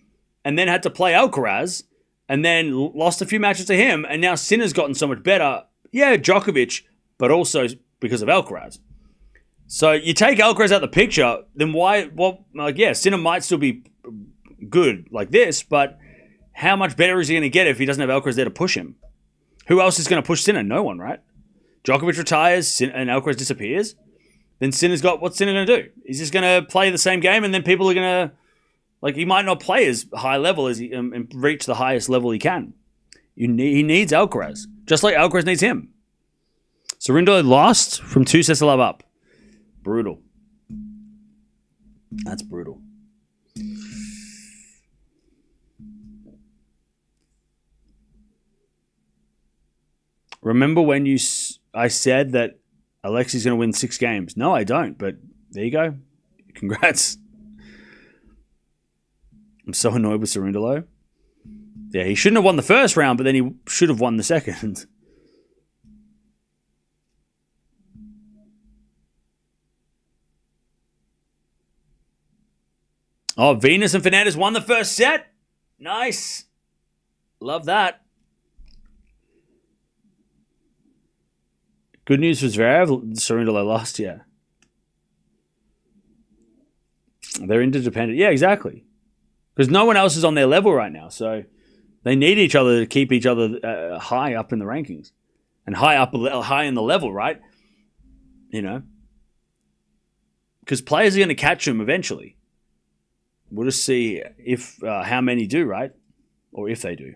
and then had to play Alcaraz and then lost a few matches to him. And now Sinner's gotten so much better. Yeah, Djokovic, but also because of Alcaraz. So you take Alcaraz out of the picture, then why? Well, like, yeah, Sinner might still be good like this, but how much better is he going to get if he doesn't have Alcaraz there to push him? Who else is going to push Sinner? No one, right? Djokovic retires and Alcaraz disappears. Then Sinner's got, what's Sinner going to do? He's just going to play the same game and then people are going to, like, he might not play as high level as he and reach the highest level he can. He needs Alcaraz, just like Alcaraz needs him. Cerundolo lost from 2-love up. Brutal. That's brutal. Remember when I said that Alexei's going to win 6 games? No, I don't, but there you go. Congrats. I'm so annoyed with Cerundolo. Yeah, he shouldn't have won the first round, but then he should have won the second. Oh, Venus and Fernandez won the first set. Nice. Love that. Good news for Zverev. Cerundolo lost, yeah. They're interdependent. Yeah, exactly. Because no one else is on their level right now. So they need each other to keep each other high up in the rankings. And high in the level, right? You know. Because players are going to catch them eventually. We'll just see if how many do, right? Or if they do.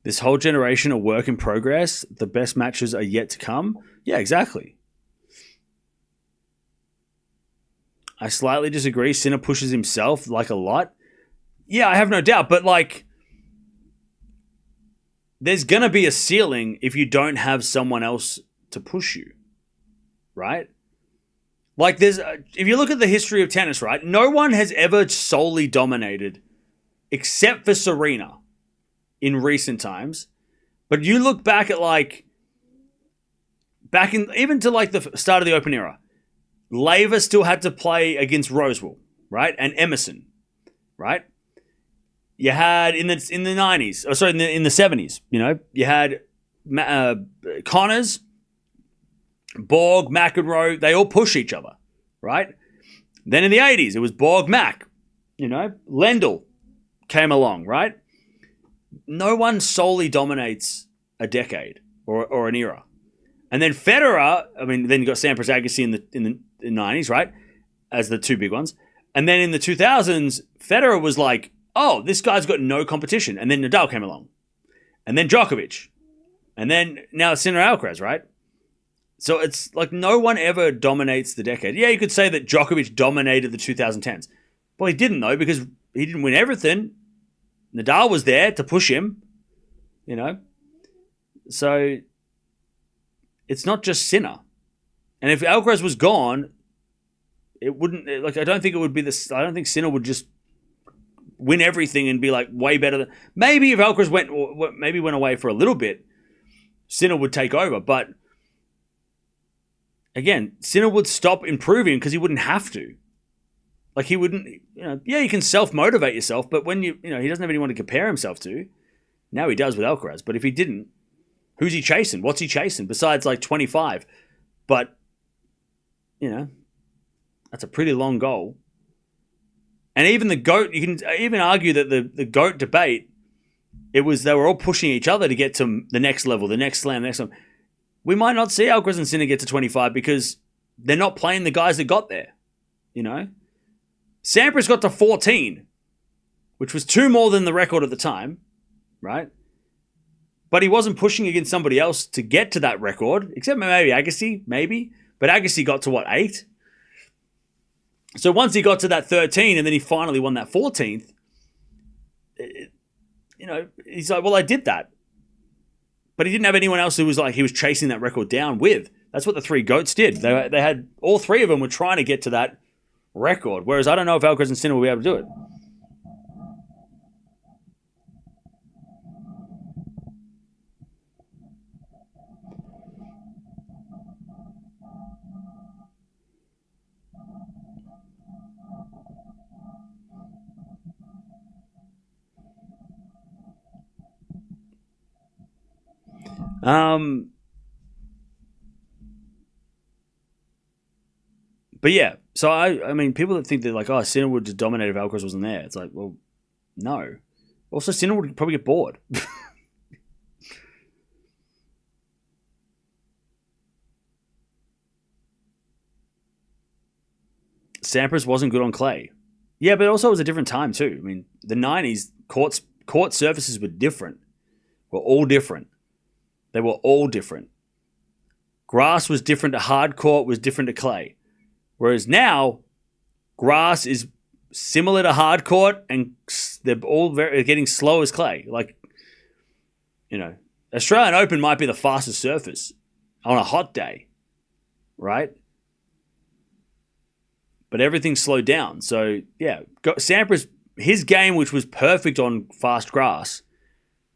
This whole generation a work in progress. The best matches are yet to come. Yeah, exactly. I slightly disagree. Sinner pushes himself like a lot. Yeah, I have no doubt. But like, there's going to be a ceiling if you don't have someone else to push you. Right? Like, if you look at the history of tennis, right? No one has ever solely dominated except for Serena in recent times. But you look back at even to like the start of the Open era, Laver still had to play against Rosewall, right? And Emerson, right? You had in the 90s, or sorry, in the 70s, you know, you had Connors, Borg, McEnroe, they all push each other, right? Then in the 80s, it was Borg, Mac, you know, Lendl came along, right? No one solely dominates a decade or an era. And then Federer, I mean, then you got Sampras, Agassi in the 90s, right? As the two big ones. And then in the 2000s, Federer was like, oh, this guy's got no competition. And then Nadal came along. And then Djokovic. And then now Sinner, Alcaraz, right? So it's like no one ever dominates the decade. Yeah, you could say that Djokovic dominated the 2010s. Well, he didn't, though, because he didn't win everything. Nadal was there to push him, you know. So it's not just Sinner. And if Alcaraz was gone, it wouldn't, like, I don't think it would be this. I don't think Sinner would just win everything and be like way better than. Maybe if Alcaraz went away for a little bit, Sinner would take over. But again, Sinner would stop improving because he wouldn't have to. Like, he wouldn't, you know, yeah, you can self-motivate yourself, but when he doesn't have anyone to compare himself to. Now he does with Alcaraz. But if he didn't, who's he chasing? What's he chasing? Besides, like, 25. But, you know, that's a pretty long goal. And even the GOAT, you can even argue that the GOAT debate, they were all pushing each other to get to the next level, the next slam, the next one. We might not see Alcaraz and Sinner get to 25 because they're not playing the guys that got there, you know? Sampras got to 14, which was 2 more than the record at the time, right? But he wasn't pushing against somebody else to get to that record, except maybe Agassi, maybe. But Agassi got to, 8? So once he got to that 13 and then he finally won that 14th, you know, he's like, well, I did that. But he didn't have anyone else who was like, he was chasing that record down with. That's what the 3 GOATs did. They had, all 3 of them were trying to get to that record. Whereas I don't know if Alcaraz and Sinner will be able to do it. But yeah, so I mean, people that think that like, oh, Sinner would just dominate if Alcaraz wasn't there. It's like, well, no. Also, Sinner would probably get bored. Sampras wasn't good on clay. Yeah, but also it was a different time too. I mean, the 90s, court surfaces were different. Were all different. They were all different. Grass was different to hard court, was different to clay. Whereas now, grass is similar to hard court and they're all getting slow as clay. Like, you know, Australian Open might be the fastest surface on a hot day, right? But everything's slowed down. So, yeah, Sampras, his game, which was perfect on fast grass,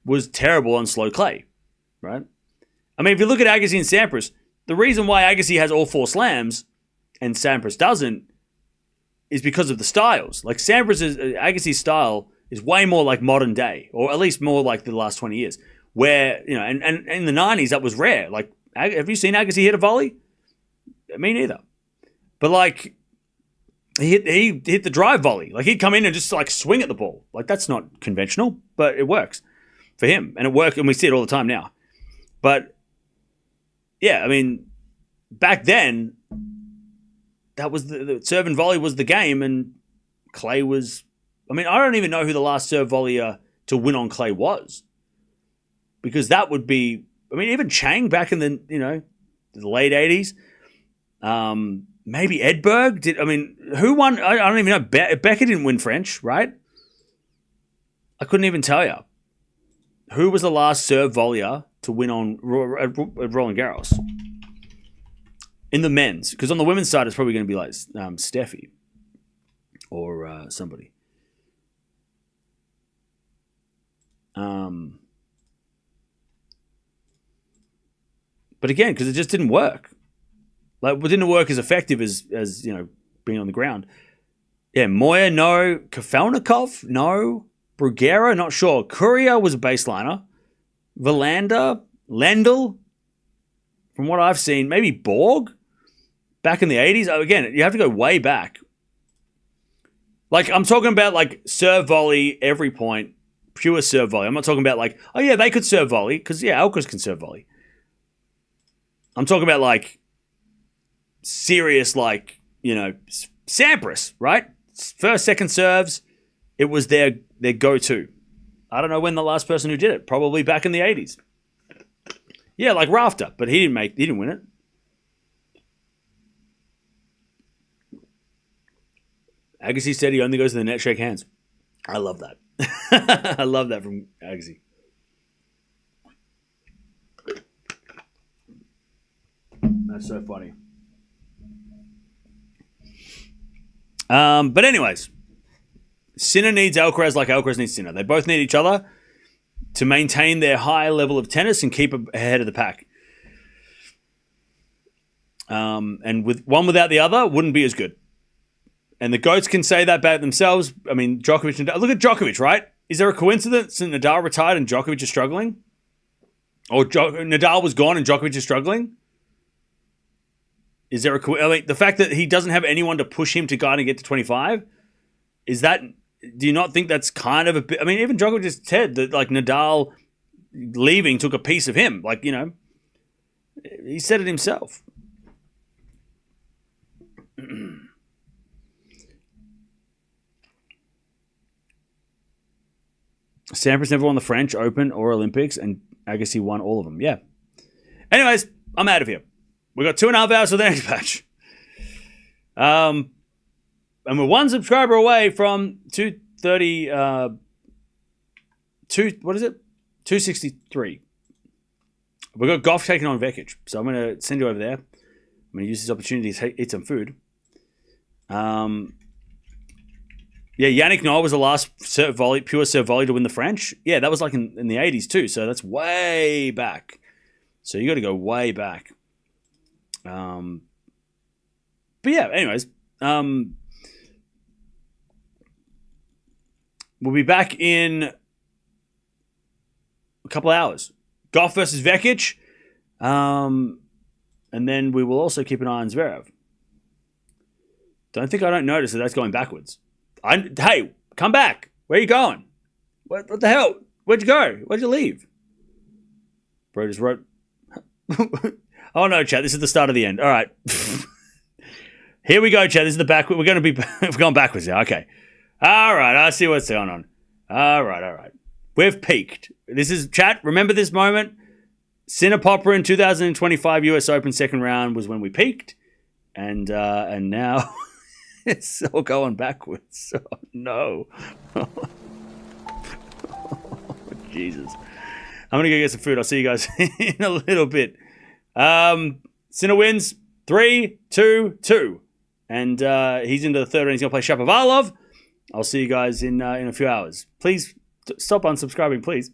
was terrible on slow clay, right? I mean, if you look at Agassi and Sampras, the reason why Agassi has all 4 slams and Sampras doesn't is because of the styles. Like Agassi's style is way more like modern day, or at least more like the last 20 years, where, and in the 90s that was rare. Like, have you seen Agassi hit a volley? Me neither. But like, he hit the drive volley. Like, he'd come in and just like swing at the ball. Like, that's not conventional, but it works for him, and it worked, and we see it all the time now. But yeah, I mean, back then, that was the serve and volley was the game, and clay was. I mean, I don't even know who the last serve volleyer to win on clay was, because that would be. I mean, even Chang back in the the late 80s. Maybe Edberg did. I mean, who won? I don't even know. Becker didn't win French, right? I couldn't even tell you. Who was the last serve volleyer to win on at Roland Garros? In the men's, because on the women's side, it's probably going to be like Steffi or somebody. But again, because it just didn't work. Like, it didn't work as effective as being on the ground. Yeah, Moya, no. Kafelnikov, no. Bruguera, not sure. Courier was a baseliner. Verlander, Lendl, from what I've seen, maybe Borg, back in the 80s. Oh, again, you have to go way back. Like, I'm talking about, like, serve volley every point, pure serve volley. I'm not talking about, like, oh, yeah, they could serve volley, because, yeah, Alcaraz can serve volley. I'm talking about, like, serious, like, Sampras, right? First, second serves, it was their go-to. I don't know when the last person who did it. Probably back in the 80s. Yeah, like Rafter, but he didn't win it. Agassi said he only goes to the net, shake hands. I love that. I love that from Agassi. That's so funny. But anyways, Sinner needs Alcaraz like Alcaraz needs Sinner. They both need each other to maintain their high level of tennis and keep ahead of the pack. And with one without the other wouldn't be as good. And the GOATs can say that about themselves. I mean, Djokovic and Nadal. Look at Djokovic, right? Is there a coincidence that Nadal retired and Djokovic is struggling? Or Nadal was gone and Djokovic is struggling? Is there I mean, the fact that he doesn't have anyone to push him to guide and get to 25, is that, do you not think that's kind of a bit, I mean, even Djokovic just said that, like, Nadal leaving took a piece of him. Like, he said it himself. Sampras never won the French Open or Olympics, and Agassi won all of them. Yeah. Anyways, I'm out of here. We got 2.5 hours for the next match. And we're one subscriber away from 230. What is it? 263. We got Gauff taking on Vekic, so I'm going to send you over there. I'm going to use this opportunity to eat some food. Yeah, Jannik Sinner was the last pure serve volley to win the French. Yeah, that was like in the 80s too, so that's way back. So you got to go way back. But yeah, anyways, we'll be back in a couple hours. Gauff versus Vekic. And then we will also keep an eye on Zverev. I don't notice that that's going backwards. Hey, come back. Where are you going? What the hell? Where'd you go? Where'd you leave? Bro just wrote... Oh no, chat. This is the start of the end. All right. Here we go, chat. This is the back. We're going backwards now. Okay. All right. I see what's going on. All right. We've peaked. This is, chat, remember this moment. Sinner Popyrin 2025 US Open second round was when we peaked. And now it's all going backwards. Oh, no. Oh, Jesus. I'm going to go get some food. I'll see you guys in a little bit. Sinner wins 3-2-2. And he's into the third round. He's going to play Shapovalov. I'll see you guys in a few hours. Please stop unsubscribing, please.